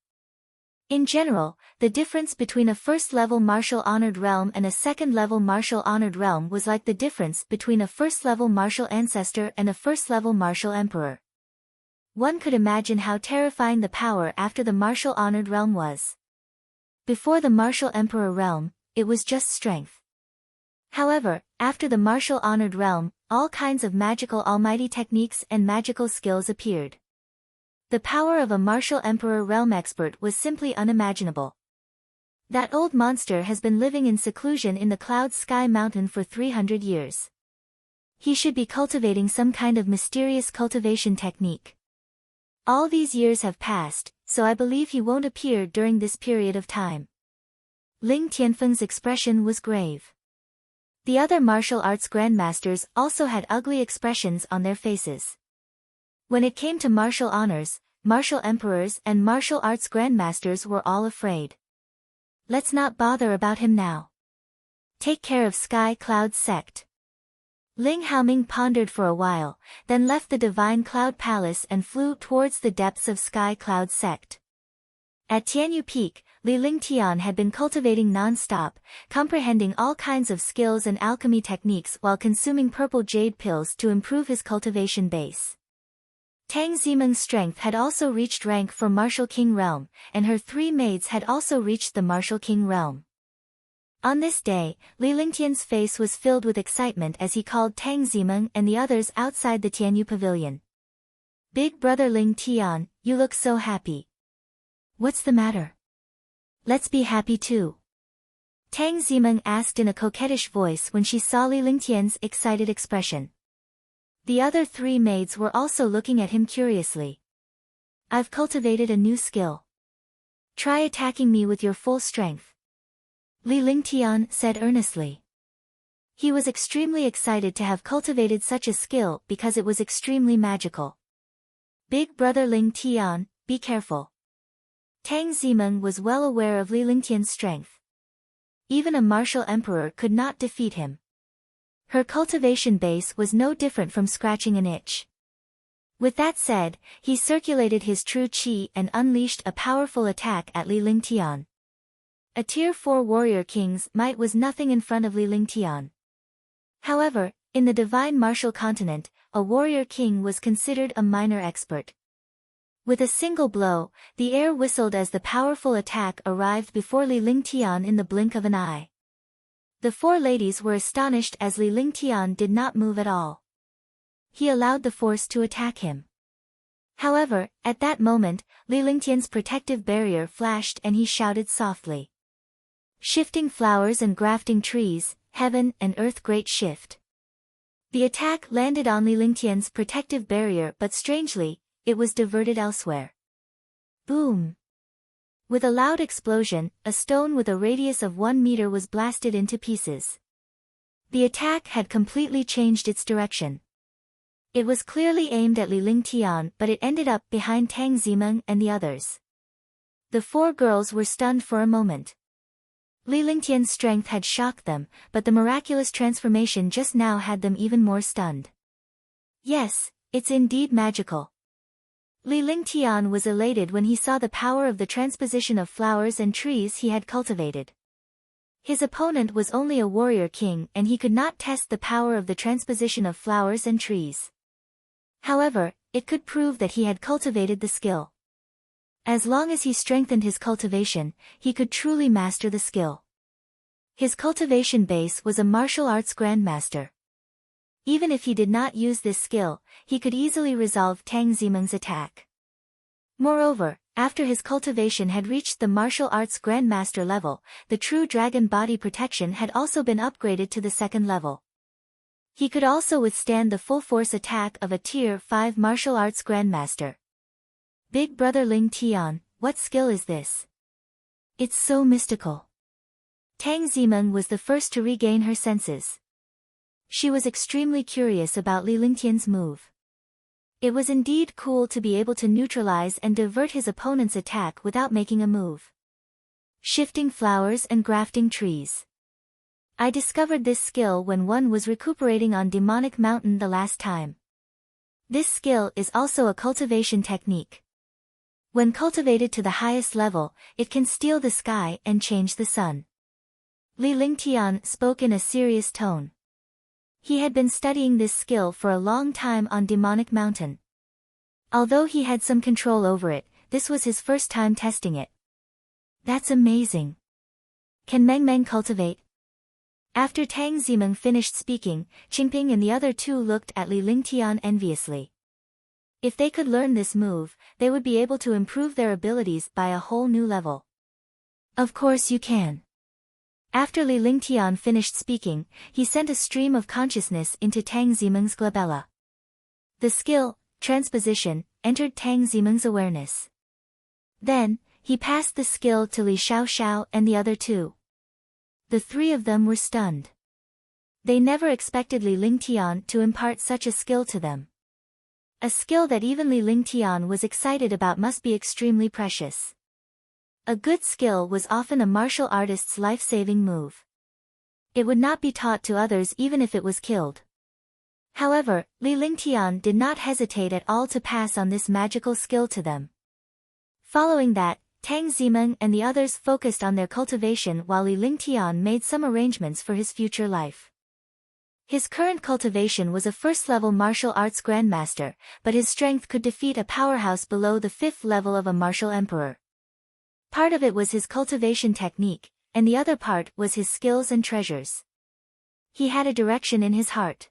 A: In general, the difference between a first-level martial honored realm and a second-level martial honored realm was like the difference between a first-level martial ancestor and a first-level martial emperor. One could imagine how terrifying the power after the martial honored realm was. Before the martial emperor realm, it was just strength. However, after the martial honored realm, all kinds of magical almighty techniques and magical skills appeared. The power of a martial emperor realm expert was simply unimaginable. That old monster has been living in seclusion in the cloud sky mountain for 300 years. He should be cultivating some kind of mysterious cultivation technique. All these years have passed, so I believe he won't appear during this period of time. Ling Tianfeng's expression was grave. The other martial arts grandmasters also had ugly expressions on their faces. When it came to martial honors, martial emperors and martial arts grandmasters were all afraid. Let's not bother about him now. Take care of Sky Cloud Sect. Ling Haoming pondered for a while, then left the Divine Cloud Palace and flew towards the depths of Sky Cloud Sect. At Tianyu Peak, Li Lingtian had been cultivating non-stop, comprehending all kinds of skills and alchemy techniques while consuming purple jade pills to improve his cultivation base. Tang Zimeng's strength had also reached rank for Martial King Realm, and her 3 maids had also reached the Martial King Realm. On this day, Li Lingtian's face was filled with excitement as he called Tang Zimeng and the others outside the Tianyu Pavilion. Big brother Ling Tian, you look so happy. What's the matter? Let's be happy too. Tang Zimeng asked in a coquettish voice when she saw Li Lingtian's excited expression. The other 3 maids were also looking at him curiously. I've cultivated a new skill. Try attacking me with your full strength. Li Lingtian said earnestly. He was extremely excited to have cultivated such a skill because it was extremely magical. Big brother Ling Tian, be careful. Tang Zimeng was well aware of Li Lingtian's strength. Even a martial emperor could not defeat him. Her cultivation base was no different from scratching an itch. With that said, he circulated his true qi and unleashed a powerful attack at Li Lingtian. A Tier 4 warrior king's might was nothing in front of Li Lingtian. However, in the divine martial continent, a warrior king was considered a minor expert. With a single blow, the air whistled as the powerful attack arrived before Li Lingtian in the blink of an eye. The 4 ladies were astonished as Li Lingtian did not move at all. He allowed the force to attack him. However, at that moment, Li Lingtian's protective barrier flashed and he shouted softly. Shifting flowers and grafting trees, heaven and earth great shift. The attack landed on Li Lingtian's protective barrier but strangely, it was diverted elsewhere. Boom! With a loud explosion, a stone with a radius of 1 meter was blasted into pieces. The attack had completely changed its direction. It was clearly aimed at Li Lingtian but it ended up behind Tang Zimeng and the others. The 4 girls were stunned for a moment. Li Lingtian's strength had shocked them, but the miraculous transformation just now had them even more stunned. Yes, it's indeed magical. Li Lingtian was elated when he saw the power of the transposition of flowers and trees he had cultivated. His opponent was only a warrior king and he could not test the power of the transposition of flowers and trees. However, it could prove that he had cultivated the skill. As long as he strengthened his cultivation, he could truly master the skill. His cultivation base was a martial arts grandmaster. Even if he did not use this skill, he could easily resolve Tang Zimeng's attack. Moreover, after his cultivation had reached the martial arts grandmaster level, the true dragon body protection had also been upgraded to the 2nd level. He could also withstand the full force attack of a Tier 5 martial arts grandmaster. Big brother Ling Tian, what skill is this? It's so mystical. Tang Zimeng was the first to regain her senses. She was extremely curious about Li Lingtian's move. It was indeed cool to be able to neutralize and divert his opponent's attack without making a move. Shifting flowers and grafting trees. I discovered this skill when one was recuperating on Demonic Mountain the last time. This skill is also a cultivation technique. When cultivated to the highest level, it can steal the sky and change the sun. Li Lingtian spoke in a serious tone. He had been studying this skill for a long time on Demonic Mountain. Although he had some control over it, this was his first time testing it. That's amazing. Can Meng cultivate? After Tang Zimeng finished speaking, Qingping and the other 2 looked at Li Lingtian enviously. If they could learn this move, they would be able to improve their abilities by a whole new level. Of course you can. After Li Lingtian finished speaking, he sent a stream of consciousness into Tang Zimeng's glabella. The skill, transposition, entered Tang Zimeng's awareness. Then, he passed the skill to Li Xiao and the other two. The three of them were stunned. They never expected Li Lingtian to impart such a skill to them. A skill that even Li Lingtian was excited about must be extremely precious. A good skill was often a martial artist's life-saving move. It would not be taught to others even if it was killed. However, Li Lingtian did not hesitate at all to pass on this magical skill to them. Following that, Tang Zimeng and the others focused on their cultivation while Li Lingtian made some arrangements for his future life. His current cultivation was a first-level martial arts grandmaster, but his strength could defeat a powerhouse below the 5th level of a martial emperor. Part of it was his cultivation technique, and the other part was his skills and treasures. He had a direction in his heart.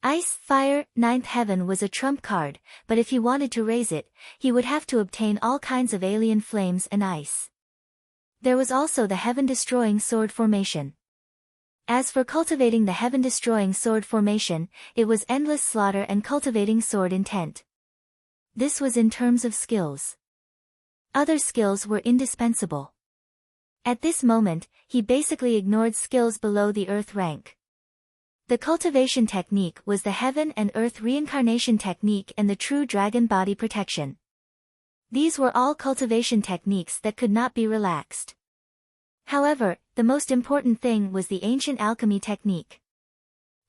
A: Ice, Fire, 9th Heaven was a trump card, but if he wanted to raise it, he would have to obtain all kinds of alien flames and ice. There was also the Heaven-destroying sword formation. As for cultivating the Heaven-destroying sword formation, it was endless slaughter and cultivating sword intent. This was in terms of skills. Other skills were indispensable. At this moment, he basically ignored skills below the Earth rank. The cultivation technique was the Heaven and Earth reincarnation technique and the true dragon body protection. These were all cultivation techniques that could not be relaxed. However, the most important thing was the ancient alchemy technique.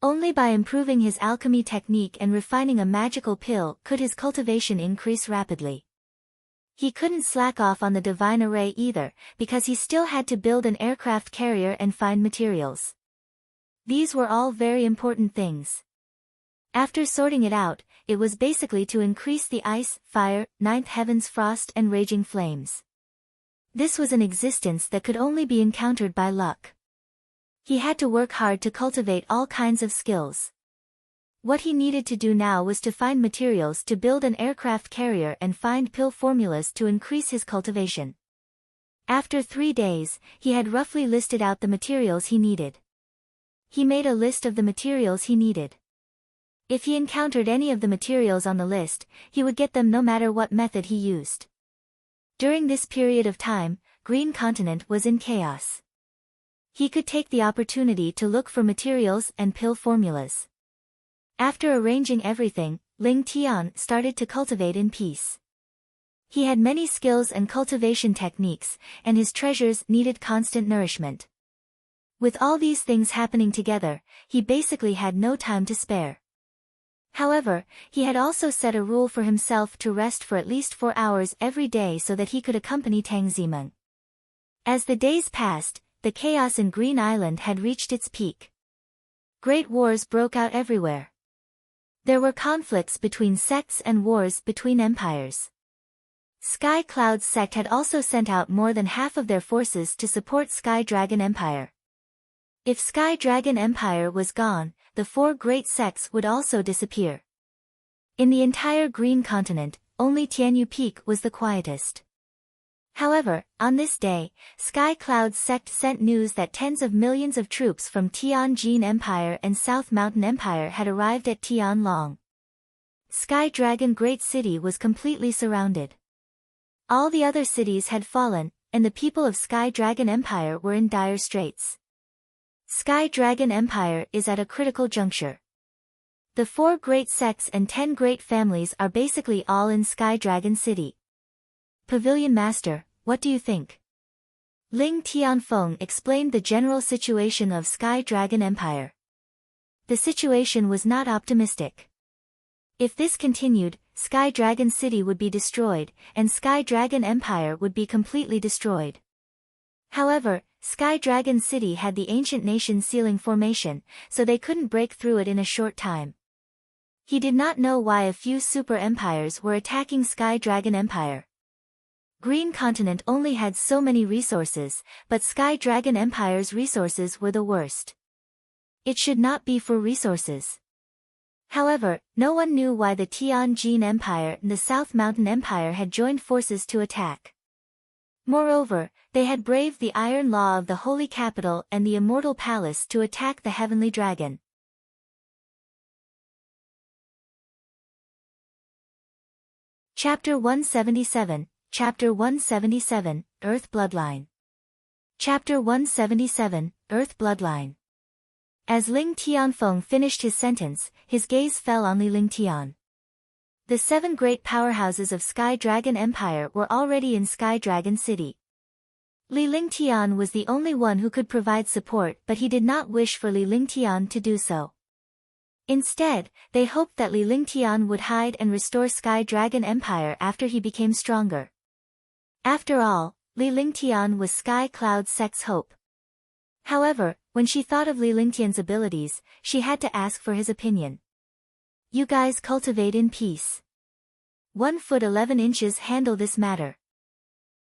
A: Only by improving his alchemy technique and refining a magical pill could his cultivation increase rapidly. He couldn't slack off on the divine array either, because he still had to build an aircraft carrier and find materials. These were all very important things. After sorting it out, it was basically to increase the ice, fire, 9th heaven's frost and raging flames. This was an existence that could only be encountered by luck. He had to work hard to cultivate all kinds of skills. What he needed to do now was to find materials to build an aircraft carrier and find pill formulas to increase his cultivation. After 3 days, he had roughly listed out the materials he needed. He made a list of the materials he needed. If he encountered any of the materials on the list, he would get them no matter what method he used. During this period of time, Green Continent was in chaos. He could take the opportunity to look for materials and pill formulas. After arranging everything, Ling Tian started to cultivate in peace. He had many skills and cultivation techniques, and his treasures needed constant nourishment. With all these things happening together, he basically had no time to spare. However, he had also set a rule for himself to rest for at least 4 hours every day so that he could accompany Tang Zimeng. As the days passed, the chaos in Green Island had reached its peak. Great wars broke out everywhere. There were conflicts between sects and wars between empires. Sky Cloud's sect had also sent out more than half of their forces to support Sky Dragon Empire. If Sky Dragon Empire was gone, the 4 great sects would also disappear. In the entire Green Continent, only Tianyu Peak was the quietest. However, on this day, Sky Cloud's sect sent news that tens of millions of troops from Tianjin Empire and South Mountain Empire had arrived at Tianlong. Sky Dragon Great City was completely surrounded. All the other cities had fallen, and the people of Sky Dragon Empire were in dire straits. Sky Dragon Empire is at a critical juncture. The 4 great sects and 10 great families are basically all in Sky Dragon City. Pavilion Master, what do you think? Ling Tianfeng explained the general situation of Sky Dragon Empire. The situation was not optimistic. If this continued, Sky Dragon City would be destroyed, and Sky Dragon Empire would be completely destroyed. However, Sky Dragon City had the ancient nation sealing formation, so they couldn't break through it in a short time. He did not know why a few super empires were attacking Sky Dragon Empire. Green Continent only had so many resources, but Sky Dragon Empire's resources were the worst. It should not be for resources. However, no one knew why the Tianjin Empire and the South Mountain Empire had joined forces to attack. Moreover, they had braved the iron law of the Holy Capital and the Immortal Palace to attack the Heavenly Dragon. Chapter 177, Chapter 177, Earth Bloodline. Chapter 177, Earth Bloodline. As Ling Tianfeng finished his sentence, his gaze fell on Li Lingtian. The 7 great powerhouses of Sky Dragon Empire were already in Sky Dragon City. Li Lingtian was the only one who could provide support, but he did not wish for Li Lingtian to do so. Instead, they hoped that Li Lingtian would hide and restore Sky Dragon Empire after he became stronger. After all, Li Lingtian was Sky Cloud Sect's hope. However, when she thought of Li Lingtian's abilities, she had to ask for his opinion. You guys cultivate in peace. 1 foot 11 inches handle this matter.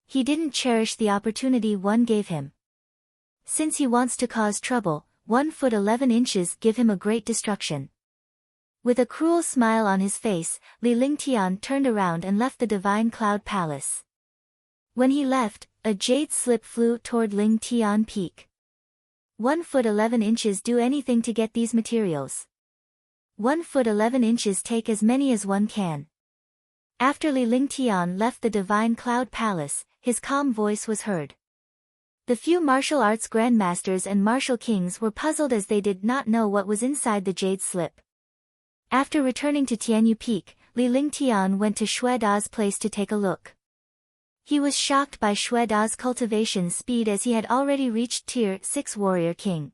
A: He didn't cherish the opportunity one gave him. Since he wants to cause trouble, 1 foot 11 inches give him a great destruction. With a cruel smile on his face, Li Lingtian turned around and left the Divine Cloud Palace. When he left, a jade slip flew toward Ling Tian Peak. 1 foot 11 inches do anything to get these materials. 1 foot 11 inches take as many as one can. After Li Lingtian left the Divine Cloud Palace, his calm voice was heard. The few martial arts grandmasters and martial kings were puzzled as they did not know what was inside the jade slip. After returning to Tianyu Peak, Li Lingtian went to Xueda's place to take a look. He was shocked by Xueda's cultivation speed as he had already reached Tier 6 Warrior King.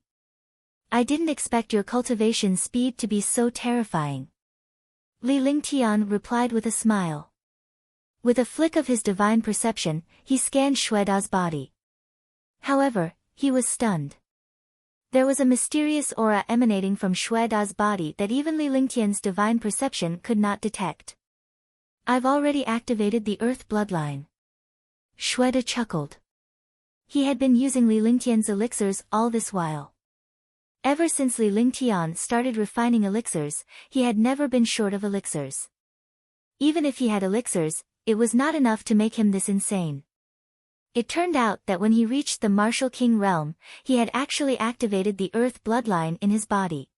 A: I didn't expect your cultivation speed to be so terrifying. Li Lingtian replied with a smile. With a flick of his divine perception, he scanned Xueda's body. However, he was stunned. There was a mysterious aura emanating from Xueda's body that even Li Lingtian's divine perception could not detect. I've already activated the Earth Bloodline. Xueda chuckled. He had been using Li Lingtian's elixirs all this while. Ever since Li Lingtian started refining elixirs, he had never been short of elixirs. Even if he had elixirs, it was not enough to make him this insane. It turned out that when he reached the Martial King realm, he had actually activated the Earth Bloodline in his body.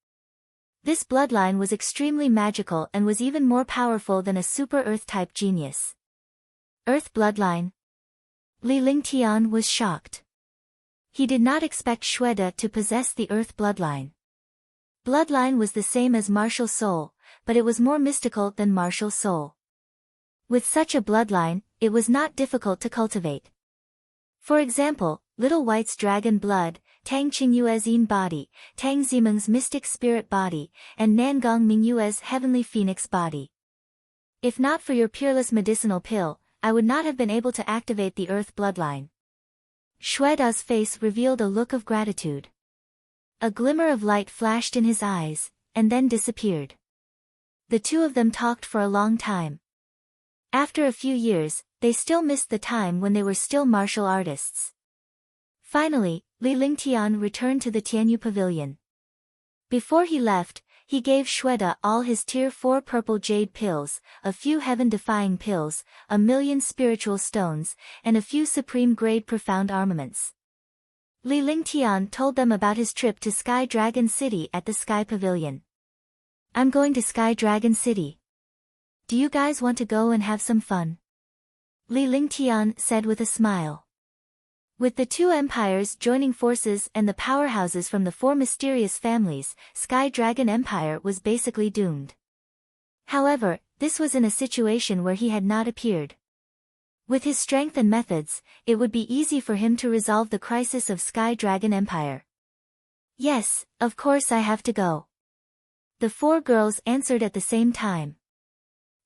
A: This bloodline was extremely magical and was even more powerful than a super Earth-type genius. Earth Bloodline? Li Lingtian was shocked. He did not expect Xueda to possess the Earth Bloodline. Bloodline was the same as Martial Soul, but it was more mystical than Martial Soul. With such a bloodline, it was not difficult to cultivate. For example, Little White's dragon blood, Tang Qingyue's yin body, Tang Zimeng's mystic spirit body, and Nangong Mingyue's heavenly phoenix body. If not for your peerless medicinal pill, I would not have been able to activate the Earth Bloodline. Xueda's face revealed a look of gratitude. A glimmer of light flashed in his eyes, and then disappeared. The two of them talked for a long time. After a few years, they still missed the time when they were still martial artists. Finally, Li Lingtian returned to the Tianyu Pavilion. Before he left, he gave Xueda all his Tier 4 purple jade pills, a few heaven-defying pills, 1,000,000 spiritual stones, and a few supreme-grade profound armaments. Li Lingtian told them about his trip to Sky Dragon City at the Sky Pavilion. I'm going to Sky Dragon City. Do you guys want to go and have some fun? Li Lingtian said with a smile. With the two empires joining forces and the powerhouses from the 4 mysterious families, Sky Dragon Empire was basically doomed. However, this was in a situation where he had not appeared. With his strength and methods, it would be easy for him to resolve the crisis of Sky Dragon Empire. Yes, of course I have to go. The 4 girls answered at the same time.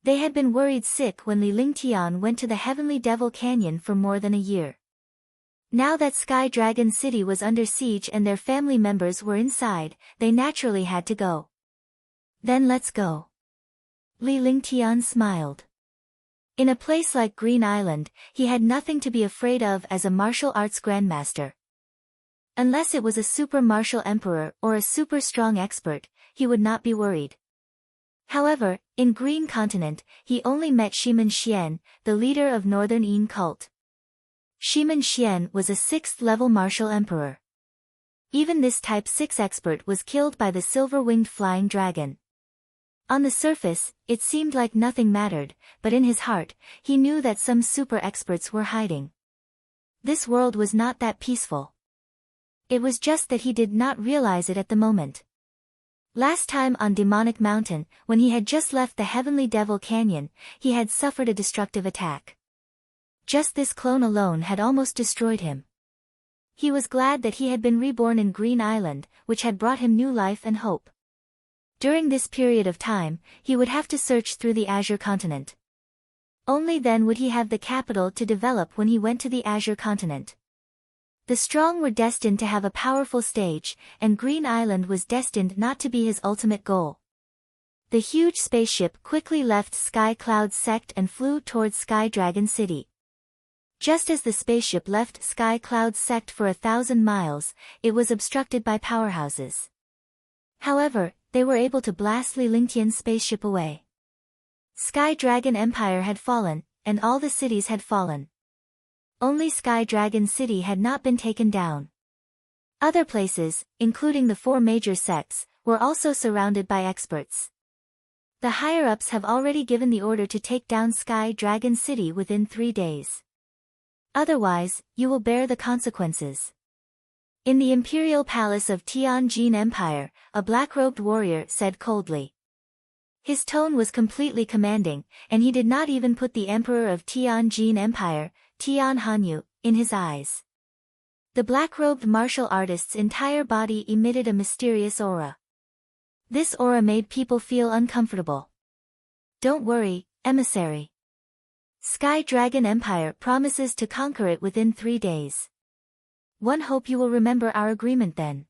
A: They had been worried sick when Li Lingtian went to the Heavenly Devil Canyon for more than a year. Now that Sky Dragon City was under siege and their family members were inside, they naturally had to go. Then let's go. Li Lingtian smiled. In a place like Green Island, he had nothing to be afraid of as a martial arts grandmaster. Unless it was a super martial emperor or a super strong expert, he would not be worried. However, in Green Continent, he only met Shiman Xian, the leader of Northern Yin cult. Shiman Xian was a 6th-level martial emperor. Even this Type 6 expert was killed by the silver-winged flying dragon. On the surface, it seemed like nothing mattered, but in his heart, he knew that some super experts were hiding. This world was not that peaceful. It was just that he did not realize it at the moment. Last time on Demonic Mountain, when he had just left the Heavenly Devil Canyon, he had suffered a destructive attack. Just this clone alone had almost destroyed him. He was glad that he had been reborn in Green Island, which had brought him new life and hope. During this period of time, he would have to search through the Azure Continent. Only then would he have the capital to develop when he went to the Azure Continent. The strong were destined to have a powerful stage, and Green Island was destined not to be his ultimate goal. The huge spaceship quickly left Sky Cloud's Sect and flew towards Sky Dragon City. Just as the spaceship left Sky Cloud's Sect for 1,000 miles, it was obstructed by powerhouses. However, they were able to blast Li Lingtian's spaceship away. Sky Dragon Empire had fallen, and all the cities had fallen. Only Sky Dragon City had not been taken down. Other places, including the 4 major sects, were also surrounded by experts. The higher-ups have already given the order to take down Sky Dragon City within 3 days. Otherwise, you will bear the consequences. In the imperial palace of Tianjin Empire, a black-robed warrior said coldly. His tone was completely commanding, and he did not even put the emperor of Tianjin Empire, Tian Hanyu, in his eyes. The black-robed martial artist's entire body emitted a mysterious aura. This aura made people feel uncomfortable. Don't worry, emissary. Sky Dragon Empire promises to conquer it within 3 days. One hope you will remember our agreement then.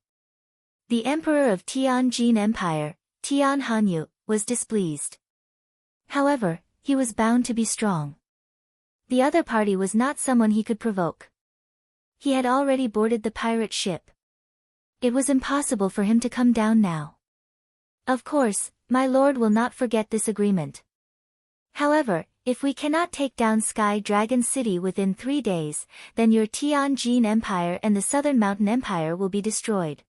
A: The emperor of Tianjin Empire, Tian Hanyu, was displeased. However, he was bound to be strong. The other party was not someone he could provoke. He had already boarded the pirate ship. It was impossible for him to come down now. Of course, my lord will not forget this agreement. However, if we cannot take down Sky Dragon City within 3 days, then your Tianjin Empire and the Southern Mountain Empire will be destroyed.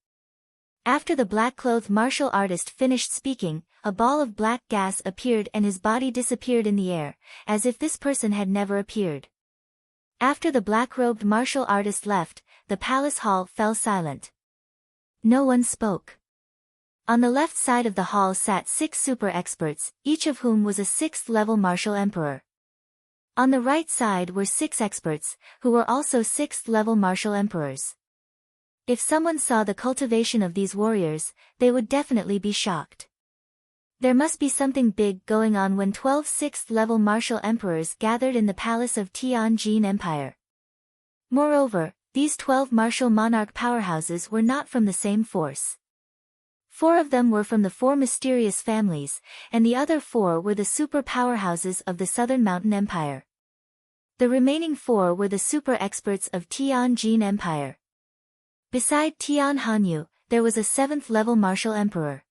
A: After the black-clothed martial artist finished speaking, a ball of black gas appeared and his body disappeared in the air, as if this person had never appeared. After the black-robed martial artist left, the palace hall fell silent. No one spoke. On the left side of the hall sat 6 super experts, each of whom was a 6th-level martial emperor. On the right side were 6 experts, who were also 6th-level martial emperors. If someone saw the cultivation of these warriors, they would definitely be shocked. There must be something big going on when 12 6th-level martial emperors gathered in the palace of Tianjin Empire. Moreover, these 12 martial monarch powerhouses were not from the same force. 4 of them were from the 4 mysterious families, and the other 4 were the super powerhouses of the Southern Mountain Empire. The remaining 4 were the super experts of Tianjin Empire. Beside Tian Hanyu, there was a 7th-level martial emperor.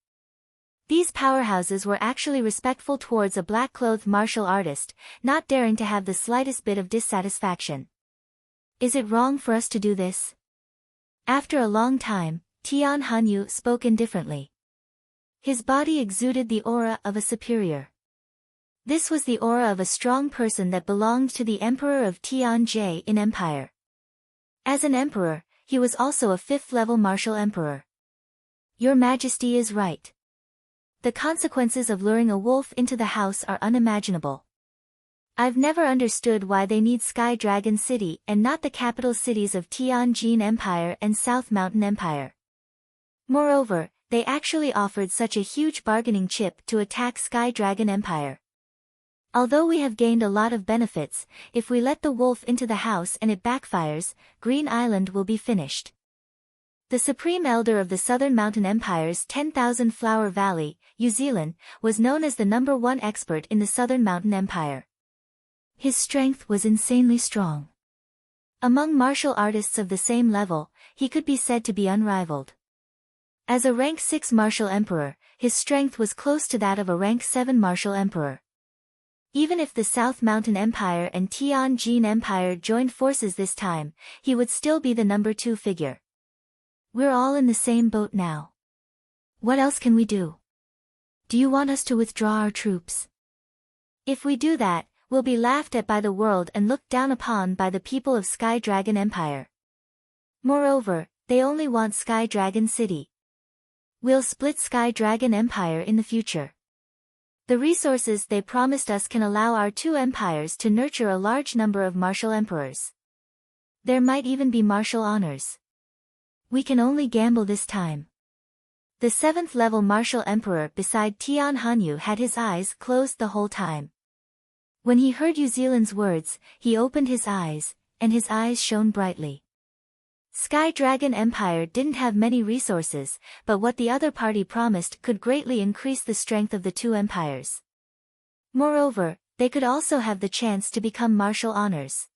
A: These powerhouses were actually respectful towards a black-clothed martial artist, not daring to have the slightest bit of dissatisfaction. Is it wrong for us to do this? After a long time, Tian Hanyu spoke indifferently. His body exuded the aura of a superior. This was the aura of a strong person that belonged to the Emperor of Tianjin Empire. As an emperor, he was also a 5th-level martial emperor. Your Majesty is right. The consequences of luring a wolf into the house are unimaginable. I've never understood why they need Sky Dragon City and not the capital cities of Tianjin Empire and South Mountain Empire. Moreover, they actually offered such a huge bargaining chip to attack Sky Dragon Empire. Although we have gained a lot of benefits, if we let the wolf into the house and it backfires, Green Island will be finished. The Supreme Elder of the Southern Mountain Empire's 10,000 Flower Valley, New Zealand, was known as the #1 expert in the Southern Mountain Empire. His strength was insanely strong. Among martial artists of the same level, he could be said to be unrivaled. As a rank 6 martial emperor, his strength was close to that of a rank 7 martial emperor. Even if the South Mountain Empire and Tianjin Empire joined forces this time, he would still be the number 2 figure. We're all in the same boat now. What else can we do? Do you want us to withdraw our troops? If we do that, we'll be laughed at by the world and looked down upon by the people of Sky Dragon Empire. Moreover, they only want Sky Dragon City. We'll split Sky Dragon Empire in the future. The resources they promised us can allow our 2 empires to nurture a large number of martial emperors. There might even be martial honors. We can only gamble this time. The 7th level martial emperor beside Tian Hanyu had his eyes closed the whole time. When he heard Yu Zealand's words, he opened his eyes, and his eyes shone brightly. Sky Dragon Empire didn't have many resources, but what the other party promised could greatly increase the strength of the 2 empires. Moreover, they could also have the chance to become martial honors.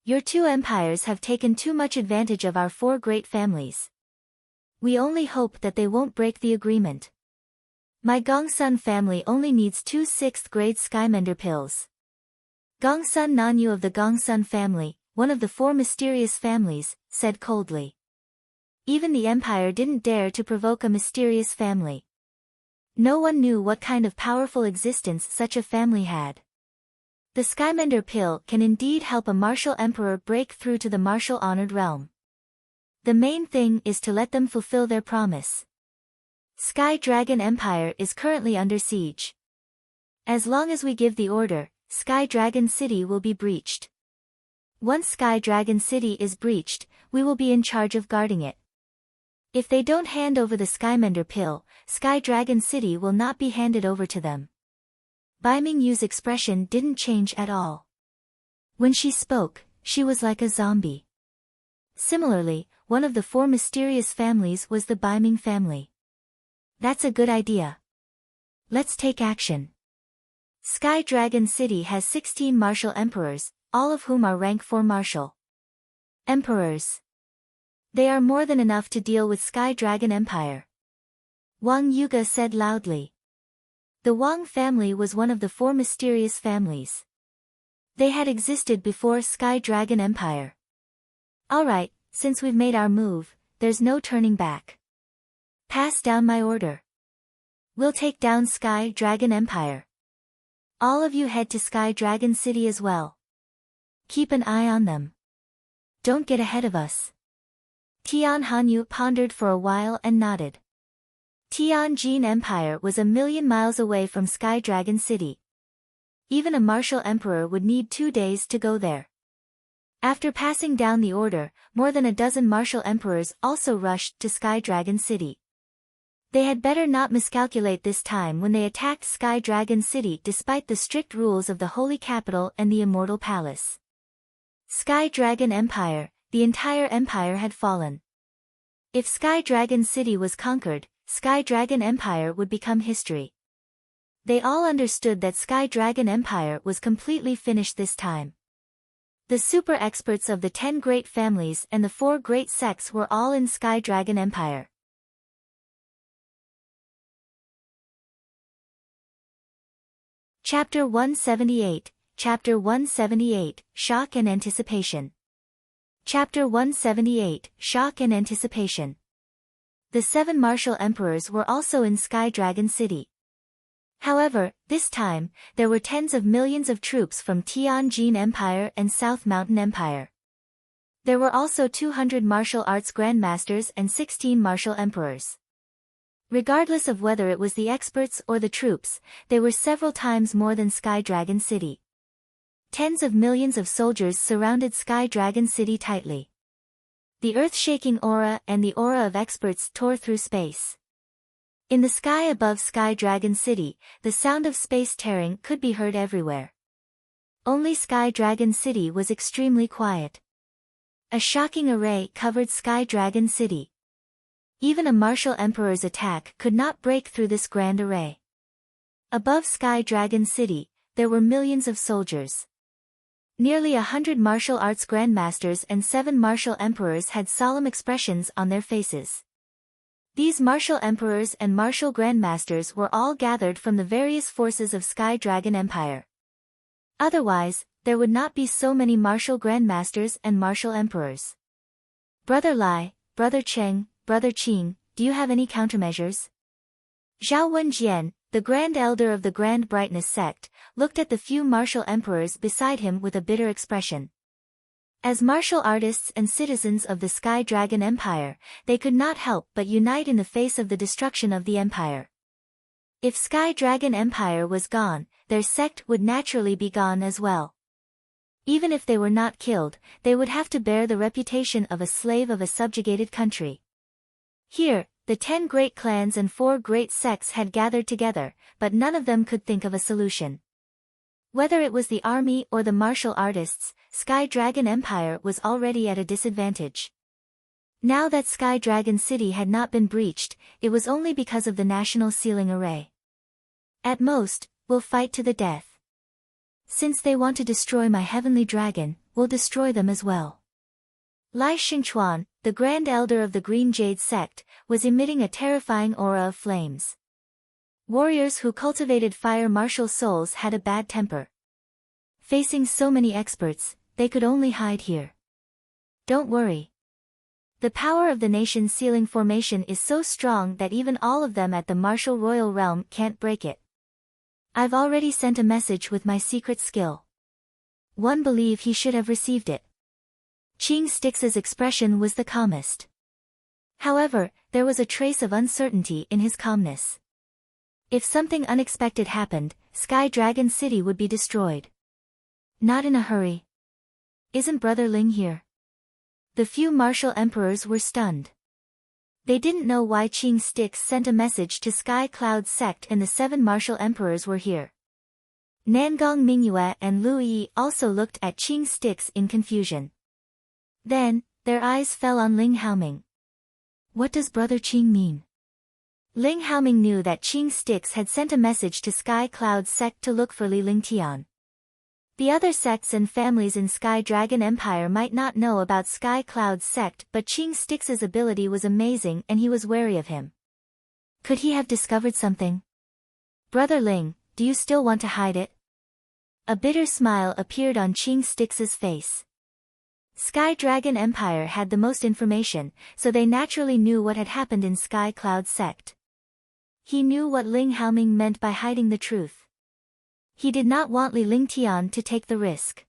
A: Your 2 empires have taken too much advantage of our 4 great families. We only hope that they won't break the agreement. My Gongsun family only needs 2 6th grade Skymender pills. Gongsun Nanyu of the Gongsun family, one of the 4 mysterious families, said coldly. Even the empire didn't dare to provoke a mysterious family. No one knew what kind of powerful existence such a family had. The Skymender pill can indeed help a martial emperor break through to the martial honored realm. The main thing is to let them fulfill their promise. Sky Dragon Empire is currently under siege. As long as we give the order, Sky Dragon City will be breached. Once Sky Dragon City is breached, we will be in charge of guarding it. If they don't hand over the Skymender pill, Sky Dragon City will not be handed over to them. Bai Mingyu's expression didn't change at all. When she spoke, she was like a zombie. Similarly, one of the 4 mysterious families was the Bai Ming family. That's a good idea. Let's take action. Sky Dragon City has 16 martial emperors, all of whom are rank 4 martial emperors. They are more than enough to deal with Sky Dragon Empire. Wang Yuga said loudly. The Wang family was one of the 4 mysterious families. They had existed before Sky Dragon Empire. Alright, since we've made our move, there's no turning back. Pass down my order. We'll take down Sky Dragon Empire. All of you head to Sky Dragon City as well. Keep an eye on them. Don't get ahead of us. Tian Hanyu pondered for a while and nodded. Tianjin Empire was 1,000,000 miles away from Sky Dragon City. Even a martial emperor would need 2 days to go there. After passing down the order, more than a dozen martial emperors also rushed to Sky Dragon City. They had better not miscalculate this time when they attacked Sky Dragon City despite the strict rules of the Holy Capital and the Immortal Palace. Sky Dragon Empire, the entire empire had fallen. If Sky Dragon City was conquered, Sky Dragon Empire would become history. They all understood that Sky Dragon Empire was completely finished this time. The super experts of the 10 great families and the 4 great sects were all in Sky Dragon Empire. Chapter 178, Chapter 178, Shock and Anticipation. Chapter 178, Shock and Anticipation. The 7 martial emperors were also in Sky Dragon City. However, this time, there were tens of millions of troops from Tianjin Empire and South Mountain Empire. There were also 200 martial arts grandmasters and 16 martial emperors. Regardless of whether it was the experts or the troops, they were several times more than Sky Dragon City. Tens of millions of soldiers surrounded Sky Dragon City tightly. The earth-shaking aura and the aura of experts tore through space. In the sky above Sky Dragon City, the sound of space tearing could be heard everywhere. Only Sky Dragon City was extremely quiet. A shocking array covered Sky Dragon City. Even a martial emperor's attack could not break through this grand array. Above Sky Dragon City, there were millions of soldiers. Nearly 100 martial arts grandmasters and 7 martial emperors had solemn expressions on their faces. These martial emperors and martial grandmasters were all gathered from the various forces of Sky Dragon Empire. Otherwise, there would not be so many martial grandmasters and martial emperors. Brother Lai, Brother Cheng, Brother Qing, do you have any countermeasures? Zhao Wenjian, the Grand Elder of the Grand Brightness Sect, looked at the few martial emperors beside him with a bitter expression. As martial artists and citizens of the Sky Dragon Empire, they could not help but unite in the face of the destruction of the empire. If Sky Dragon Empire was gone, their sect would naturally be gone as well. Even if they were not killed, they would have to bear the reputation of a slave of a subjugated country. Here, the 10 great clans and 4 great sects had gathered together, but none of them could think of a solution. Whether it was the army or the martial artists, Sky Dragon Empire was already at a disadvantage. Now that Sky Dragon City had not been breached, it was only because of the national sealing array. At most, we'll fight to the death. Since they want to destroy my heavenly dragon, we'll destroy them as well. Lai Xingchuan, the Grand Elder of the Green Jade Sect, was emitting a terrifying aura of flames. Warriors who cultivated fire martial souls had a bad temper. Facing so many experts, they could only hide here. Don't worry. The power of the nation's sealing formation is so strong that even all of them at the martial royal realm can't break it. I've already sent a message with my secret skill. One believe he should have received it. Qing Stix's expression was the calmest. However, there was a trace of uncertainty in his calmness. If something unexpected happened, Sky Dragon City would be destroyed. Not in a hurry. Isn't Brother Ling here? The few martial emperors were stunned. They didn't know why Qing Stix sent a message to Sky Cloud Sect and the 7 martial emperors were here. Nangong Mingyue and Lu Yi also looked at Qing Stix in confusion. Then, their eyes fell on Ling Haoming. What does Brother Qing mean? Ling Haoming knew that Qing Stix had sent a message to Sky Cloud Sect to look for Li Lingtian. The other sects and families in Sky Dragon Empire might not know about Sky Cloud Sect, but Qing Stix's ability was amazing and he was wary of him. Could he have discovered something? Brother Ling, do you still want to hide it? A bitter smile appeared on Qing Stix's face. Sky Dragon Empire had the most information, so they naturally knew what had happened in Sky Cloud Sect. He knew what Ling Haoming meant by hiding the truth. He did not want Li Lingtian to take the risk.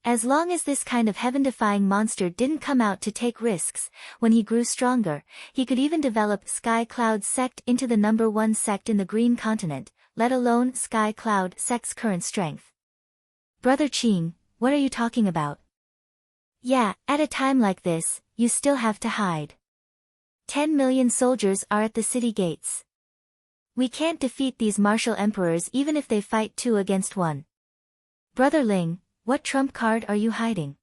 A: As long as this kind of heaven-defying monster didn't come out to take risks, when he grew stronger, he could even develop Sky Cloud Sect into the #1 sect in the Green Continent, let alone Sky Cloud Sect's current strength. Brother Qing, what are you talking about? Yeah, at a time like this, you still have to hide. 10 million soldiers are at the city gates. We can't defeat these martial emperors even if they fight 2 against 1. Brother Ling, what trump card are you hiding?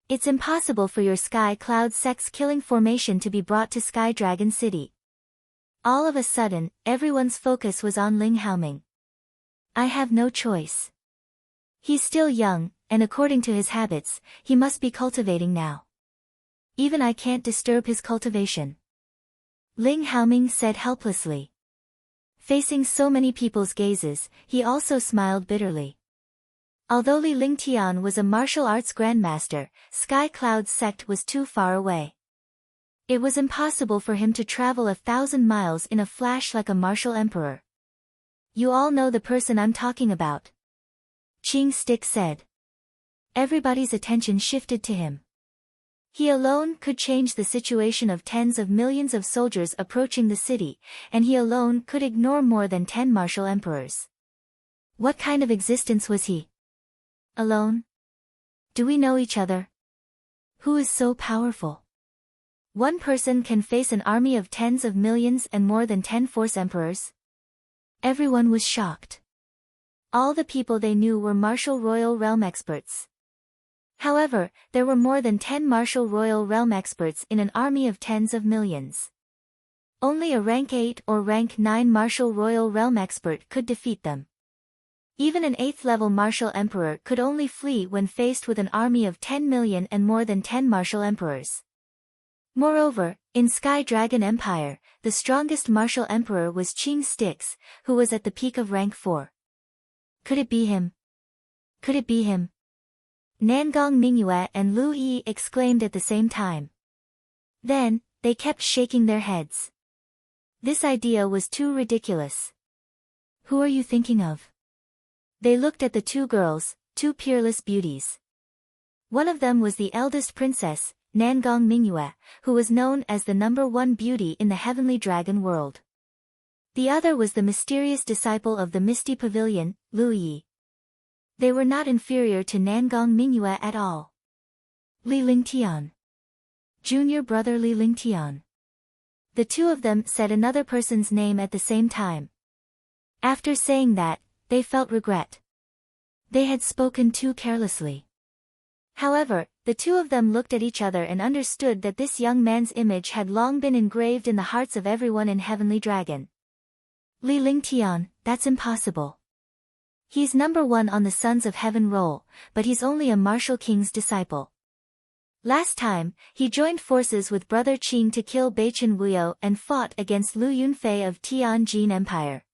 A: It's impossible for your Sky Cloud Sect's killing formation to be brought to Sky Dragon City. All of a sudden, everyone's focus was on Ling Haoming. I have no choice. He's still young, and according to his habits, he must be cultivating now. Even I can't disturb his cultivation. Ling Haoming said helplessly. Facing so many people's gazes, he also smiled bitterly. Although Li Lingtian was a martial arts grandmaster, Sky Cloud Sect was too far away. It was impossible for him to travel 1,000 miles in a flash like a martial emperor. You all know the person I'm talking about. Qing Stix said. Everybody's attention shifted to him. He alone could change the situation of tens of millions of soldiers approaching the city, and he alone could ignore more than 10 martial emperors. What kind of existence was he? Alone? Do we know each other? Who is so powerful? One person can face an army of tens of millions and more than 10 force emperors? Everyone was shocked. All the people they knew were martial royal realm experts. However, there were more than 10 martial royal realm experts in an army of tens of millions. Only a rank 8 or rank 9 martial royal realm expert could defeat them. Even an 8th level martial emperor could only flee when faced with an army of 10 million and more than 10 martial emperors. Moreover, in Sky Dragon Empire, the strongest martial emperor was Qing Styx, who was at the peak of rank 4. Could it be him? Could it be him? Nangong Mingyue and Lu Yi exclaimed at the same time. Then, they kept shaking their heads. This idea was too ridiculous. Who are you thinking of? They looked at the two girls, two peerless beauties. One of them was the eldest princess, Nangong Mingyue, who was known as the #1 beauty in the heavenly dragon world. The other was the mysterious disciple of the Misty Pavilion, Lu Yi. They were not inferior to Nangong Mingyue at all. Li Lingtian. Junior brother Li Lingtian. The two of them said another person's name at the same time. After saying that, they felt regret. They had spoken too carelessly. However, the two of them looked at each other and understood that this young man's image had long been engraved in the hearts of everyone in Heavenly Dragon. Li Lingtian, that's impossible. He's #1 on the Sons of Heaven roll, but he's only a martial king's disciple. Last time, he joined forces with Brother Qing to kill Beichen Wuyo and fought against Lu Yunfei of Tianjin Empire.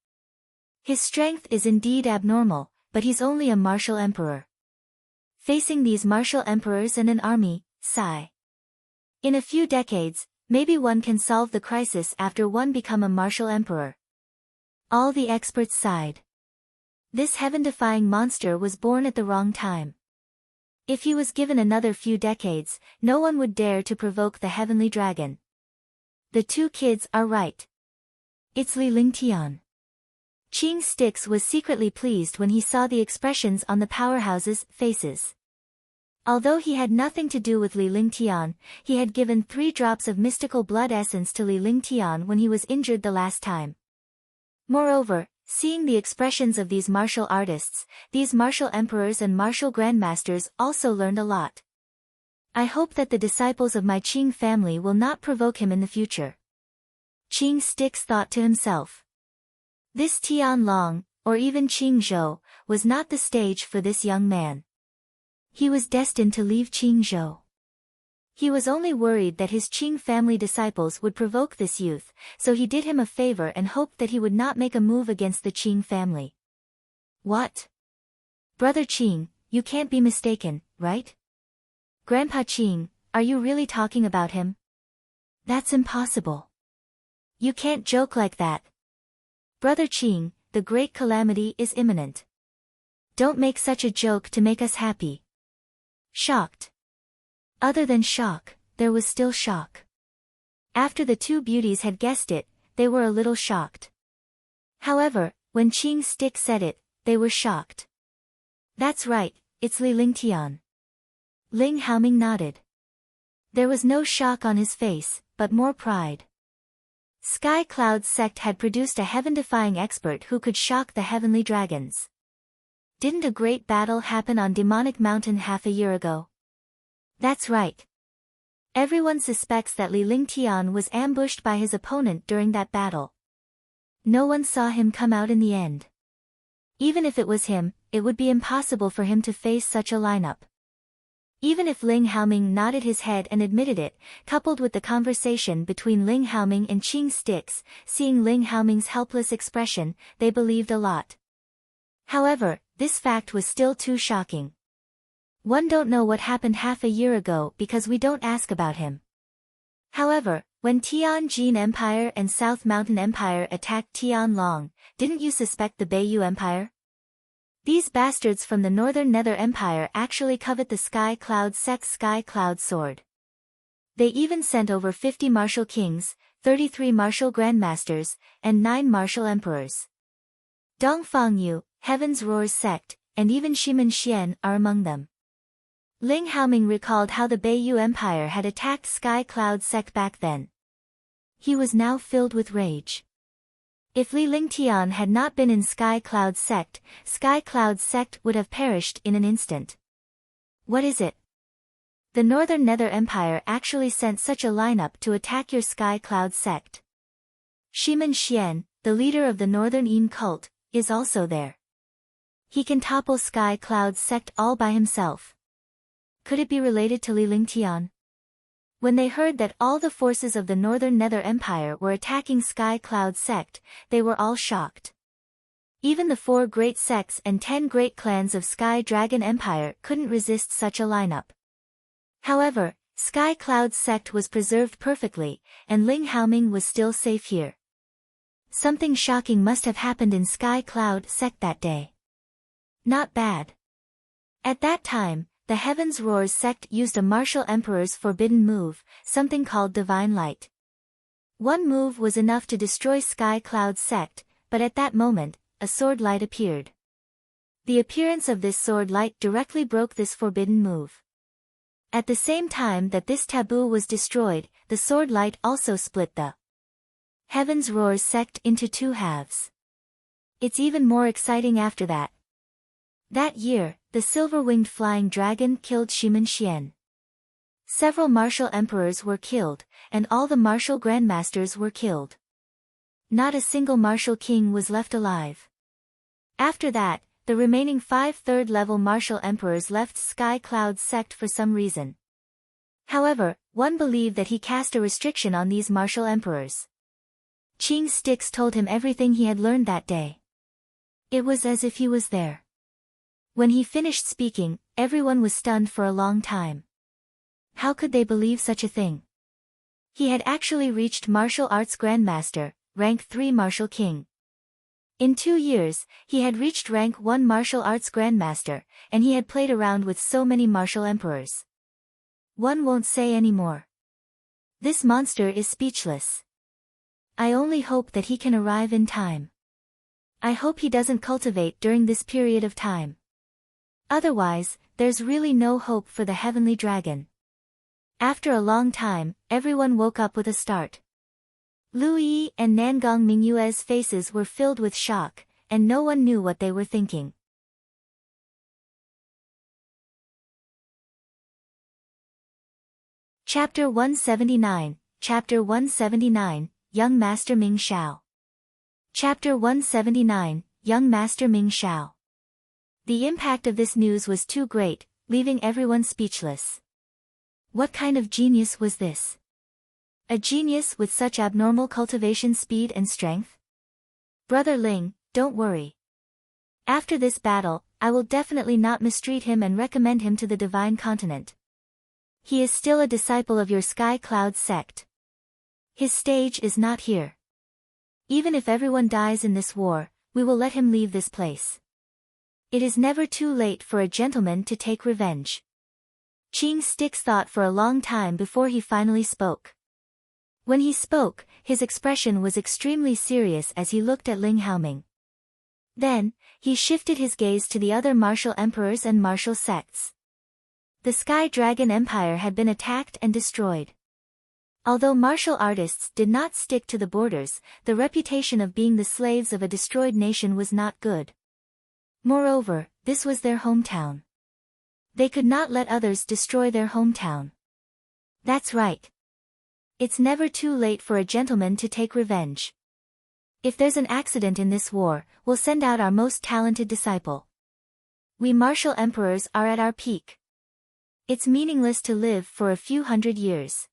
A: His strength is indeed abnormal, but he's only a martial emperor. Facing these martial emperors and an army, sigh. In a few decades, maybe one can solve the crisis after one become a martial emperor. All the experts sighed. This heaven-defying monster was born at the wrong time. If he was given another few decades, no one would dare to provoke the heavenly dragon. The two kids are right. It's Li Lingtian. Qing Styx was secretly pleased when he saw the expressions on the powerhouses' faces. Although he had nothing to do with Li Lingtian, he had given 3 drops of mystical blood essence to Li Lingtian when he was injured the last time. Moreover, seeing the expressions of these martial artists, these martial emperors and martial grandmasters also learned a lot. I hope that the disciples of my Qing family will not provoke him in the future. Qing Styx thought to himself. This Tian Long, or even Qing Zhou, was not the stage for this young man. He was destined to leave Qing Zhou. He was only worried that his Qing family disciples would provoke this youth, so he did him a favor and hoped that he would not make a move against the Qing family. What? Brother Qing, you can't be mistaken, right? Grandpa Qing, are you really talking about him? That's impossible. You can't joke like that. Brother Qing, the great calamity is imminent. Don't make such a joke to make us happy. Shocked. Other than shock, there was still shock. After the two beauties had guessed it, they were a little shocked. However, when Qing Styx said it, they were shocked. That's right, it's Li Lingtian. Ling Haoming nodded. There was no shock on his face, but more pride. Sky Cloud Sect had produced a heaven-defying expert who could shock the heavenly dragons. Didn't a great battle happen on Demonic Mountain half a year ago? That's right. Everyone suspects that Li Lingtian was ambushed by his opponent during that battle. No one saw him come out in the end. Even if it was him, it would be impossible for him to face such a lineup. Even if Ling Haoming nodded his head and admitted it, coupled with the conversation between Ling Haoming and Qing Styx, seeing Ling Haoming's helpless expression, they believed a lot. However, this fact was still too shocking. One don't know what happened half a year ago because we don't ask about him. However, when Tianjin Empire and South Mountain Empire attacked Tianlong, didn't you suspect the Beiyu Empire? These bastards from the Northern Nether Empire actually covet the Sky Cloud Sect's Sky Cloud Sword. They even sent over 50 martial kings, 33 martial grandmasters, and 9 martial emperors. Dongfang Yu, Heaven's Roar's sect, and even Shimen Xian are among them. Ling Haoming recalled how the Beiyu Empire had attacked Sky Cloud Sect back then. He was now filled with rage. If Li Lingtian had not been in Sky Cloud Sect would have perished in an instant. What is it? The Northern Nether Empire actually sent such a lineup to attack your Sky Cloud Sect. Shimen Xian, the leader of the Northern Yin cult, is also there. He can topple Sky Cloud Sect all by himself. Could it be related to Li Lingtian? When they heard that all the forces of the Northern Nether Empire were attacking Sky Cloud Sect, they were all shocked. Even the 4 great sects and 10 great clans of Sky Dragon Empire couldn't resist such a lineup. However, Sky Cloud Sect was preserved perfectly, and Ling Haoming was still safe here. Something shocking must have happened in Sky Cloud Sect that day. Not bad. At that time, the Heavens Roars sect used a martial emperor's forbidden move, something called Divine Light. One move was enough to destroy Sky Cloud sect, but at that moment, a sword light appeared. The appearance of this sword light directly broke this forbidden move. At the same time that this taboo was destroyed, the sword light also split the Heavens Roars sect into 2 halves. It's even more exciting after that. That year, the silver-winged flying dragon killed Shimen Xian. Several martial emperors were killed, and all the martial grandmasters were killed. Not a single martial king was left alive. After that, the remaining 5 third-level martial emperors left Sky Cloud sect for some reason. However, one believed that he cast a restriction on these martial emperors. Qing Styx told him everything he had learned that day. It was as if he was there. When he finished speaking, everyone was stunned for a long time. How could they believe such a thing? He had actually reached Martial Arts Grandmaster, rank 3 Martial King. In 2 years, he had reached rank 1 Martial Arts Grandmaster, and he had played around with so many martial emperors. One won't say any more. This monster is speechless. I only hope that he can arrive in time. I hope he doesn't cultivate during this period of time. Otherwise, there's really no hope for the heavenly dragon. After a long time, everyone woke up with a start. Lu Yi and Nangong Mingyue's faces were filled with shock, and no one knew what they were thinking. Chapter 179, Chapter 179, Young Master Ming Xiao. Chapter 179, Young Master Ming Xiao. The impact of this news was too great, leaving everyone speechless. What kind of genius was this? A genius with such abnormal cultivation speed and strength? Brother Ling, don't worry. After this battle, I will definitely not mistreat him and recommend him to the Divine Continent. He is still a disciple of your Sky Cloud sect. His stage is not here. Even if everyone dies in this war, we will let him leave this place. It is never too late for a gentleman to take revenge. Qing Styx thought for a long time before he finally spoke. When he spoke, his expression was extremely serious as he looked at Ling Haoming. Then, he shifted his gaze to the other martial emperors and martial sects. The Sky Dragon Empire had been attacked and destroyed. Although martial artists did not stick to the borders, the reputation of being the slaves of a destroyed nation was not good. Moreover, this was their hometown. They could not let others destroy their hometown. That's right. It's never too late for a gentleman to take revenge. If there's an accident in this war, we'll send out our most talented disciple. We martial emperors are at our peak. It's meaningless to live for a few hundred years.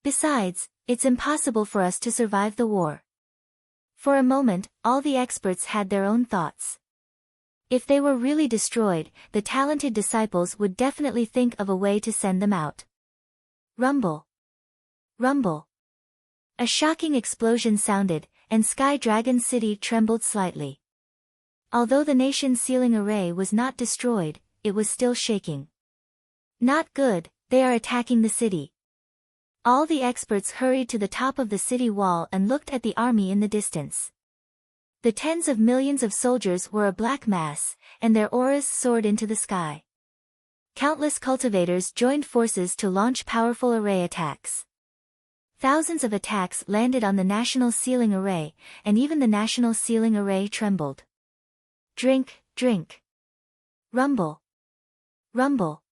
A: Besides, it's impossible for us to survive the war. For a moment, all the experts had their own thoughts. If they were really destroyed, the talented disciples would definitely think of a way to send them out. Rumble. Rumble. A shocking explosion sounded, and Sky Dragon City trembled slightly. Although the nation's sealing array was not destroyed, it was still shaking. Not good, they are attacking the city. All the experts hurried to the top of the city wall and looked at the army in the distance. The tens of millions of soldiers were a black mass, and their auras soared into the sky. Countless cultivators joined forces to launch powerful array attacks. Thousands of attacks landed on the national sealing array, and even the national sealing array trembled. Drink, drink. Rumble. Rumble.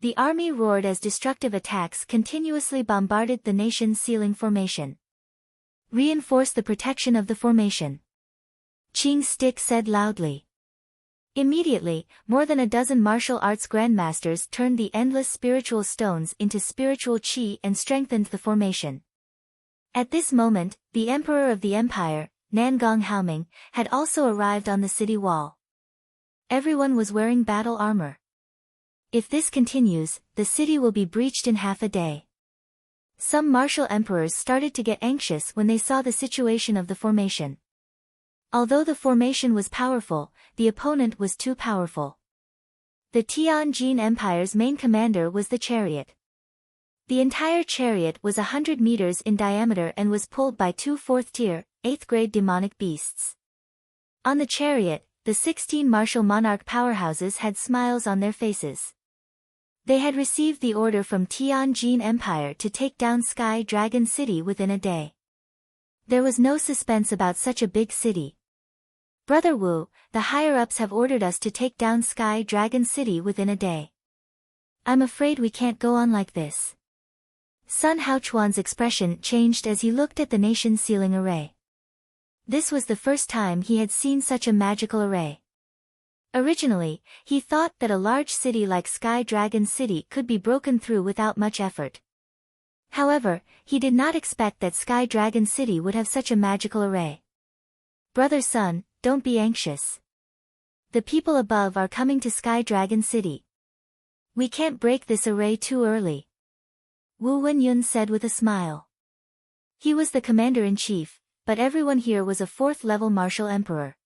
A: The army roared as destructive attacks continuously bombarded the nation's sealing formation. Reinforce the protection of the formation. Qing Styx said loudly. Immediately, more than a dozen martial arts grandmasters turned the endless spiritual stones into spiritual chi and strengthened the formation. At this moment, the emperor of the empire, Nangong Haoming, had also arrived on the city wall. Everyone was wearing battle armor. If this continues, the city will be breached in half a day. Some martial emperors started to get anxious when they saw the situation of the formation. Although the formation was powerful, the opponent was too powerful. The Tianjin Empire's main commander was the chariot. The entire chariot was 100 meters in diameter and was pulled by two 4th-tier, 8th-grade demonic beasts. On the chariot, the 16 martial monarch powerhouses had smiles on their faces. They had received the order from Tianjin Empire to take down Sky Dragon City within a day. There was no suspense about such a big city. Brother Wu, the higher-ups have ordered us to take down Sky Dragon City within a day. I'm afraid we can't go on like this. Sun Haochuan's expression changed as he looked at the nation's sealing array. This was the first time he had seen such a magical array. Originally, he thought that a large city like Sky Dragon City could be broken through without much effort. However, he did not expect that Sky Dragon City would have such a magical array. Brother Sun, don't be anxious. The people above are coming to Sky Dragon City. We can't break this array too early. Wu Wenyun said with a smile. He was the commander-in-chief, but everyone here was a 4th-level martial emperor.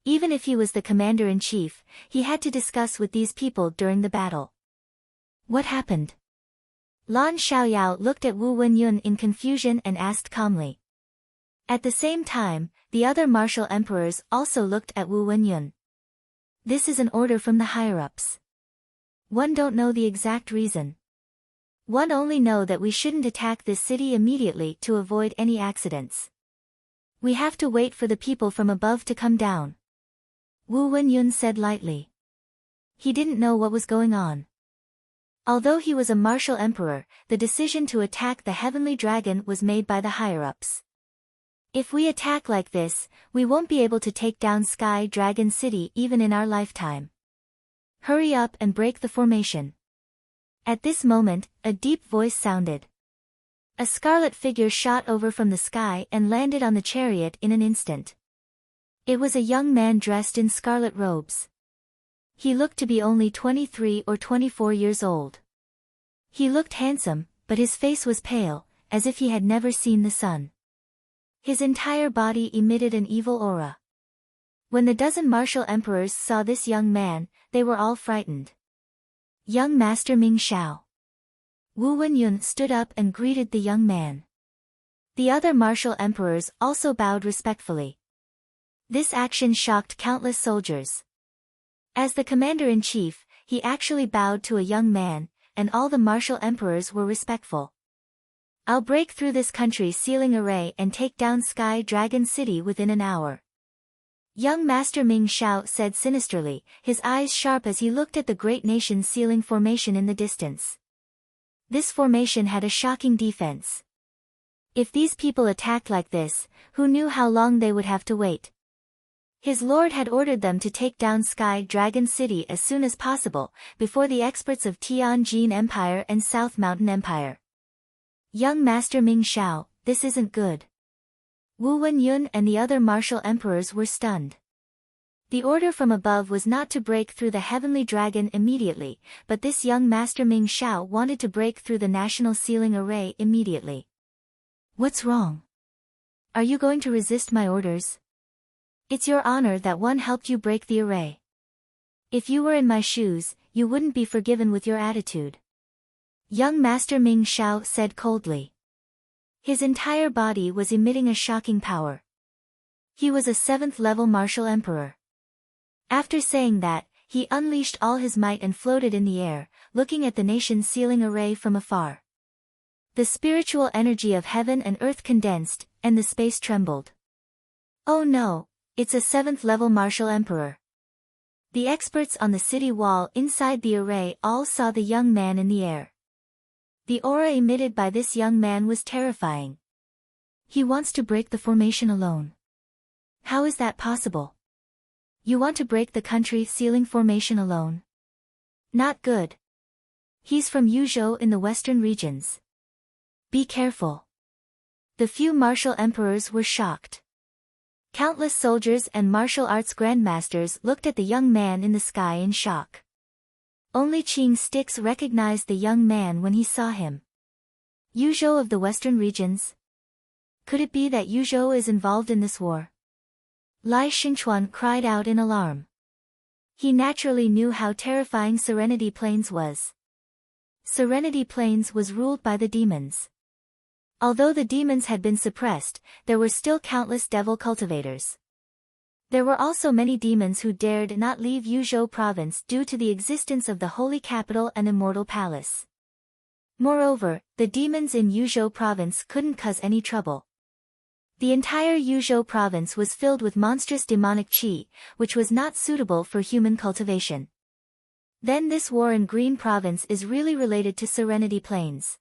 A: Even if he was the commander-in-chief, he had to discuss with these people during the battle. What happened? Lan Xiaoyao looked at Wu Wenyun in confusion and asked calmly. At the same time, the other martial emperors also looked at Wu Wenyun. This is an order from the higher-ups. One don't know the exact reason. One only know that we shouldn't attack this city immediately to avoid any accidents. We have to wait for the people from above to come down. Wu Wenyun said lightly. He didn't know what was going on. Although he was a martial emperor, the decision to attack the heavenly dragon was made by the higher-ups. If we attack like this, we won't be able to take down Sky Dragon City even in our lifetime. Hurry up and break the formation. At this moment, a deep voice sounded. A scarlet figure shot over from the sky and landed on the chariot in an instant. It was a young man dressed in scarlet robes. He looked to be only 23 or 24 years old. He looked handsome, but his face was pale, as if he had never seen the sun. His entire body emitted an evil aura. When the dozen martial emperors saw this young man, they were all frightened. Young Master Ming Xiao. Wu Wenyun stood up and greeted the young man. The other martial emperors also bowed respectfully. This action shocked countless soldiers. As the commander-in-chief, he actually bowed to a young man, and all the martial emperors were respectful. I'll break through this country's sealing array and take down Sky Dragon City within an hour. Young Master Ming Xiao said sinisterly, his eyes sharp as he looked at the great nation's sealing formation in the distance. This formation had a shocking defense. If these people attacked like this, who knew how long they would have to wait? His lord had ordered them to take down Sky Dragon City as soon as possible, before the experts of Tianjin Empire and South Mountain Empire. Young Master Ming Xiao, this isn't good. Wu Wenyun and the other martial emperors were stunned. The order from above was not to break through the heavenly dragon immediately, but this young Master Ming Xiao wanted to break through the national sealing array immediately. What's wrong? Are you going to resist my orders? It's your honor that one helped you break the array. If you were in my shoes, you wouldn't be forgiven with your attitude. Young Master Ming Xiao said coldly. His entire body was emitting a shocking power. He was a 7th-level martial emperor. After saying that, he unleashed all his might and floated in the air, looking at the nation's sealing array from afar. The spiritual energy of heaven and earth condensed, and the space trembled. Oh no, it's a 7th-level martial emperor. The experts on the city wall inside the array all saw the young man in the air. The aura emitted by this young man was terrifying. He wants to break the formation alone. How is that possible? You want to break the country sealing formation alone? Not good. He's from Yuzhou in the western regions. Be careful. The few martial emperors were shocked. Countless soldiers and martial arts grandmasters looked at the young man in the sky in shock. Only Qing Stix recognized the young man when he saw him. Yuzhou of the western regions? Could it be that Yuzhou is involved in this war? Lai Xingchuan cried out in alarm. He naturally knew how terrifying Serenity Plains was. Serenity Plains was ruled by the demons. Although the demons had been suppressed, there were still countless devil cultivators. There were also many demons who dared not leave Yuzhou province due to the existence of the holy capital and immortal palace. Moreover, the demons in Yuzhou province couldn't cause any trouble. The entire Yuzhou province was filled with monstrous demonic qi, which was not suitable for human cultivation. Then this war in Green province is really related to Serenity Plains.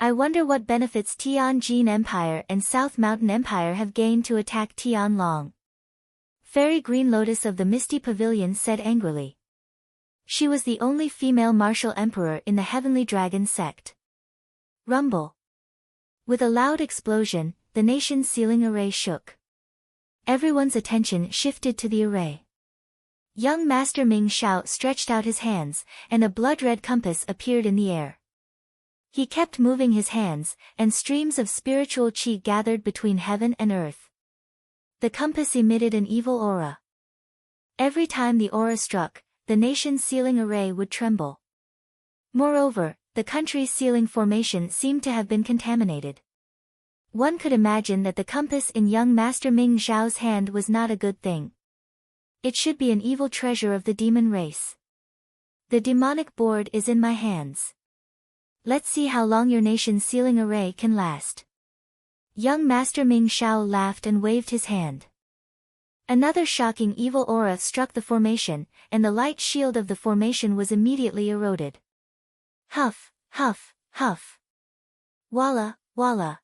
A: I wonder what benefits Tianjin Empire and South Mountain Empire have gained to attack Tianlong. Fairy Green Lotus of the Misty Pavilion said angrily. She was the only female martial emperor in the Heavenly Dragon sect. Rumble. With a loud explosion, the nation's sealing array shook. Everyone's attention shifted to the array. Young Master Ming Xiao stretched out his hands, and a blood-red compass appeared in the air. He kept moving his hands, and streams of spiritual qi gathered between heaven and earth. The compass emitted an evil aura. Every time the aura struck, the nation's sealing array would tremble. Moreover, the country's sealing formation seemed to have been contaminated. One could imagine that the compass in young Master Ming Xiao's hand was not a good thing. It should be an evil treasure of the demon race. The demonic board is in my hands. Let's see how long your nation's sealing array can last. Young Master Ming Xiao laughed and waved his hand. Another shocking evil aura struck the formation, and the light shield of the formation was immediately eroded. Huff, huff, huff. Walla, walla.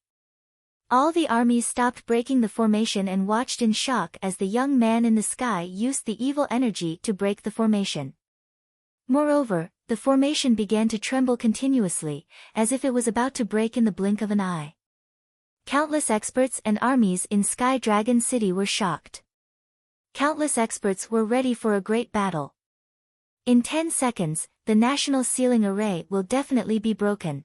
A: All the armies stopped breaking the formation and watched in shock as the young man in the sky used the evil energy to break the formation. Moreover, the formation began to tremble continuously, as if it was about to break in the blink of an eye. Countless experts and armies in Sky Dragon City were shocked. Countless experts were ready for a great battle. In 10 seconds, the national sealing array will definitely be broken.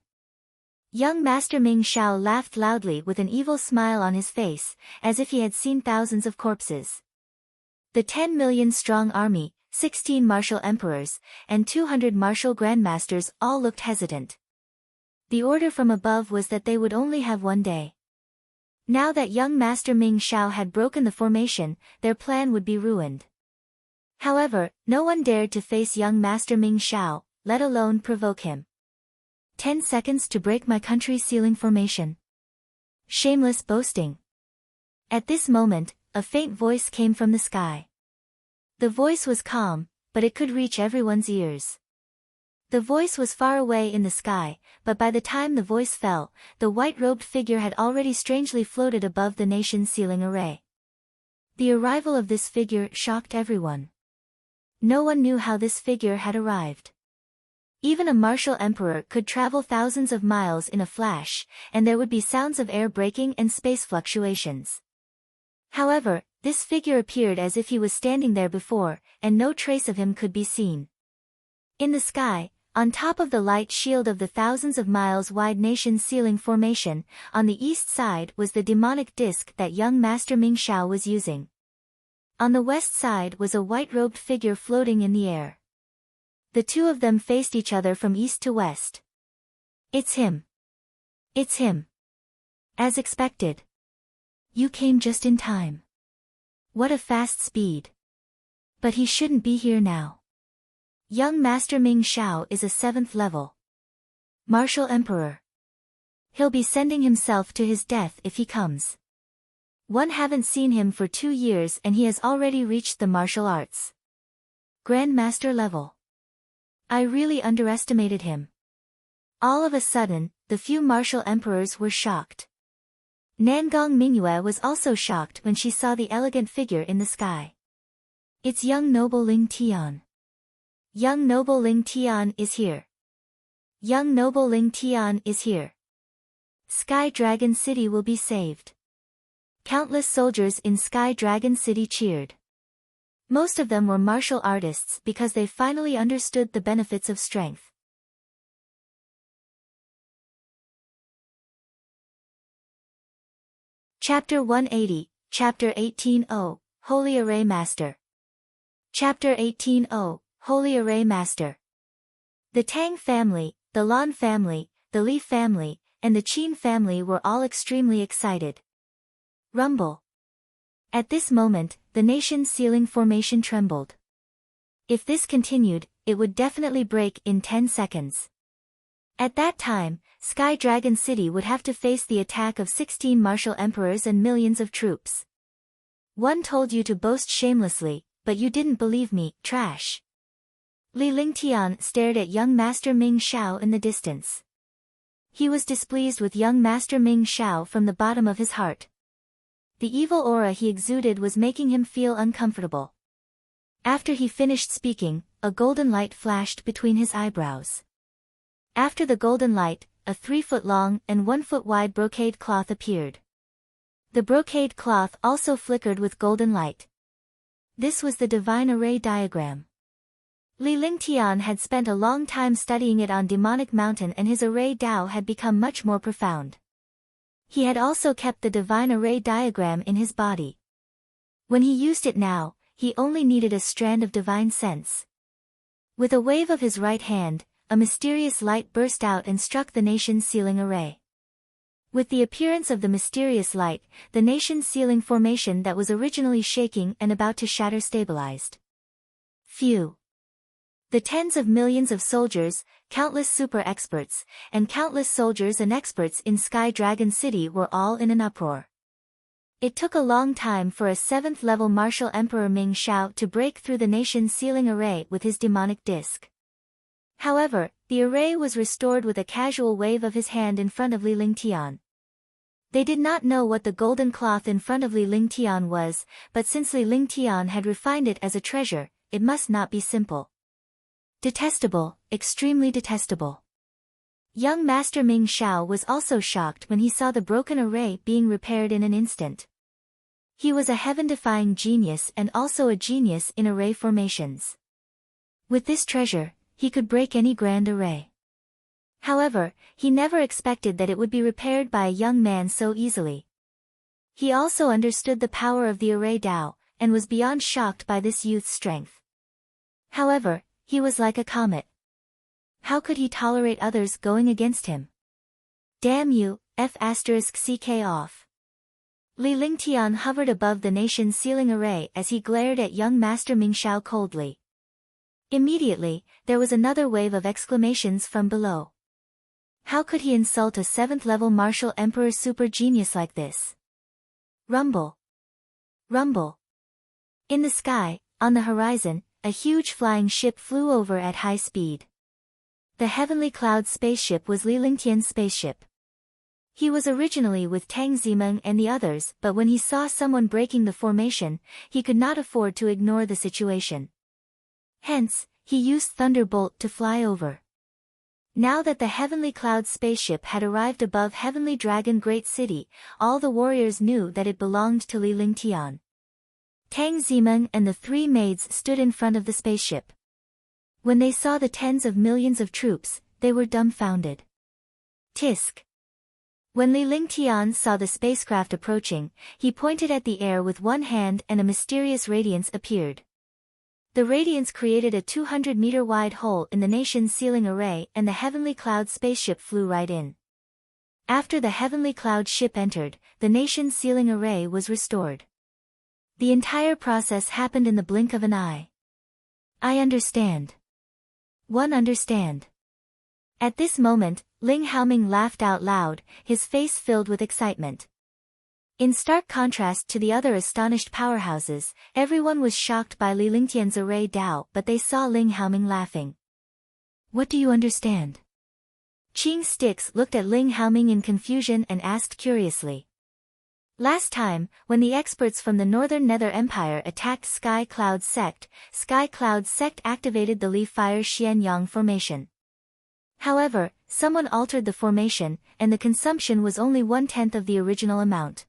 A: Young Master Ming Xiao laughed loudly with an evil smile on his face, as if he had seen thousands of corpses. The 10 million strong army, 16 martial emperors, and 200 martial grandmasters all looked hesitant. The order from above was that they would only have one day. Now that young Master Ming Xiao had broken the formation, their plan would be ruined. However, no one dared to face young Master Ming Xiao, let alone provoke him. 10 seconds to break my country's sealing formation. Shameless boasting. At this moment, a faint voice came from the sky. The voice was calm, but it could reach everyone's ears. The voice was far away in the sky, but by the time the voice fell, the white-robed figure had already strangely floated above the nation's sealing array. The arrival of this figure shocked everyone. No one knew how this figure had arrived. Even a martial emperor could travel thousands of miles in a flash, and there would be sounds of air breaking and space fluctuations. However, this figure appeared as if he was standing there before, and no trace of him could be seen. In the sky, on top of the light shield of the thousands of miles wide nation's sealing formation, on the east side was the demonic disc that young Master Ming Xiao was using. On the west side was a white-robed figure floating in the air. The two of them faced each other from east to west. It's him. It's him. As expected. You came just in time. What a fast speed. But he shouldn't be here now. Young Master Ming Xiao is a 7th level martial emperor. He'll be sending himself to his death if he comes. One haven't seen him for 2 years and he has already reached the martial arts Grandmaster level. I really underestimated him. All of a sudden, the few martial emperors were shocked. Nangong Mingyue was also shocked when she saw the elegant figure in the sky. It's young noble Ling Tian. Young noble Ling Tian is here. Young noble Ling Tian is here. Sky Dragon City will be saved. Countless soldiers in Sky Dragon City cheered. Most of them were martial artists because they finally understood the benefits of strength. Chapter 180, Chapter 18-0, Holy Array Master. Chapter 18-0, Holy Array Master. The Tang family, the Lan family, the Li family, and the Qin family were all extremely excited. Rumble. At this moment, the nation's ceiling formation trembled. If this continued, it would definitely break in 10 seconds. At that time, Sky Dragon City would have to face the attack of 16 martial emperors and millions of troops. One told you to boast shamelessly, but you didn't believe me, trash. Li Lingtian stared at young Master Ming Xiao in the distance. He was displeased with young Master Ming Xiao from the bottom of his heart. The evil aura he exuded was making him feel uncomfortable. After he finished speaking, a golden light flashed between his eyebrows. After the golden light, a 3-foot-long and 1-foot-wide brocade cloth appeared. The brocade cloth also flickered with golden light. This was the divine array diagram. Li Lingtian had spent a long time studying it on Demonic Mountain, and his array Dao had become much more profound. He had also kept the divine array diagram in his body. When he used it now, he only needed a strand of divine sense. With a wave of his right hand, a mysterious light burst out and struck the nation's ceiling array. With the appearance of the mysterious light, the nation's ceiling formation that was originally shaking and about to shatter stabilized. Phew! The tens of millions of soldiers, countless super experts, and countless soldiers and experts in Sky Dragon City were all in an uproar. It took a long time for a 7th-level martial emperor Ming Xiao to break through the nation's ceiling array with his demonic disc. However, the array was restored with a casual wave of his hand in front of Li Lingtian. They did not know what the golden cloth in front of Li Lingtian was, but since Li Lingtian had refined it as a treasure, it must not be simple. Detestable, extremely detestable. Young Master Ming Xiao was also shocked when he saw the broken array being repaired in an instant. He was a heaven-defying genius and also a genius in array formations. With this treasure, he could break any grand array. However, he never expected that it would be repaired by a young man so easily. He also understood the power of the array Dao, and was beyond shocked by this youth's strength. However, he was like a comet. How could he tolerate others going against him? Damn you, F***ck off. Li Lingtian hovered above the nation's ceiling array as he glared at young Master Ming Xiao coldly. Immediately, there was another wave of exclamations from below. How could he insult a 7th-level martial emperor super genius like this? Rumble. Rumble. In the sky, on the horizon, a huge flying ship flew over at high speed. The Heavenly Cloud spaceship was Li Lingtian's spaceship. He was originally with Tang Zimeng and the others, but when he saw someone breaking the formation, he could not afford to ignore the situation. Hence, he used Thunderbolt to fly over. Now that the Heavenly Cloud spaceship had arrived above Heavenly Dragon Great City, all the warriors knew that it belonged to Li Lingtian. Tang Zimeng and the 3 maids stood in front of the spaceship. When they saw the tens of millions of troops, they were dumbfounded. Tisk. When Li Lingtian saw the spacecraft approaching, he pointed at the air with one hand and a mysterious radiance appeared. The radiance created a 200-meter-wide hole in the nation's ceiling array, and the Heavenly Cloud spaceship flew right in. After the Heavenly Cloud ship entered, the nation's ceiling array was restored. The entire process happened in the blink of an eye. I understand. One understand. At this moment, Ling Haoming laughed out loud, his face filled with excitement. In stark contrast to the other astonished powerhouses, everyone was shocked by Li Lingtian's array Dao, but they saw Ling Haoming laughing. What do you understand? Qing Stix looked at Ling Haoming in confusion and asked curiously. Last time, when the experts from the Northern Nether Empire attacked Sky Cloud's Sect, Sky Cloud's Sect activated the Leaf Fire Xianyang formation. However, someone altered the formation, and the consumption was only 1/10 of the original amount.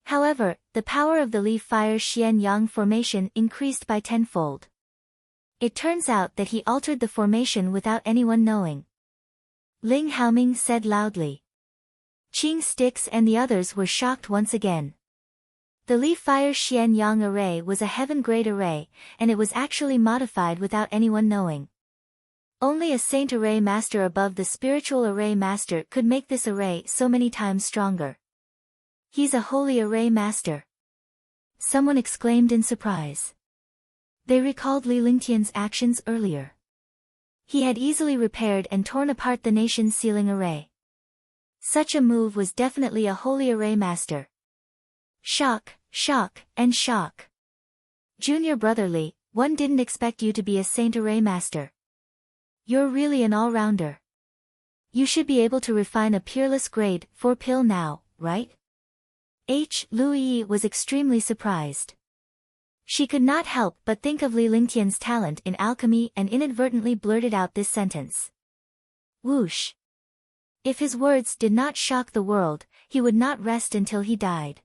A: However, the power of the Leaf Fire Xianyang formation increased by 10-fold. It turns out that he altered the formation without anyone knowing. Ling Haoming said loudly. Qing Stix and the others were shocked once again. The Leaf Fire Xianyang array was a heaven-grade array, and it was actually modified without anyone knowing. Only a Saint Array Master above the Spiritual Array Master could make this array so many times stronger. He's a Holy Array Master. Someone exclaimed in surprise. They recalled Li Lingtian's actions earlier. He had easily repaired and torn apart the nation's sealing array. Such a move was definitely a Holy Array Master. Shock, shock, and shock. Junior brother Li, one didn't expect you to be a Saint Array Master. You're really an all-rounder. You should be able to refine a peerless grade 4 pill now, right? Lu Yi was extremely surprised. She could not help but think of Li Lingtian's talent in alchemy and inadvertently blurted out this sentence. Whoosh. If his words did not shock the world, he would not rest until he died.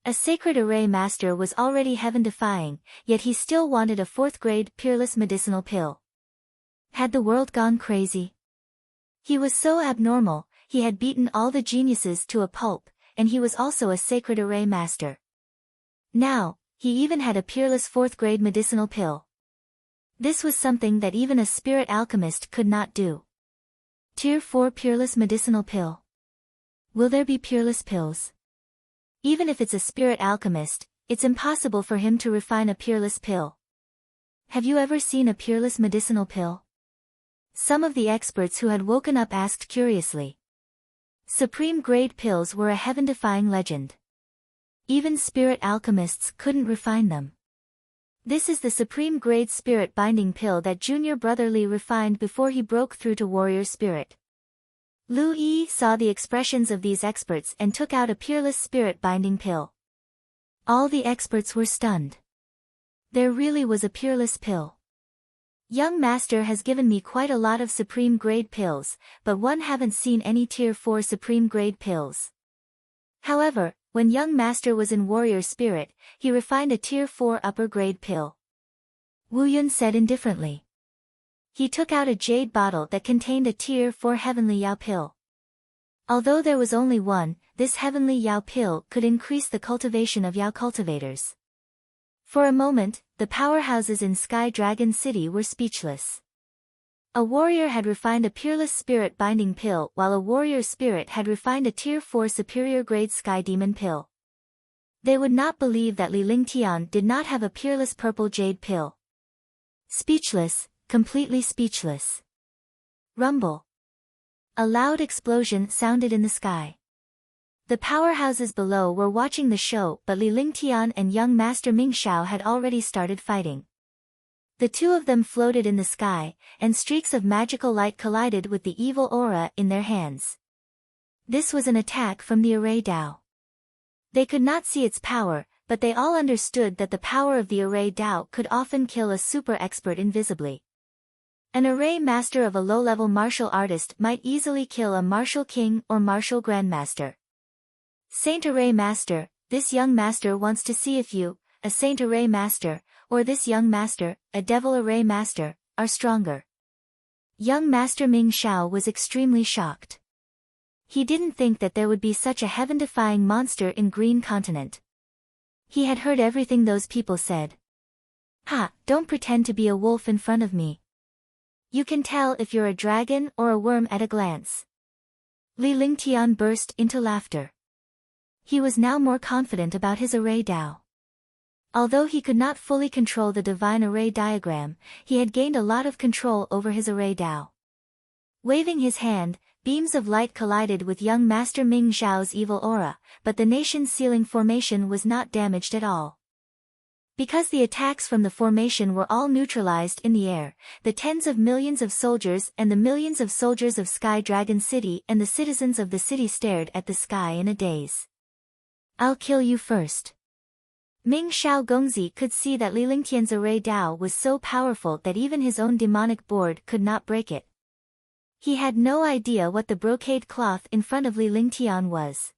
A: A Sacred Array Master was already heaven-defying, yet he still wanted a 4th-grade peerless medicinal pill. Had the world gone crazy? He was so abnormal, he had beaten all the geniuses to a pulp, and he was also a Sacred Array Master. Now, he even had a peerless 4th-grade medicinal pill. This was something that even a spirit alchemist could not do. Tier 4 peerless medicinal pill. Will there be peerless pills? Even if it's a spirit alchemist, it's impossible for him to refine a peerless pill. Have you ever seen a peerless medicinal pill? Some of the experts who had woken up asked curiously. Supreme-grade pills were a heaven-defying legend. Even spirit alchemists couldn't refine them. This is the supreme-grade spirit binding pill that Junior Brother Li refined before he broke through to warrior spirit. Lu Yi saw the expressions of these experts and took out a peerless spirit binding pill. All the experts were stunned. There really was a peerless pill. Young Master has given me quite a lot of supreme-grade pills, but one haven't seen any Tier 4 supreme-grade pills. However, when Young Master was in warrior spirit, he refined a Tier 4 upper-grade pill. Wu Yun said indifferently. He took out a jade bottle that contained a Tier 4 heavenly Yao pill. Although there was only one, this heavenly Yao pill could increase the cultivation of Yao cultivators. For a moment, the powerhouses in Sky Dragon City were speechless. A warrior had refined a peerless spirit binding pill while a warrior spirit had refined a Tier 4 superior grade Sky Demon pill. They would not believe that Li Lingtian did not have a peerless purple jade pill. Speechless, completely speechless. Rumble. A loud explosion sounded in the sky. The powerhouses below were watching the show, but Li Lingtian and young Master Ming Xiao had already started fighting. The two of them floated in the sky, and streaks of magical light collided with the evil aura in their hands. This was an attack from the Array Dao. They could not see its power, but they all understood that the power of the Array Dao could often kill a super expert invisibly. An Array Master of a low-level martial artist might easily kill a martial king or martial grandmaster. Saint Array Master, this young master wants to see if you, a Saint Array Master, or this young master, a Devil Array Master, are stronger. Young Master Ming Xiao was extremely shocked. He didn't think that there would be such a heaven-defying monster in Green Continent. He had heard everything those people said. Ha, don't pretend to be a wolf in front of me. You can tell if you're a dragon or a worm at a glance. Li Lingtian burst into laughter. He was now more confident about his Array Dao. Although he could not fully control the divine array diagram, he had gained a lot of control over his Array Dao. Waving his hand, beams of light collided with young Master Ming Xiao's evil aura, but the nation's sealing formation was not damaged at all. Because the attacks from the formation were all neutralized in the air, the tens of millions of soldiers and the millions of soldiers of Sky Dragon City and the citizens of the city stared at the sky in a daze. I'll kill you first. Ming Xiao Gongzi could see that Li Lingtian's array Dao was so powerful that even his own demonic board could not break it. He had no idea what the brocade cloth in front of Li Lingtian was.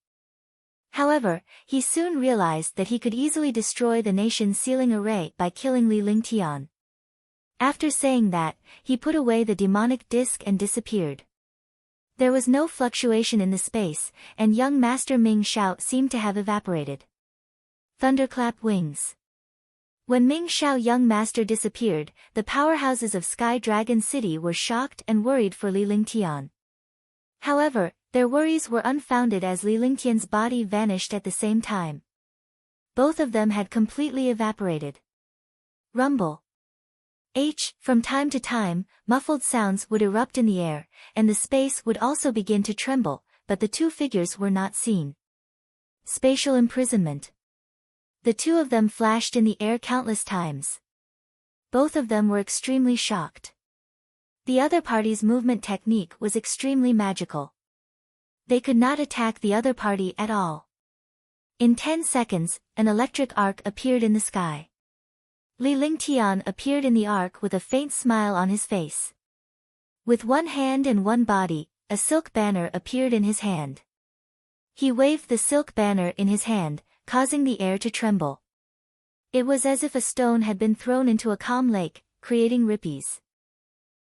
A: However, he soon realized that he could easily destroy the nation's sealing array by killing Li Lingtian. After saying that, he put away the demonic disc and disappeared. There was no fluctuation in the space, and young Master Ming Xiao seemed to have evaporated. Thunderclap wings. When Ming Xiao young master disappeared, the powerhouses of Sky Dragon City were shocked and worried for Li Lingtian. However, their worries were unfounded as Li Lingtian's body vanished at the same time. Both of them had completely evaporated. Rumble. From time to time, muffled sounds would erupt in the air, and the space would also begin to tremble, but the two figures were not seen. Spatial imprisonment. The two of them flashed in the air countless times. Both of them were extremely shocked. The other party's movement technique was extremely magical. They could not attack the other party at all. In 10 seconds, an electric arc appeared in the sky. Li Lingtian appeared in the arc with a faint smile on his face. With one hand and one body, a silk banner appeared in his hand. He waved the silk banner in his hand, causing the air to tremble. It was as if a stone had been thrown into a calm lake, creating rippies.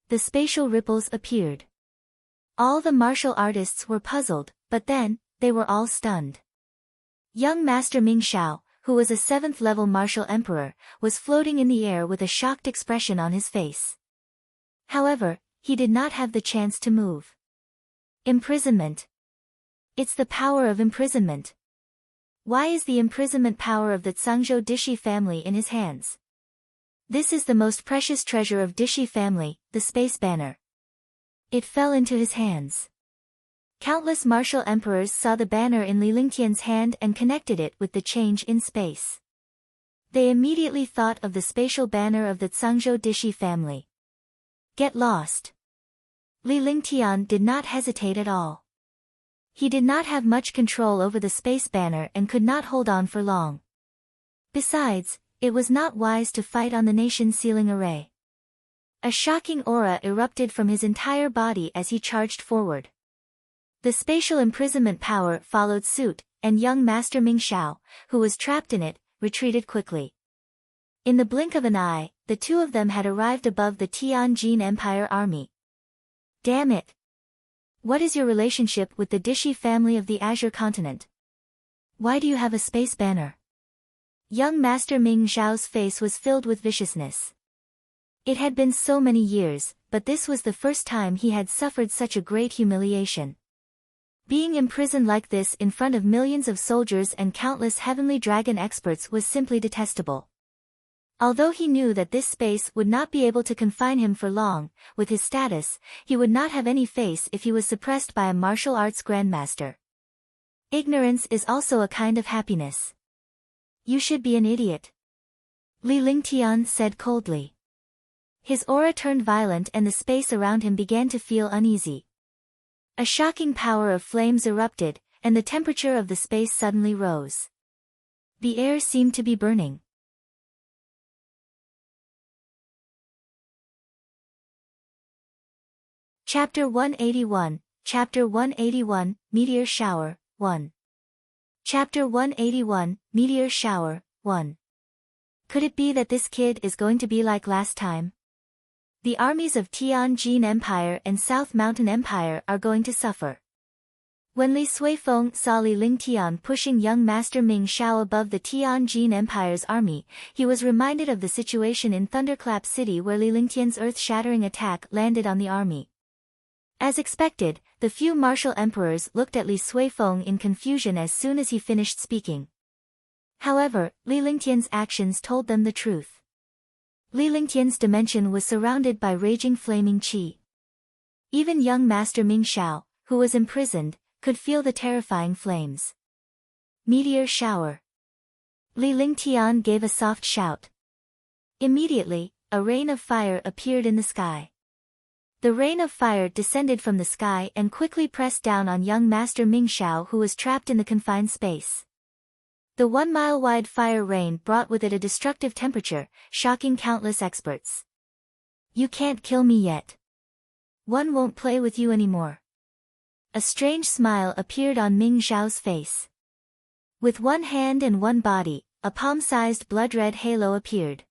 A: The spatial ripples appeared. All the martial artists were puzzled, but then, they were all stunned. Young Master Ming Xiao, who was a 7th-level martial emperor, was floating in the air with a shocked expression on his face. However, he did not have the chance to move. Imprisonment. It's the power of imprisonment. Why is the imprisonment power of the Zhangzhou Dishi family in his hands? This is the most precious treasure of Dishi family, the space banner. It fell into his hands. Countless martial emperors saw the banner in Li Lingtian's hand and connected it with the change in space. They immediately thought of the spatial banner of the Zhangzhou Dishi family. Get lost. Li Lingtian did not hesitate at all. He did not have much control over the space banner and could not hold on for long. Besides, it was not wise to fight on the nation's sealing array. A shocking aura erupted from his entire body as he charged forward. The spatial imprisonment power followed suit, and young Master Ming Xiao, who was trapped in it, retreated quickly. In the blink of an eye, the two of them had arrived above the Tianjin Empire army. Damn it! What is your relationship with the Dishi family of the Azure continent? Why do you have a space banner? Young Master Ming Xiao's face was filled with viciousness. It had been so many years, but this was the first time he had suffered such a great humiliation. Being imprisoned like this in front of millions of soldiers and countless heavenly dragon experts was simply detestable. Although he knew that this space would not be able to confine him for long, with his status, he would not have any face if he was suppressed by a martial arts grandmaster. Ignorance is also a kind of happiness. You should be an idiot. Li Lingtian said coldly. His aura turned violent and the space around him began to feel uneasy. A shocking power of flames erupted, and the temperature of the space suddenly rose. The air seemed to be burning. Chapter 181, Chapter 181, Meteor Shower, 1. Chapter 181, Meteor Shower, 1. Could it be that this kid is going to be like last time? The armies of Tianjin Empire and South Mountain Empire are going to suffer. When Li Suifeng saw Li Lingtian pushing young Master Ming Xiao above the Tianjin Empire's army, he was reminded of the situation in Thunderclap City where Li Lingtian's earth-shattering attack landed on the army. As expected, the few martial emperors looked at Li Suifeng in confusion as soon as he finished speaking. However, Li Lingtian's actions told them the truth. Li Lingtian's dimension was surrounded by raging flaming qi. Even young Master Ming Xiao, who was imprisoned, could feel the terrifying flames. Meteor shower. Li Lingtian gave a soft shout. Immediately, a rain of fire appeared in the sky. The rain of fire descended from the sky and quickly pressed down on young Master Ming Xiao who was trapped in the confined space. The 1-mile-wide fire rain brought with it a destructive temperature, shocking countless experts. You can't kill me yet. One won't play with you anymore. A strange smile appeared on Ming Xiao's face. With one hand and one body, a palm-sized blood-red halo appeared.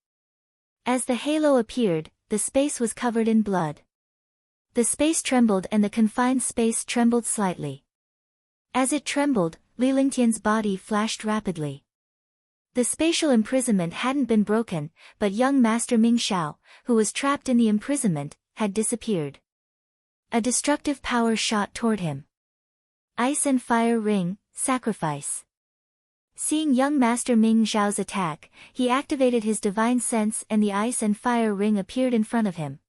A: As the halo appeared, the space was covered in blood. The space trembled and the confined space trembled slightly. As it trembled, Li Lingtian's body flashed rapidly. The spatial imprisonment hadn't been broken, but young Master Ming Xiao, who was trapped in the imprisonment, had disappeared. A destructive power shot toward him. Ice and Fire Ring, Sacrifice. Seeing young Master Ming Xiao's attack, he activated his divine sense and the Ice and Fire Ring appeared in front of him.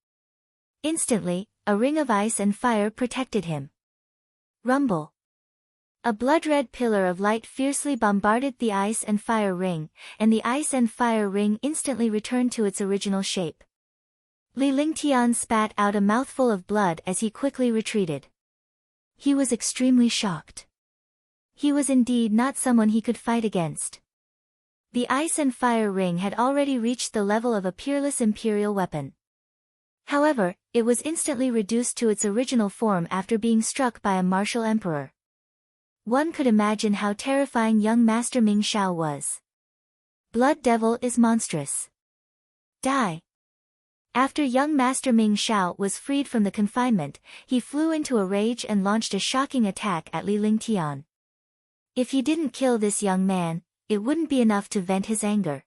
A: Instantly, a ring of ice and fire protected him. Rumble. A blood-red pillar of light fiercely bombarded the Ice and Fire Ring, and the Ice and Fire Ring instantly returned to its original shape. Li Lingtian spat out a mouthful of blood as he quickly retreated. He was extremely shocked. He was indeed not someone he could fight against. The Ice and Fire Ring had already reached the level of a peerless imperial weapon. However, it was instantly reduced to its original form after being struck by a martial emperor. One could imagine how terrifying young Master Ming Xiao was. Blood Devil is monstrous. Die. After young Master Ming Xiao was freed from the confinement, he flew into a rage and launched a shocking attack at Li Lingtian. If he didn't kill this young man, it wouldn't be enough to vent his anger.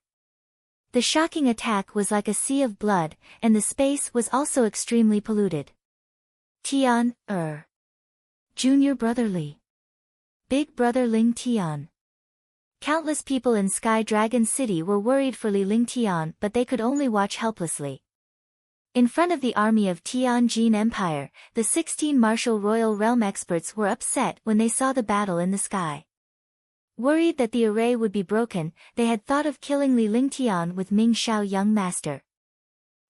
A: The shocking attack was like a sea of blood, and the space was also extremely polluted. Tian, Junior Brother Li. Big Brother Ling Tian. Countless people in Sky Dragon City were worried for Li Lingtian, but they could only watch helplessly. In front of the army of Tianjin Empire, the 16 martial royal realm experts were upset when they saw the battle in the sky. Worried that the array would be broken, they had thought of killing Li Lingtian with Ming Xiao young master.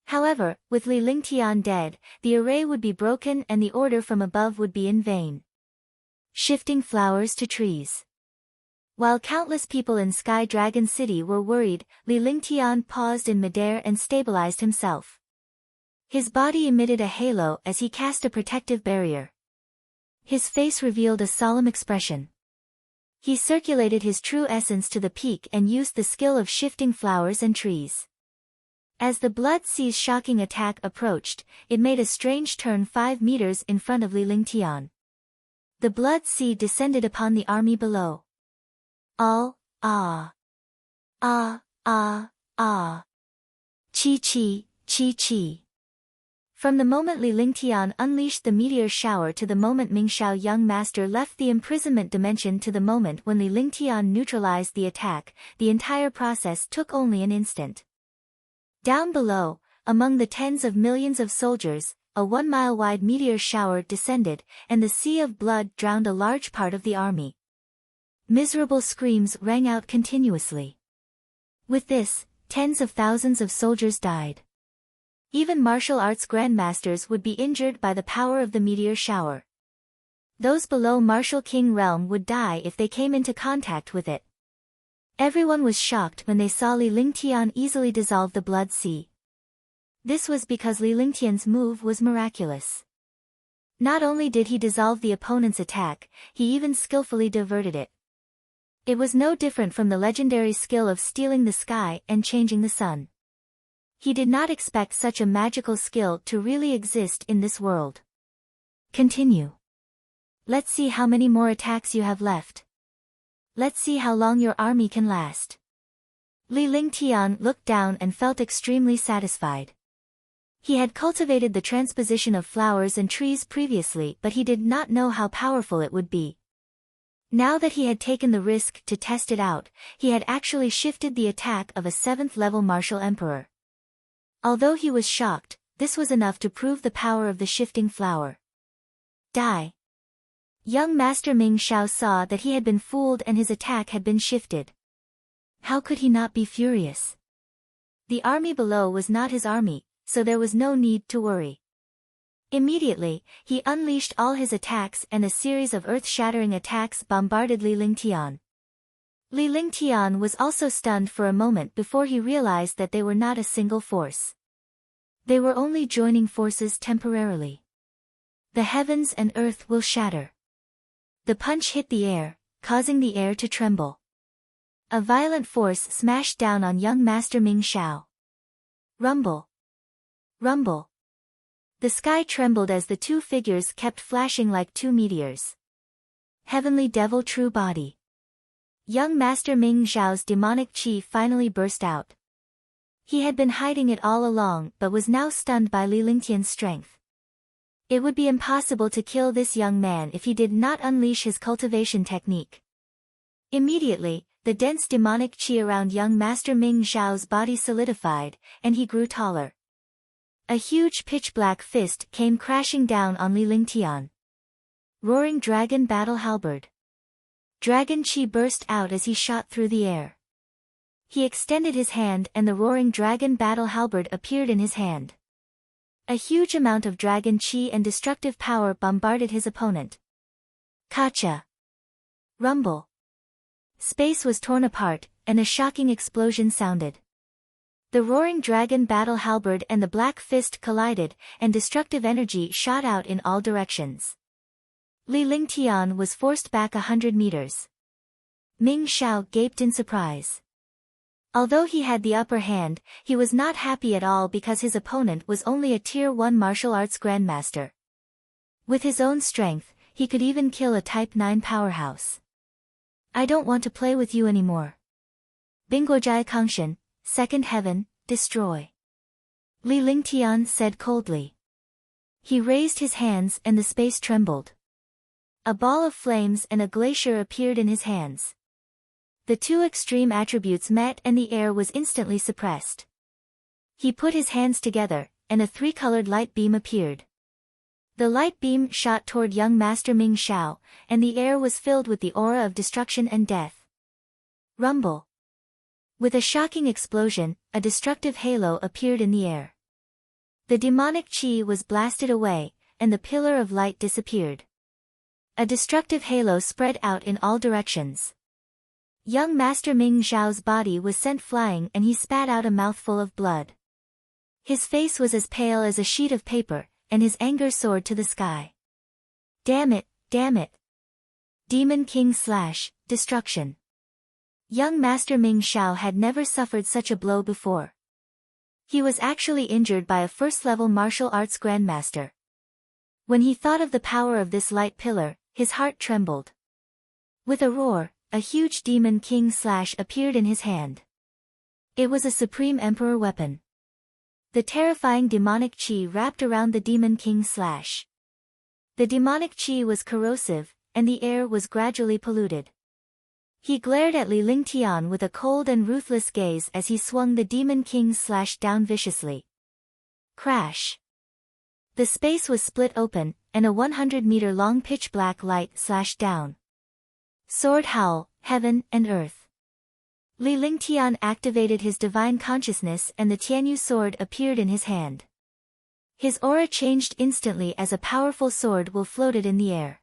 A: However, with Li Lingtian dead, the array would be broken and the order from above would be in vain. Shifting flowers to trees. While countless people in Sky Dragon City were worried, Li Lingtian paused in midair and stabilized himself. His body emitted a halo as he cast a protective barrier. His face revealed a solemn expression. He circulated his true essence to the peak and used the skill of shifting flowers and trees. As the Blood Sea's shocking attack approached, it made a strange turn 5 meters in front of Li Lingtian. The Blood Sea descended upon the army below. All, ah. Ah, ah, ah. Chi chi, chi chi. From the moment Li Lingtian unleashed the meteor shower to the moment Ming Xiao young master left the imprisonment dimension to the moment when Li Lingtian neutralized the attack, the entire process took only an instant. Down below, among the tens of millions of soldiers, a 1-mile-wide meteor shower descended, and the sea of blood drowned a large part of the army. Miserable screams rang out continuously. With this, tens of thousands of soldiers died. Even martial arts grandmasters would be injured by the power of the meteor shower. Those below Martial King realm would die if they came into contact with it. Everyone was shocked when they saw Li Lingtian easily dissolve the Blood Sea. This was because Li Lingtian's move was miraculous. Not only did he dissolve the opponent's attack, he even skillfully diverted it. It was no different from the legendary skill of stealing the sky and changing the sun. He did not expect such a magical skill to really exist in this world. Continue. Let's see how many more attacks you have left. Let's see how long your army can last. Li Lingtian looked down and felt extremely satisfied. He had cultivated the transposition of flowers and trees previously, but he did not know how powerful it would be. Now that he had taken the risk to test it out, he had actually shifted the attack of a 7th-level martial emperor. Although he was shocked, this was enough to prove the power of the shifting flower. Die. Young Master Ming Xiao saw that he had been fooled and his attack had been shifted. How could he not be furious? The army below was not his army, so there was no need to worry. Immediately, he unleashed all his attacks and a series of earth-shattering attacks bombarded Li Lingtian. Li Lingtian was also stunned for a moment before he realized that they were not a single force. They were only joining forces temporarily. The heavens and earth will shatter. The punch hit the air, causing the air to tremble. A violent force smashed down on young Master Ming Xiao. Rumble. Rumble. The sky trembled as the two figures kept flashing like two meteors. Heavenly Devil True Body. Young Master Ming Xiao's demonic chi finally burst out. He had been hiding it all along but was now stunned by Li Lingtian's strength. It would be impossible to kill this young man if he did not unleash his cultivation technique. Immediately, the dense demonic chi around young Master Ming Xiao's body solidified, and he grew taller. A huge pitch-black fist came crashing down on Li Lingtian. Roaring Dragon Battle Halberd. Dragon chi burst out as he shot through the air. He extended his hand and the Roaring Dragon Battle Halberd appeared in his hand. A huge amount of dragon chi and destructive power bombarded his opponent. Kacha. Rumble. Space was torn apart, and a shocking explosion sounded. The Roaring Dragon Battle Halberd and the Black Fist collided, and destructive energy shot out in all directions. Li Lingtian was forced back 100 meters. Ming Xiao gaped in surprise. Although he had the upper hand, he was not happy at all because his opponent was only a Tier 1 martial arts Grandmaster. With his own strength, he could even kill a Type 9 powerhouse. I don't want to play with you anymore. Bingguojai Kangshan, Second Heaven, destroy. Li Lingtian said coldly. He raised his hands and the space trembled. A ball of flames and a glacier appeared in his hands. The two extreme attributes met and the air was instantly suppressed. He put his hands together, and a three-colored light beam appeared. The light beam shot toward young Master Ming Xiao, and the air was filled with the aura of destruction and death. Rumble. With a shocking explosion, a destructive halo appeared in the air. The demonic chi was blasted away, and the pillar of light disappeared. A destructive halo spread out in all directions. Young Master Ming Xiao's body was sent flying and he spat out a mouthful of blood. His face was as pale as a sheet of paper, and his anger soared to the sky. Damn it, damn it. Demon King / Destruction. Young Master Ming Xiao had never suffered such a blow before. He was actually injured by a first-level martial arts Grandmaster. When he thought of the power of this light pillar, his heart trembled. With a roar, a huge Demon King / appeared in his hand. It was a Supreme Emperor weapon. The terrifying demonic chi wrapped around the Demon King /. The demonic chi was corrosive, and the air was gradually polluted. He glared at Li Lingtian with a cold and ruthless gaze as he swung the Demon King / down viciously. Crash. The space was split open, and a 100-meter-long pitch-black light slashed down. Sword howl, heaven and earth. Li Lingtian activated his divine consciousness and the Tianyu sword appeared in his hand. His aura changed instantly as a powerful sword will floated in the air.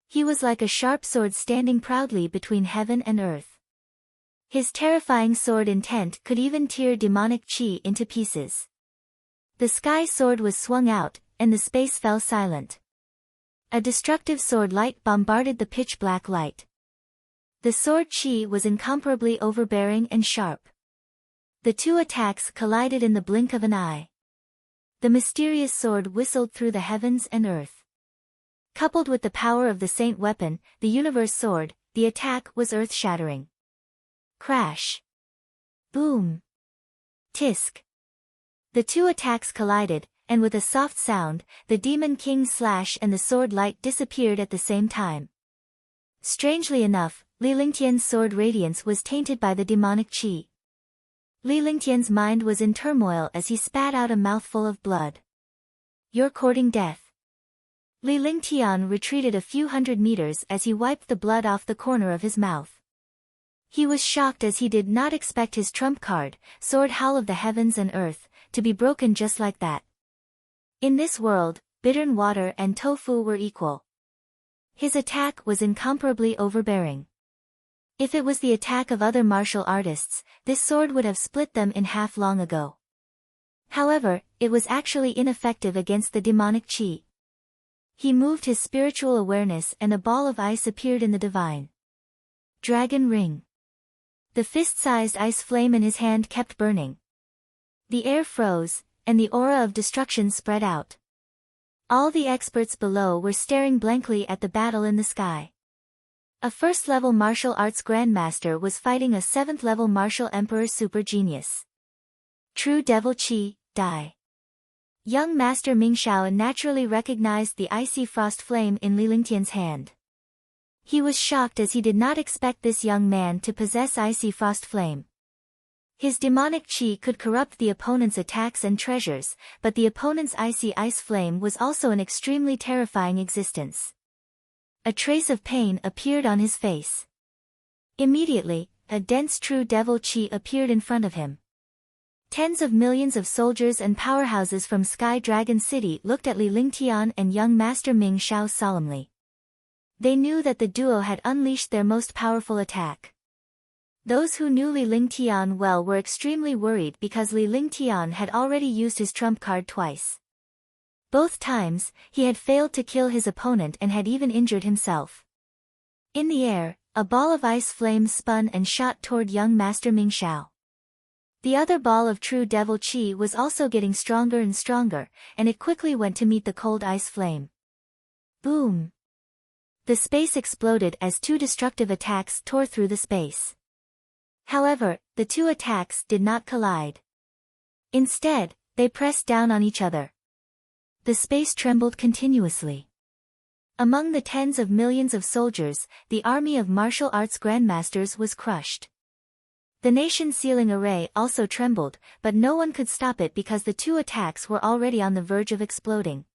A: He was like a sharp sword standing proudly between heaven and earth. His terrifying sword intent could even tear demonic chi into pieces. The sky sword was swung out, and the space fell silent. A destructive sword light bombarded the pitch-black light. The sword chi was incomparably overbearing and sharp. The two attacks collided in the blink of an eye. The mysterious sword whistled through the heavens and earth. Coupled with the power of the Saint weapon, the Universe Sword, the attack was earth-shattering. Crash. Boom. Tisk. The two attacks collided, and with a soft sound, the Demon King / and the sword light disappeared at the same time. Strangely enough, Li Lingtian's sword radiance was tainted by the demonic chi. Li Lingtian's mind was in turmoil as he spat out a mouthful of blood. You're courting death. Li Lingtian retreated a few hundred meters as he wiped the blood off the corner of his mouth. He was shocked as he did not expect his trump card, Sword Howl of the Heavens and Earth, to be broken just like that. In this world, bittern water and tofu were equal. His attack was incomparably overbearing. If it was the attack of other martial artists, this sword would have split them in half long ago. However, it was actually ineffective against the demonic chi. He moved his spiritual awareness and a ball of ice appeared in the divine dragon ring. The fist-sized ice flame in his hand kept burning. The air froze, and the aura of destruction spread out. All the experts below were staring blankly at the battle in the sky. A first-level martial arts grandmaster was fighting a 7th-level martial emperor super genius. True devil chi, die. Young Master Ming Xiao naturally recognized the icy frost flame in Li Lingtian's hand. He was shocked as he did not expect this young man to possess icy frost flame. His demonic chi could corrupt the opponent's attacks and treasures, but the opponent's icy ice flame was also an extremely terrifying existence. A trace of pain appeared on his face. Immediately, a dense true devil chi appeared in front of him. Tens of millions of soldiers and powerhouses from Sky Dragon City looked at Li Lingtian and young Master Ming Xiao solemnly. They knew that the duo had unleashed their most powerful attack. Those who knew Li Lingtian well were extremely worried because Li Lingtian had already used his trump card twice. Both times, he had failed to kill his opponent and had even injured himself. In the air, a ball of ice flame spun and shot toward young Master Ming Xiao. The other ball of true devil chi was also getting stronger and stronger, and it quickly went to meet the cold ice flame. Boom! The space exploded as two destructive attacks tore through the space. However, the two attacks did not collide. Instead, they pressed down on each other. The space trembled continuously. Among the tens of millions of soldiers, the army of martial arts grandmasters was crushed. The nation's sealing array also trembled, but no one could stop it because the two attacks were already on the verge of exploding.